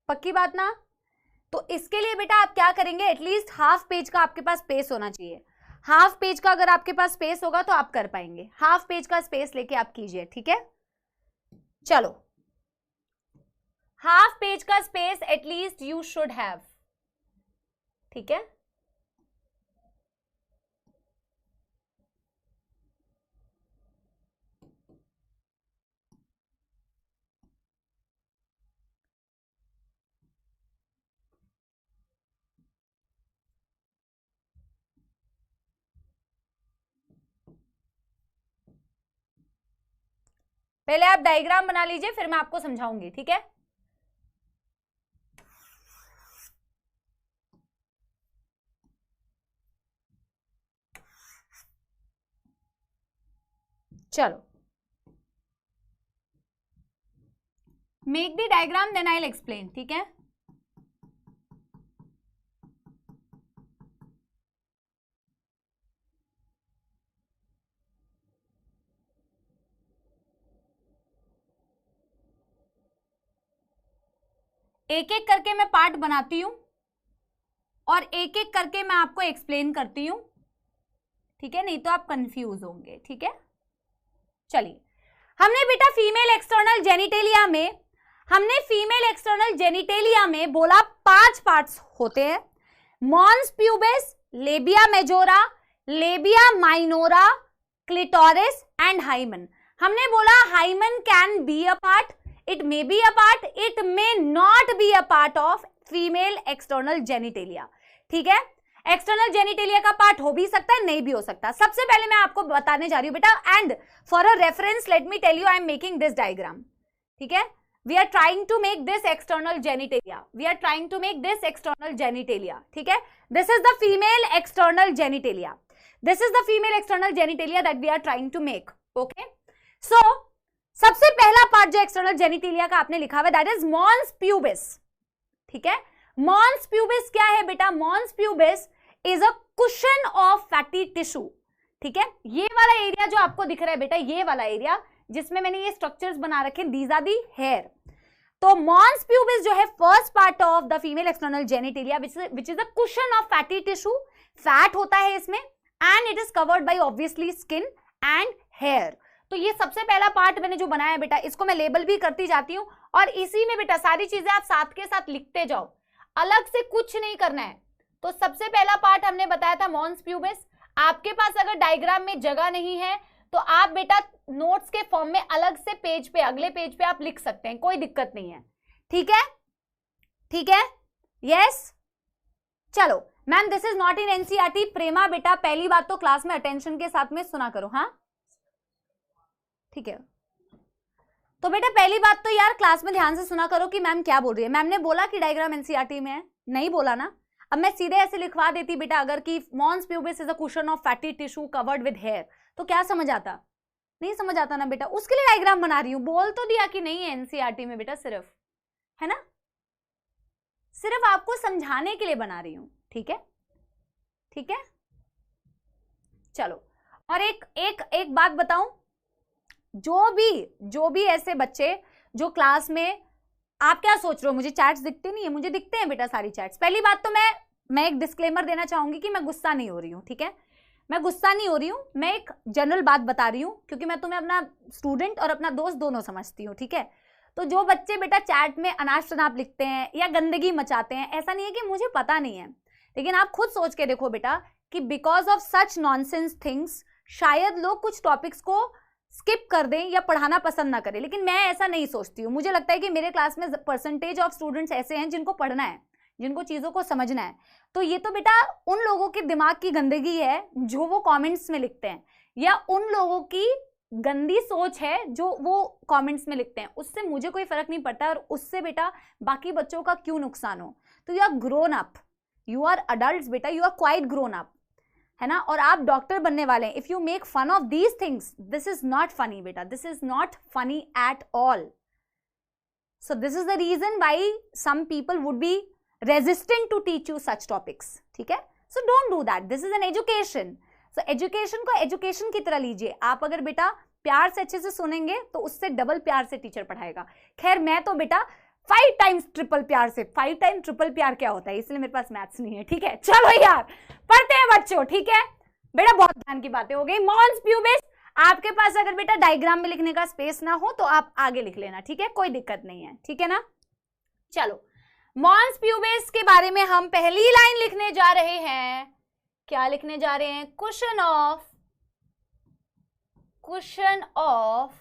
पक्की बात ना? तो इसके लिए बेटा आप क्या करेंगे, एटलीस्ट हाफ पेज का आपके पास स्पेस होना चाहिए। हाफ पेज का अगर आपके पास स्पेस होगा तो आप कर पाएंगे। हाफ पेज का स्पेस लेके आप कीजिए। ठीक है, चलो हाफ पेज का space at least you should have. ठीक है, पहले आप डायग्राम बना लीजिए, फिर मैं आपको समझाऊंगी। ठीक है, चलो make the diagram then I will explain. ठीक है, एक एक करके मैं पार्ट बनाती हूं और एक एक करके मैं आपको एक्सप्लेन करती हूं। ठीक है, नहीं तो आप कंफ्यूज होंगे। ठीक है, चलिए हमने बेटा फीमेल एक्सटर्नल जेनिटेलिया में बोला 5 पार्ट्स होते हैं। Mons pubis, labia majora, labia minora, clitoris and hymen. हमने बोला hymen can be a part, it may be a part, it may not be a part of female external genitalia। ठीक है, एक्सटर्नल जेनिटेलिया का पार्ट हो भी सकता है, नहीं भी हो सकता। सबसे पहले मैं आपको बताने जा रही हूं बेटा, and for a reference let me tell you I am making this diagram. ठीक है, we are trying to make this external genitalia, we are trying to make this external genitalia. ठीक है, this is the female external genitalia, this is the female external genitalia that we are trying to make. Okay, so सबसे पहला पार्ट जो एक्सटर्नल जेनिटेलिया का आपने लिखा हुआ दैट इज मॉन्स प्यूबिस। ठीक है, मॉन्स प्यूबिस क्या है बेटा? Mons pubis is a cushion of fatty tissue. ठीक है, ये वाला एरिया जो आपको दिख रहा है बेटा, ये वाला एरिया जिसमें मैंने ये स्ट्रक्चर्स बना रखे, दीज आर दी हेयर। तो मॉन्स प्यूबिस जो है first part of the female external genitalia which is a cushion of fatty tissue. Fat होता है इसमें and it is covered by obviously skin and hair. तो ये सबसे पहला पार्ट मैंने जो बनाया है बेटा, इसको मैं लेबल भी करती जाती हूं और इसी में बेटा सारी चीजें आप साथ के साथ लिखते जाओ, अलग से कुछ नहीं करना है। तो सबसे पहला पार्ट हमने बताया था मॉन्स प्यूबिस। आपके पास अगर डायग्राम में जगह नहीं है तो आप बेटा नोट्स के फॉर्म में अलग से पेज पे, अगले पेज पे आप लिख सकते हैं, कोई दिक्कत नहीं है। ठीक है, ठीक है, यस, चलो ma'am this is not in NCERT. Prema बेटा पहली बात तो क्लास में अटेंशन के साथ में सुना करो। हाँ ठीक है, तो बेटा पहली बात तो यार क्लास में ध्यान से सुना करो कि मैम क्या बोल रही है। मैम ने बोला कि डायग्राम एनसीईआरटी में है, नहीं बोला ना। अब मैं सीधे ऐसे लिखवा देती बेटा अगर कि mons pubis is a cushion of fatty tissue covered with hair, तो क्या समझ आता? नहीं समझ आता ना बेटा, उसके लिए डायग्राम बना रही हूं। बोल तो दिया कि नहीं है एनसीईआरटी में बेटा, सिर्फ है ना, सिर्फ आपको समझाने के लिए बना रही हूं। ठीक है, ठीक है, चलो, और एक बात बताऊं, जो भी ऐसे बच्चे जो क्लास में, आप क्या सोच रहे हो मुझे चैट्स दिखते नहीं है? मुझे दिखते हैं बेटा सारी चैट्स। पहली बात तो मैं एक डिस्क्लेमर देना चाहूंगी कि मैं गुस्सा नहीं हो रही हूँ, ठीक है? मैं गुस्सा नहीं हो रही हूँ, मैं एक जनरल बात बता रही हूँ, क्योंकि मैं तुम्हें अपना स्टूडेंट और अपना दोस्त दोनों समझती हूँ, ठीक है? तो जो बच्चे बेटा चैट में अनाप शनाप लिखते हैं या गंदगी मचाते हैं, ऐसा नहीं है कि मुझे पता नहीं है, लेकिन आप खुद सोच के देखो बेटा कि because of such nonsense things शायद लोग कुछ टॉपिक्स को स्किप कर दें या पढ़ाना पसंद ना करें, लेकिन मैं ऐसा नहीं सोचती हूँ। मुझे लगता है कि मेरे क्लास में परसेंटेज ऑफ स्टूडेंट्स ऐसे हैं जिनको पढ़ना है, जिनको चीजों को समझना है। तो ये तो बेटा उन लोगों के दिमाग की गंदगी है जो वो कमेंट्स में लिखते हैं, या उन लोगों की गंदी सोच है जो वो कमेंट्स में लिखते हैं, उससे मुझे कोई फर्क नहीं पड़ता, और उससे बेटा बाकी बच्चों का क्यों नुकसान हो। तो you are grown up, you are adult बेटा, you are quite grown up, है ना, और आप डॉक्टर बनने वाले हैं। If you make fun of these things, this is not funny बेटा, this is not funny at all. So this is the reason why some people would be resistant to teach you such topics, ठीक है? So don't do that, this is an education. So education को एजुकेशन की तरह लीजिए। आप अगर बेटा प्यार से अच्छे से सुनेंगे तो उससे डबल प्यार से टीचर पढ़ाएगा। खैर मैं तो बेटा 5 टाइम्स ट्रिपल प्यार से, 5 टाइम ट्रिपल प्यार क्या होता है, इसलिए मेरे पास मैथ्स नहीं है, ठीक है? चलो यार पढ़ते हैं बच्चों, ठीक है बेटा? बहुत ध्यान की बातें हो गई। मॉन्स प्यूबिस, आपके पास अगर बेटा डायग्राम में लिखने का स्पेस ना हो तो आप आगे लिख लेना, ठीक है? कोई दिक्कत नहीं है, ठीक है ना? चलो, मॉन्स प्यूबिस के बारे में हम पहली लाइन लिखने जा रहे हैं। क्या लिखने जा रहे हैं? क्वेश्चन ऑफ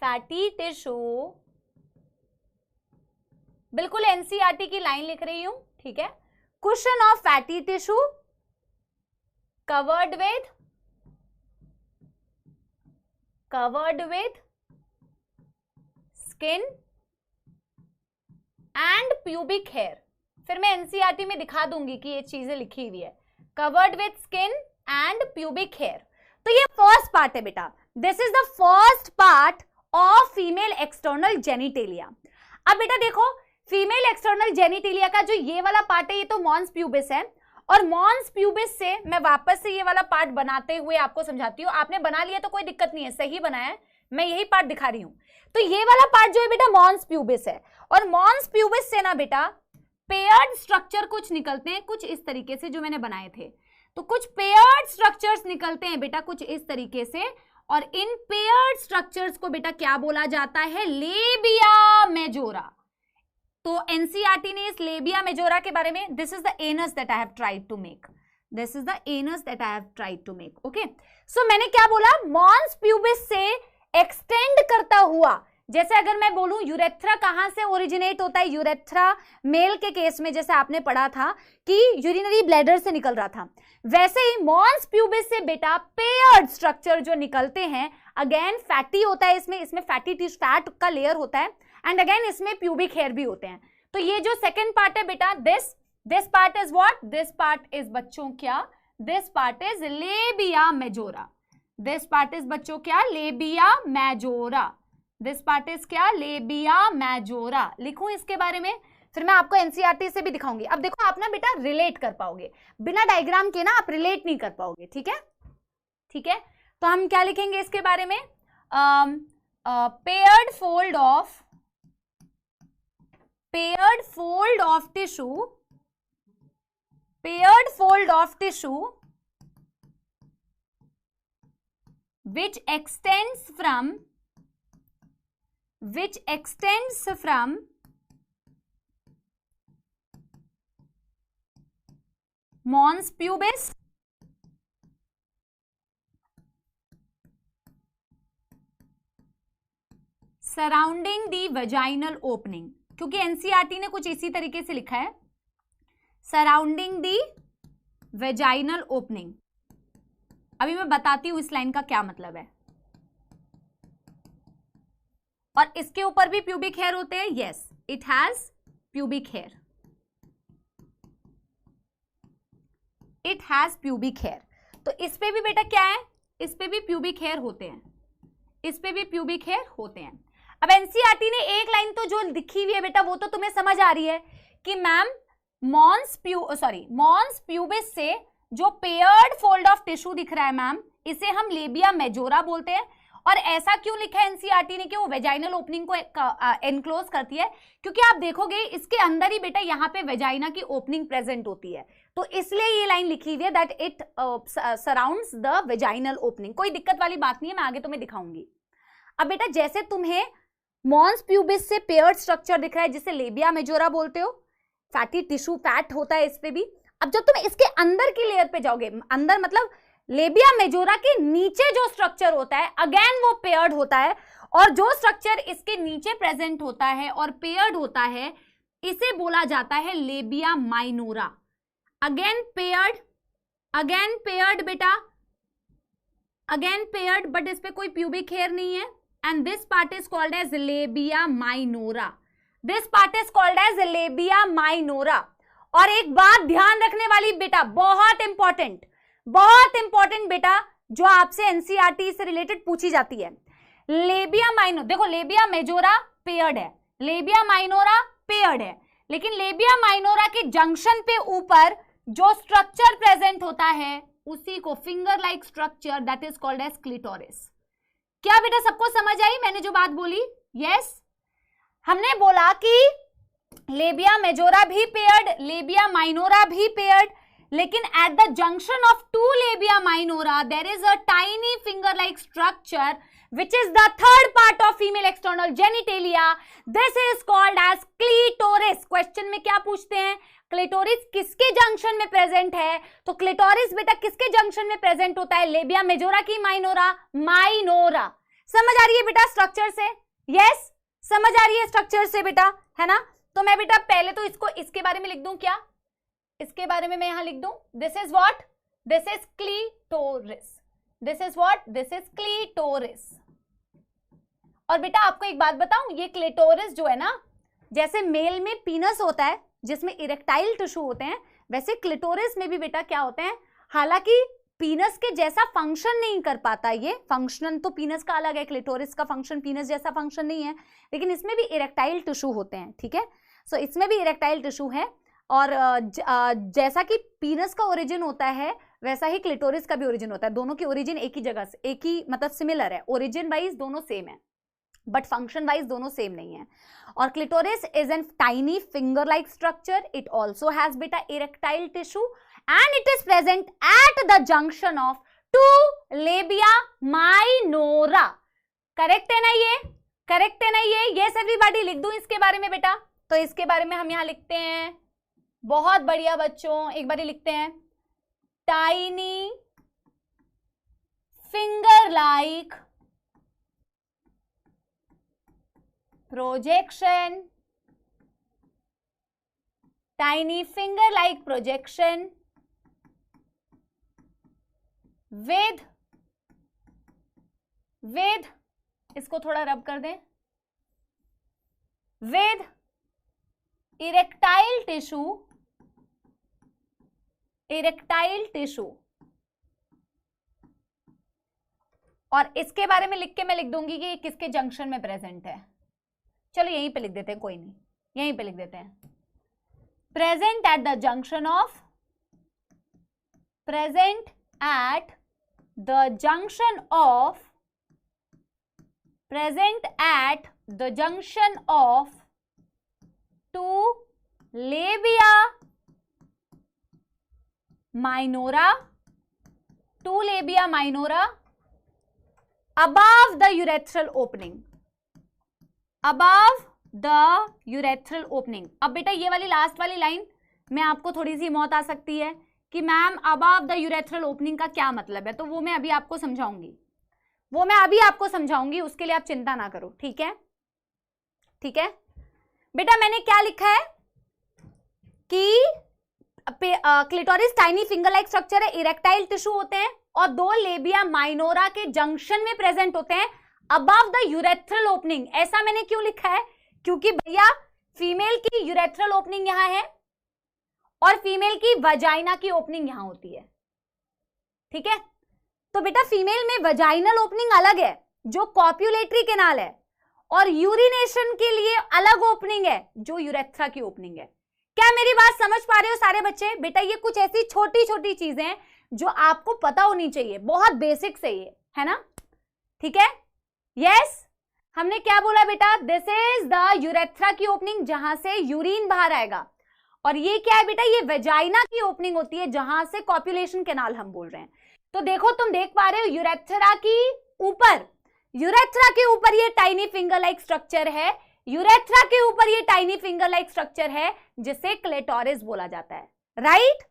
फैटी टिश्यू, बिल्कुल एनसीईआरटी की लाइन लिख रही हूं, ठीक है? Cushion of fatty tissue covered with skin and pubic hair. फिर मैं एनसीईआरटी में दिखा दूंगी कि ये चीजें लिखी हुई है, covered with skin and pubic hair. तो ये फर्स्ट पार्ट है बेटा, this is the first part of female external genitalia. अब बेटा देखो, फीमेल एक्सटर्नल जेनिटेलिया का जो ये वाला पार्ट है ये तो मॉन्स प्यूबिस है, और मॉन्स प्यूबिस से मैं वापस से ये वाला पार्ट बनाते हुए आपको समझाती हूँ। आपने बना लिया तो कोई दिक्कत नहीं है, सही बनाया है, मैं यही पार्ट दिखा रही हूँ। तो ये वाला पार्ट जो है बेटा मॉन्स प्यूबिस है, और मॉन्स प्यूबिस से ना बेटा पेयर्ड स्ट्रक्चर कुछ निकलते हैं, कुछ इस तरीके से जो मैंने बनाए थे। तो कुछ पेयर्ड स्ट्रक्चर्स निकलते हैं बेटा कुछ इस तरीके से, और इन पेयर्ड स्ट्रक्चर्स को बेटा क्या बोला जाता है? Labia majora. तो एनसीईआरटी ने इस लेबिया मेजोरा के बारे में, this is the anus that I have tried to make, this is the anus that I have tried to make, okay? So मैंने क्या बोला? मॉन्स प्यूबिस से एक्सटेंड करता हुआ, जैसे अगर मैं बोलूं यूरेथ्रा कहां से ओरिजिनेट होता है, यूरेथ्रा मेल के केस में जैसे आपने पढ़ा था कि यूरिनरी ब्लैडर से निकल रहा था, वैसे ही मॉन्स प्यूबिस से बेटा पेयर्ड स्ट्रक्चर जो निकलते हैं, अगेन फैटी होता है, इसमें फैटी टिश्यू, फैट का लेयर होता है, एंड अगेन इसमें प्यूबिक हेयर भी होते हैं। तो ये जो सेकेंड पार्ट है बेटा, this part is what? This part is बच्चों क्या? This part is labia majora. This part is बच्चों क्या? Labia majora. This part is क्या? Labia majora. लिखूं इसके बारे में, फिर मैं आपको एनसीईआरटी से भी दिखाऊंगी। अब देखो आप ना बेटा रिलेट कर पाओगे, बिना डायग्राम के ना आप रिलेट नहीं कर पाओगे, ठीक है? ठीक है, तो हम क्या लिखेंगे इसके बारे में? Paired fold of tissue which extends from mons pubis surrounding the vaginal opening, क्योंकि एनसीईआरटी ने कुछ इसी तरीके से लिखा है, सराउंडिंग दी वेजाइनल ओपनिंग। अभी मैं बताती हूं इस लाइन का क्या मतलब है। और इसके ऊपर भी प्यूबिक हेयर होते हैं, yes it has pubic hair, it has pubic hair. तो इस पे भी बेटा क्या है? इस पे भी प्यूबिक हेयर होते हैं, इस पे भी प्यूबिक हेयर होते हैं। अब एनसीईआरटी ने एक लाइन तो जो लिखी हुई है बेटा वो तो तुम्हें समझ आ रही है कि मैम मॉन्स प्यूबिस से जो पेयर्ड फोल्ड ऑफ टिश्यू दिख रहा है मैम, इसे हम लेबिया मेजोरा बोलते हैं। और ऐसा क्यों लिखा है एनसीईआरटी ने कि वो वेजाइनल ओपनिंग को एनक्लोज करती है, क्योंकि आप देखोगे इसके अंदर ही बेटा यहाँ पे वेजाइना की ओपनिंग प्रेजेंट होती है, तो इसलिए ये लाइन लिखी हुई है that it surrounds the vaginal opening. कोई दिक्कत वाली बात नहीं है, मैं आगे तुम्हें दिखाऊंगी। अब बेटा जैसे तुम्हें मॉन्स प्यूबिस से पेयर्ड स्ट्रक्चर दिख रहा है जिसे लेबिया मेजोरा बोलते हो, फैटी टिश्यू फैट होता है इस पे भी। अब जब तुम इसके अंदर की लेयर पे जाओगे, अंदर मतलब लेबिया मेजोरा के नीचे जो स्ट्रक्चर होता है अगेन वो पेयर्ड होता है, और जो स्ट्रक्चर इसके नीचे प्रेजेंट होता है और पेयर्ड होता है इसे बोला जाता है लेबिया माइनोरा। अगेन पेयर्ड बेटा, अगेन पेयर्ड, बट इस पे कोई प्यूबिक हेयर नहीं है, and this part is called as labia minora. This part is called as labia minora. और एक बात ध्यान रखने वाली बेटा, बहुत इंपॉर्टेंट बेटा, जो आपसे एनसीईआरटी से रिलेटेड पूछी जाती है, लेबिया माइनोरा, देखो लेबिया मेजोरा पेयर्ड है, लेबिया माइनोरा पेयर्ड है, लेकिन लेबिया माइनोरा के जंक्शन पे ऊपर जो स्ट्रक्चर प्रेजेंट होता है उसी को finger like structure that is called as clitoris. क्या बेटा सबको समझ आई मैंने जो बात बोली? यस, हमने बोला कि लेबिया मेजोरा भी पेयर्ड, लेबिया माइनोरा भी पेयर्ड, लेकिन at the junction of two labia minora there is a tiny finger like structure which is the third part of female external genitalia. This is called as clitoris. Question में क्या पूछते हैं? क्लिटोरिस किसके जंक्शन में प्रेजेंट है? तो क्लिटोरिस बेटा किसके जंक्शन में प्रेजेंट होता है? लेबिया मेजोरा की माइनोरा, माइनोरा। समझ आ रही है बेटा स्ट्रक्चर से? यस, समझ आ रही है स्ट्रक्चर से बेटा, है ना? तो मैं बेटा पहले तो इसको इसके बारे में लिख दूं क्या? इसके बारे में मैं यहां लिख दूं, this is what? This is clitoris. This is what? This is clitoris. और बेटा आपको एक बात बताऊं, ये क्लिटोरिस जो है ना, जैसे मेल में पीनस होता है जिसमें इरेक्टाइल टिश्यू होते हैं, वैसे क्लिटोरिस में भी बेटा क्या होते हैं, हालांकि पीनस के जैसा फंक्शन नहीं कर पाता, ये फंक्शन तो पीनस का अलग है, क्लिटोरिस का फंक्शन पीनस जैसा फंक्शन नहीं है, लेकिन इसमें भी इरेक्टाइल टिश्यू होते हैं, ठीक है? सो इसमें भी इरेक्टाइल टिश्यू है, और जैसा कि पीनस का ओरिजिन होता है वैसा ही क्लिटोरिस का भी ओरिजिन होता है। दोनों की ओरिजिन एक ही जगह से, एक ही मतलब सिमिलर है, ओरिजिन वाइज दोनों सेम है, बट फंक्शन वाइज दोनों सेम नहीं है। और clitoris is an tiny finger like structure, it also has बेटा erectile tissue and it is present at the junction of two labia minora. Correct है ना ये? करेक्ट है ना ये? यस एवरीबॉडी, लिख दूं इसके बारे में बेटा? तो इसके बारे में हम यहां लिखते हैं, बहुत बढ़िया बच्चों, एक बार लिखते हैं, tiny finger like projection, tiny finger like projection with इसको थोड़ा रब कर दें, with erectile tissue, और इसके बारे में लिख के मैं लिख दूंगी कि किसके जंक्शन में प्रेजेंट है। चलो यहीं पे लिख देते हैं, कोई नहीं, यहीं पे लिख देते हैं, present at the junction of, present at the junction of, present at the junction of two labia minora, two labia minora above the urethral opening, above the urethral opening। अब बेटा ये वाली लास्ट वाली लाइन में आपको थोड़ी सी मौत आ सकती है कि ma'am above the urethral opening का क्या मतलब है, तो वो मैं अभी आपको समझाऊंगी, उसके लिए आप चिंता ना करो, ठीक है? ठीक है बेटा, मैंने क्या लिखा है कि clitoris tiny finger like structure है, इरेक्टाइल टिश्यू होते हैं और दो लेबिया माइनोरा के जंक्शन में प्रेजेंट होते हैं अबव द यूरेथ्रल ओपनिंग। ऐसा मैंने क्यों लिखा है? क्योंकि भैया फीमेल की यूरेथ्रल ओपनिंग यहां है और फीमेल की वजाइना की ओपनिंग यहां होती है, ठीक है? तो बेटा फीमेल में वजाइनल ओपनिंग अलग है जो कॉप्युलेटरी कैनाल है, और यूरिनेशन के लिए अलग ओपनिंग है जो यूरेथ्रा की ओपनिंग है। क्या मेरी बात समझ पा रहे हो सारे बच्चे? बेटा ये कुछ ऐसी छोटी छोटी चीजें हैं जो आपको पता होनी चाहिए, बहुत बेसिक से ये है ना, ठीक है। यस, हमने क्या बोला बेटा? दिस इज द यूरेथ्रा की ओपनिंग जहां से यूरिन बाहर आएगा, और ये क्या है बेटा? ये वेजाइना की ओपनिंग होती है जहां से कॉपुलेशन कैनाल हम बोल रहे हैं। तो देखो तुम देख पा रहे हो यूरेथ्रा की ऊपर, यूरेथ्रा के ऊपर ये टाइनी फिंगर लाइक स्ट्रक्चर है, यूरेथ्रा के ऊपर ये टाइनी फिंगर लाइक स्ट्रक्चर है जिसे क्लेटोरिस बोला जाता है। राइट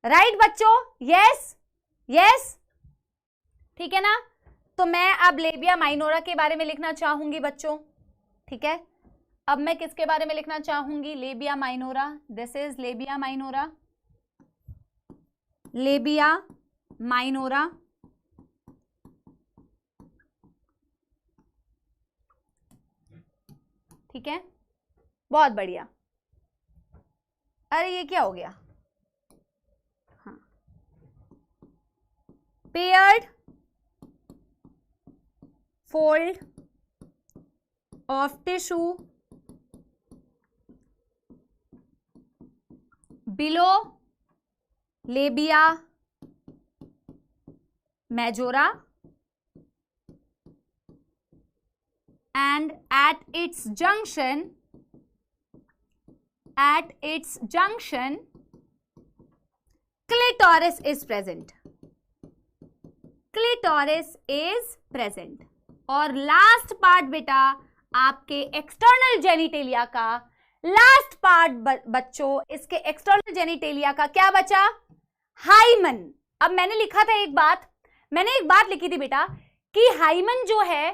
राइट बच्चों, यस यस, ठीक है ना। तो मैं अब लेबिया माइनोरा के बारे में लिखना चाहूंगी बच्चों, ठीक है। अब मैं किसके बारे में लिखना चाहूंगी? लेबिया minora. This is labia minora, labia minora. ठीक है, बहुत बढ़िया। अरे ये क्या हो गया? हाँ, paired fold of tissue below labia majora and at its junction clitoris is present, clitoris is present। और लास्ट पार्ट बेटा आपके एक्सटर्नल जेनिटेलिया का, लास्ट पार्ट बच्चों इसके एक्सटर्नल जेनिटेलिया का क्या बचा? हाइमन। अब मैंने लिखा था मैंने एक बात लिखी थी बेटा कि हाइमन जो है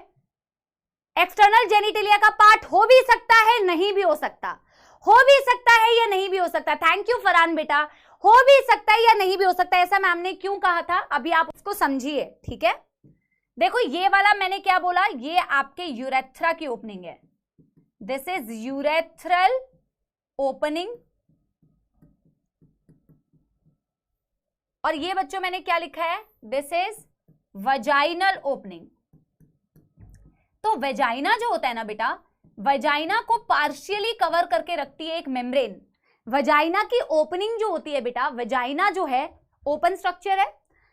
एक्सटर्नल जेनिटेलिया का पार्ट हो भी सकता है, नहीं भी हो सकता, हो भी सकता है या नहीं भी हो सकता। थैंक यू फरहान बेटा, हो भी सकता है या नहीं भी हो सकता है। ऐसा मैम ने क्यों कहा था अभी आप उसको समझिए, ठीक है। देखो ये वाला मैंने क्या बोला, ये आपके यूरेथ्रा की ओपनिंग है, दिस इज यूरेथ्रल ओपनिंग। और ये बच्चों मैंने क्या लिखा है? This is vaginal opening. तो वेजाइना जो होता है ना बेटा, वजाइना को पार्शियली कवर करके रखती है एक मेम्ब्रेन। वजाइना की ओपनिंग जो होती है बेटा, वजाइना जो है ओपन स्ट्रक्चर है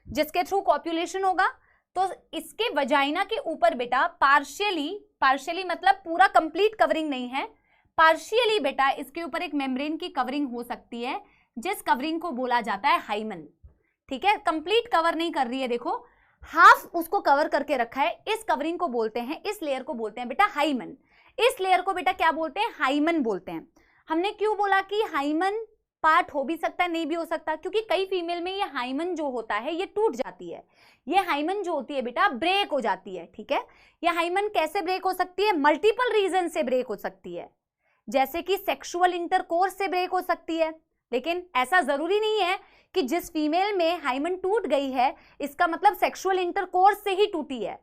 जिसके थ्रू कॉपुलेशन होगा। तो इसके वजाइना के ऊपर बेटा पार्शियली मतलब पूरा कंप्लीट कवरिंग नहीं है, पार्शियली बेटा इसके ऊपर एक मेम्ब्रेन की कवरिंग हो सकती है जिस कवरिंग को बोला जाता है हाइमन, ठीक है। कंप्लीट कवर नहीं कर रही है, देखो हाफ उसको कवर करके रखा है, इस कवरिंग को बोलते हैं, इस लेयर को बोलते हैं बेटा हाइमन। इस लेयर को बेटा क्या बोलते हैं? हाइमन बोलते हैं। हमने क्यों बोला कि हाइमन पार्ट हो भी सकता है, नहीं भी हो सकता? क्योंकि कई फीमेल में ये हाइमन जो होता है ये टूट जाती है, ये हाइमन जो होती है बेटा ब्रेक हो जाती है, ठीक है। ये हाइमन कैसे ब्रेक हो सकती है? मल्टीपल रीजन से ब्रेक हो सकती है, जैसे कि सेक्सुअल इंटरकोर्स से ब्रेक हो सकती है। लेकिन ऐसा जरूरी नहीं है कि जिस फीमेल में हाइमन टूट गई है इसका मतलब सेक्सुअल इंटरकोर्स से ही टूटी है।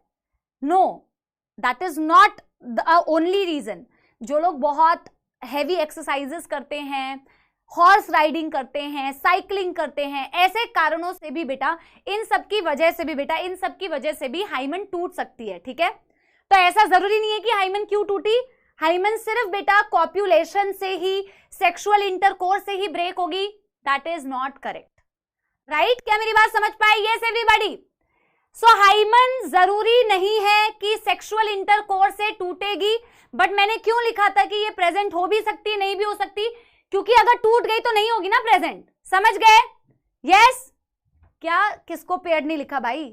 No, that is not the only reason. जो लोग बहुत हैवी एक्सरसाइजेस करते हैं, हॉर्स राइडिंग करते हैं, साइकिलिंग करते हैं, ऐसे कारणों से भी बेटा, इन सब की वजह से भी हाइमन टूट सकती है, ठीक है। तो ऐसा जरूरी नहीं है कि हाइमन क्यों टूटी, हाइमन सिर्फ बेटा कॉपुलेशन से ही, सेक्सुअल इंटरकोर्स से ही ब्रेक होगी, that is not correct. Right, क्या मेरी बात समझ पाए? Yes everybody. सो हाइमन जरूरी नहीं है कि सेक्सुअल इंटरकोर्स से टूटेगी, बट मैंने क्यों लिखा था कि ये प्रेजेंट हो भी सकती है, नहीं भी हो सकती, क्योंकि अगर टूट गई तो नहीं होगी ना प्रेजेंट, समझ गए? यस। क्या किसको पेयर्ड नहीं लिखा भाई?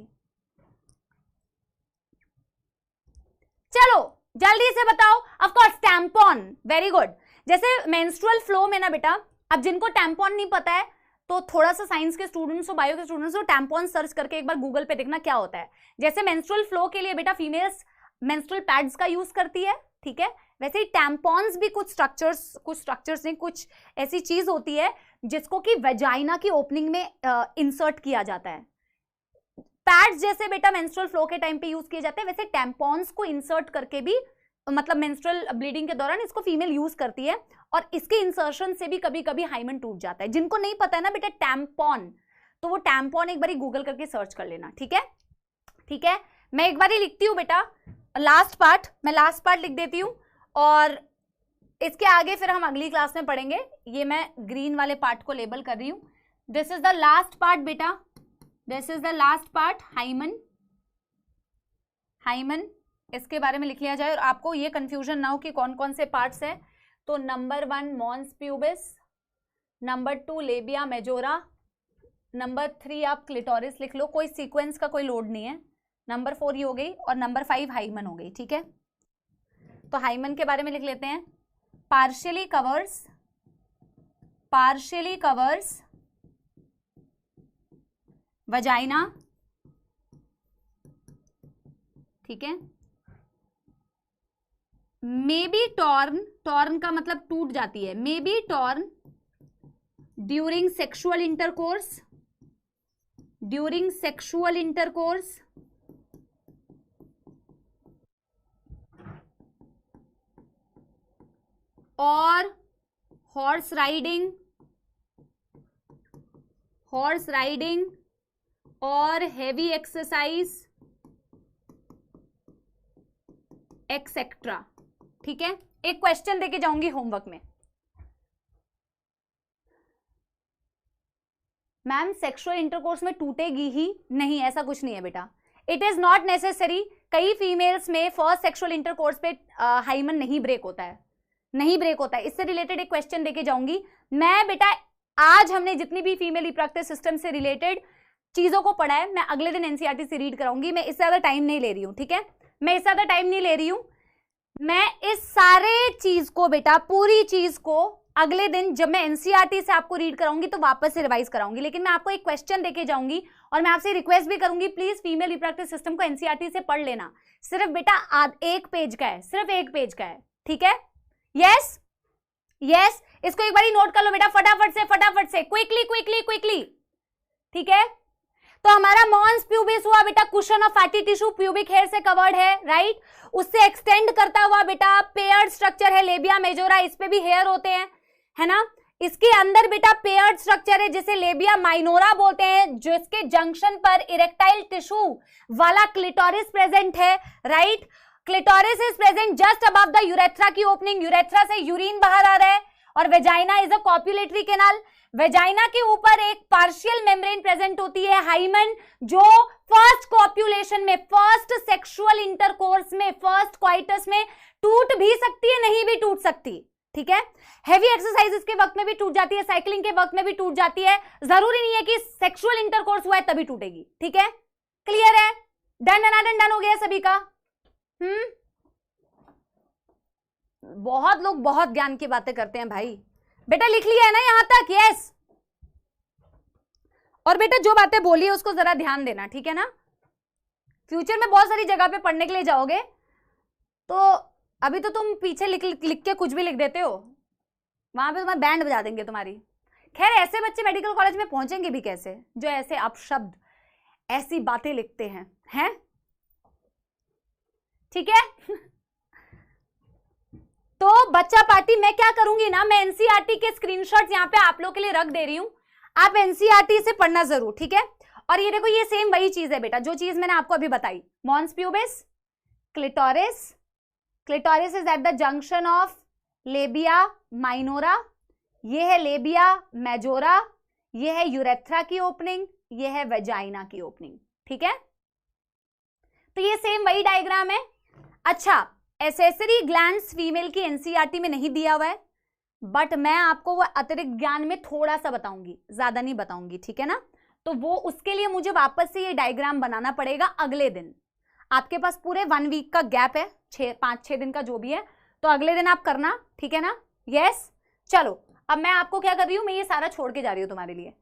चलो जल्दी से बताओ। Of course tampon, very good. जैसे मेंस्ट्रुअल फ्लो में ना बेटा, अब जिनको टैम्पॉन नहीं पता है तो थोड़ा सा साइंस के स्टूडेंट्स हो, बायो के स्टूडेंट्स हो, टैम्पॉन सर्च करके एक बार गूगल पे देखना क्या होता है। जैसे मेंस्ट्रुअल फ्लो के लिए बेटा फीमेल्स मेंस्ट्रुअल पैड्स का यूज करती है, ठीक है, वैसे ही टैम्पॉन्स भी कुछ स्ट्रक्चर्स में कुछ ऐसी चीज होती है जिसको कि वेजाइना की ओपनिंग में इंसर्ट किया जाता है। पैड्स जैसे बेटा मेंस्ट्रुअल फ्लो के टाइम पे यूज किए जाते हैं, वैसे टैम्पॉन्स को इंसर्ट करके भी, मतलब मेंस्ट्रुअल ब्लीडिंग के दौरान इसको फीमेल यूज करती है, और इसके इंसर्शन से भी कभी कभी हाइमन टूट जाता है। जिनको नहीं पता है ना बेटा टैम्पॉन, तो वो टैम्पॉन एक बार गूगल करके सर्च कर लेना, ठीक है, ठीक है। मैं एक बार लिखती हूँ बेटा लास्ट पार्ट, मैं लास्ट पार्ट लिख देती हूँ, और इसके आगे फिर हम अगली क्लास में पढ़ेंगे। ये मैं ग्रीन वाले पार्ट को लेबल कर रही हूं। This is the last part बेटा, this is the last part, hymen. Hymen इसके बारे में लिख लिया जाए और आपको ये कंफ्यूजन ना हो कि कौन कौन से पार्ट्स है। तो number 1 mons pubis, number 2 labia majora, number 3 आप क्लिटोरिस लिख लो, कोई सीक्वेंस का कोई लोड नहीं है। नंबर 4 ये हो गई और नंबर 5 हाइमन हो गई। ठीक है, तो हाइमन के बारे में लिख लेते हैं। पार्शियली कवर्स वजाइना, ठीक है। मे बी टॉर्न, टॉर्न का मतलब टूट जाती है, may be torn during sexual intercourse, during sexual intercourse, और हॉर्स राइडिंग और हेवी एक्सरसाइज एक्सेट्रा। ठीक है, एक क्वेश्चन देके जाऊंगी होमवर्क में। मैम सेक्सुअल इंटरकोर्स में टूटेगी ही नहीं, ऐसा कुछ नहीं है बेटा, इट इज नॉट नेसेसरी। कई फीमेल्स में फर्स्ट सेक्सुअल इंटरकोर्स पे हाइमन नहीं ब्रेक होता है, नहीं ब्रेक होता है। इससे रिलेटेड एक क्वेश्चन देके जाऊंगी मैं बेटा। आज हमने जितनी भी फीमेल रिप्रोडक्टिव सिस्टम से रिलेटेड चीजों को पढ़ा है, मैं अगले दिन एनसीईआरटी से रीड कराऊंगी। मैं इससे ज्यादा टाइम नहीं ले रही हूं, ठीक है, मैं इससे ज्यादा टाइम नहीं ले रही हूं। मैं इस सारे चीज को बेटा, पूरी चीज को अगले दिन जब मैं एनसीईआरटी से आपको रीड कराऊंगी तो वापस से रिवाइज कराऊंगी। लेकिन मैं आपको एक क्वेश्चन देके जाऊंगी और मैं आपसे रिक्वेस्ट भी करूंगी, प्लीज फीमेल रिप्रोडक्टिव सिस्टम को एनसीईआरटी से पढ़ लेना। सिर्फ बेटा 1 पेज का है, सिर्फ 1 पेज का है, ठीक है। यस यस, इसको एक बारी नोट कर लो बेटा, फटाफट से क्विकली, ठीक है। तो हमारा मॉन्स प्यूबिस हुआ बेटा cushion of fatty tissue, pubic hair से कवर्ड है, राइट। उससे एक्सटेंड करता हुआ बेटा पेयर्ड स्ट्रक्चर है लेबिया मेजोरा, इस पे भी हेयर होते हैं, है ना। इसके अंदर बेटा पेयर्ड स्ट्रक्चर है जिसे लेबिया माइनोरा बोलते हैं, जिसके जंक्शन पर इरेक्टाइल टिश्यू वाला क्लिटोरिस प्रेजेंट है, right. Clitoris is present just above the urethra की ओपनिंग, यूरेथ्रा से यूरिन बाहर आ रहा है। और vagina is a copulatory canal, vagina के ऊपर एक पार्शियल मेम्ब्रेन प्रेजेंट होती है, हाइमन, जो फर्स्ट कॉप्युलेशन में, फर्स्ट सेक्सुअल इंटरकोर्स में, फर्स्ट क्वाइटस में टूट भी सकती है, नहीं भी टूट सकती, ठीक है। हेवी एक्सरसाइजेस के वक्त में भी टूट जाती है, साइकिलिंग के वक्त में भी टूट जाती है, जरूरी नहीं है कि सेक्सुअल इंटरकोर्स हुआ है तभी टूटेगी, ठीक है। क्लियर है, डन हो गया सभी का। बहुत लोग बहुत ज्ञान की बातें करते हैं भाई। बेटा लिख लिया है ना यहां तक? यस। और बेटा जो बातें बोली है उसको जरा ध्यान देना, ठीक है ना। फ्यूचर में बहुत सारी जगह पे पढ़ने के लिए जाओगे तो अभी तो तुम पीछे लिख के कुछ भी लिख देते हो, वहां पे तुम्हारा बैंड बजा देंगे तुम्हारी। खैर ऐसे बच्चे मेडिकल कॉलेज में पहुंचेंगे भी कैसे जो ऐसे अपशब्द ऐसी बातें लिखते हैं ठीक है। तो बच्चा पार्टी मैं क्या करूंगी ना, मैं एनसीईआरटी के स्क्रीनशॉट्स यहां पे आप लोग के लिए रख दे रही हूं, आप एनसीईआरटी से पढ़ना जरूर, ठीक है। और ये देखो ये सेम वही चीज है बेटा जो चीज मैंने आपको अभी बताई, mons pubis, clitoris, clitoris is at the junction of labia minora, ये है लेबिया मेजोरा, ये है यूरेथ्रा की ओपनिंग, ये है वेजाइना की ओपनिंग, ठीक है। तो ये सेम वही डायग्राम है। अच्छा, एसेसरी ग्लैंड्स फीमेल की एनसीईआरटी में नहीं दिया हुआ है, बट मैं आपको वो अतिरिक्त ज्ञान में थोड़ा सा बताऊंगी, ज्यादा नहीं बताऊंगी, ठीक है ना। तो वो उसके लिए मुझे वापस से ये डायग्राम बनाना पड़ेगा अगले दिन। आपके पास पूरे 1 वीक का गैप है, 5-6 दिन का जो भी है, तो अगले दिन आप करना, ठीक है ना। यस, चलो अब मैं आपको क्या कर रही हूं, मैं ये सारा छोड़ के जा रही हूं तुम्हारे लिए,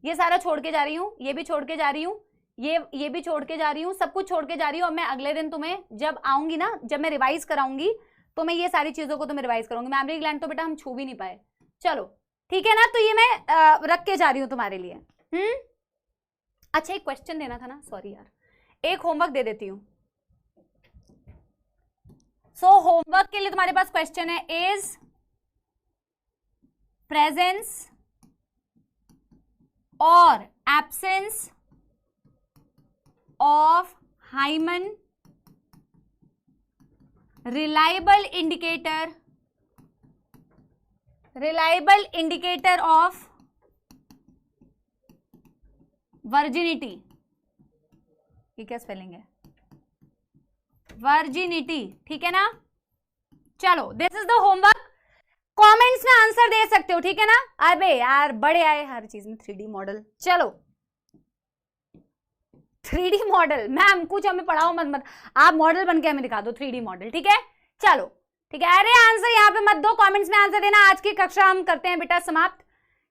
ये सारा छोड़ के जा रही हूं, ये भी छोड़ के जा रही हूं, ये भी छोड़ के जा रही हूँ, सब कुछ छोड़ के जा रही हूँ। और मैं अगले दिन तुम्हें जब आऊंगी ना, जब मैं रिवाइज कराऊंगी तो मैं ये सारी चीजों को तुम्हें रिवाइज करूंगी। मैमरी ग्लैंड तो बेटा हम छू भी नहीं पाए, चलो ठीक है ना। तो ये मैं रख के जा रही हूँ तुम्हारे लिए। अच्छा एक क्वेश्चन देना था ना, सॉरी यार, एक होमवर्क दे देती हूँ। सो होमवर्क के लिए तुम्हारे पास क्वेश्चन है, इज प्रेजेंस और absence of hymen reliable indicator reliable indicator of virginity, ये क्या स्पेलिंग है, वर्जिनिटी, ठीक है ना। चलो this is the homework, comments में आंसर दे सकते हो, ठीक है ना। अबे यार बड़े आए हर चीज में 3D मॉडल। चलो 3D मॉडल, मैम कुछ हमें पढ़ाओ मत, आप मॉडल बन के हमें दिखा दो 3D मॉडल, ठीक है। चलो ठीक है, अरे आंसर यहाँ पे मत दो, कमेंट्स में आंसर देना। आज की कक्षा हम करते हैं बेटा समाप्त,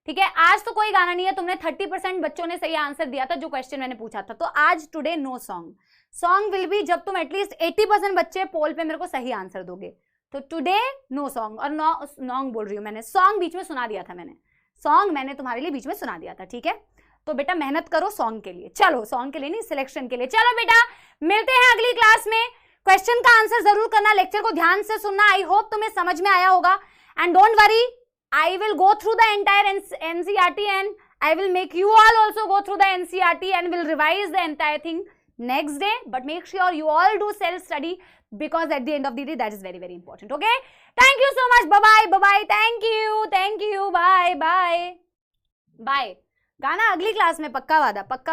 ठीक है। आज तो कोई गाना नहीं है, तुमने 30% बच्चों ने सही आंसर दिया था जो क्वेश्चन मैंने पूछा था, तो आज today no song, song will be जब तुम एटलीस्ट 80% बच्चे पोल पे मेरे को सही आंसर दोगे, तो टुडे नो सॉन्ग। और नॉन्ग बोल रही हूँ मैंने, सॉन्ग बीच में सुना दिया था मैंने, सॉन्ग मैंने तुम्हारे लिए बीच में सुना दिया था, ठीक है। तो बेटा मेहनत करो सॉन्ग के लिए, चलो सॉन्ग के लिए नहीं सिलेक्शन के लिए। चलो बेटा मिलते हैं अगली क्लास में, क्वेश्चन का आंसर जरूर करना, लेक्चर को ध्यान से सुनना, आई होप तुम्हें समझ में आया होगा। And don't worry, I will go through the entire NCERT and I will make you all also go through the NCERT and will revise the entire thing next day. But make sure you all do self-study because at the end of the day that is very, very important. Okay? Thank you so much. Bye-bye. Bye-bye. Thank you. Thank you. Bye. Bye. Bye. गाना अगली क्लास में पक्का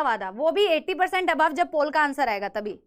वादा, वो भी 80% अबव जब पोल का आंसर आएगा तभी।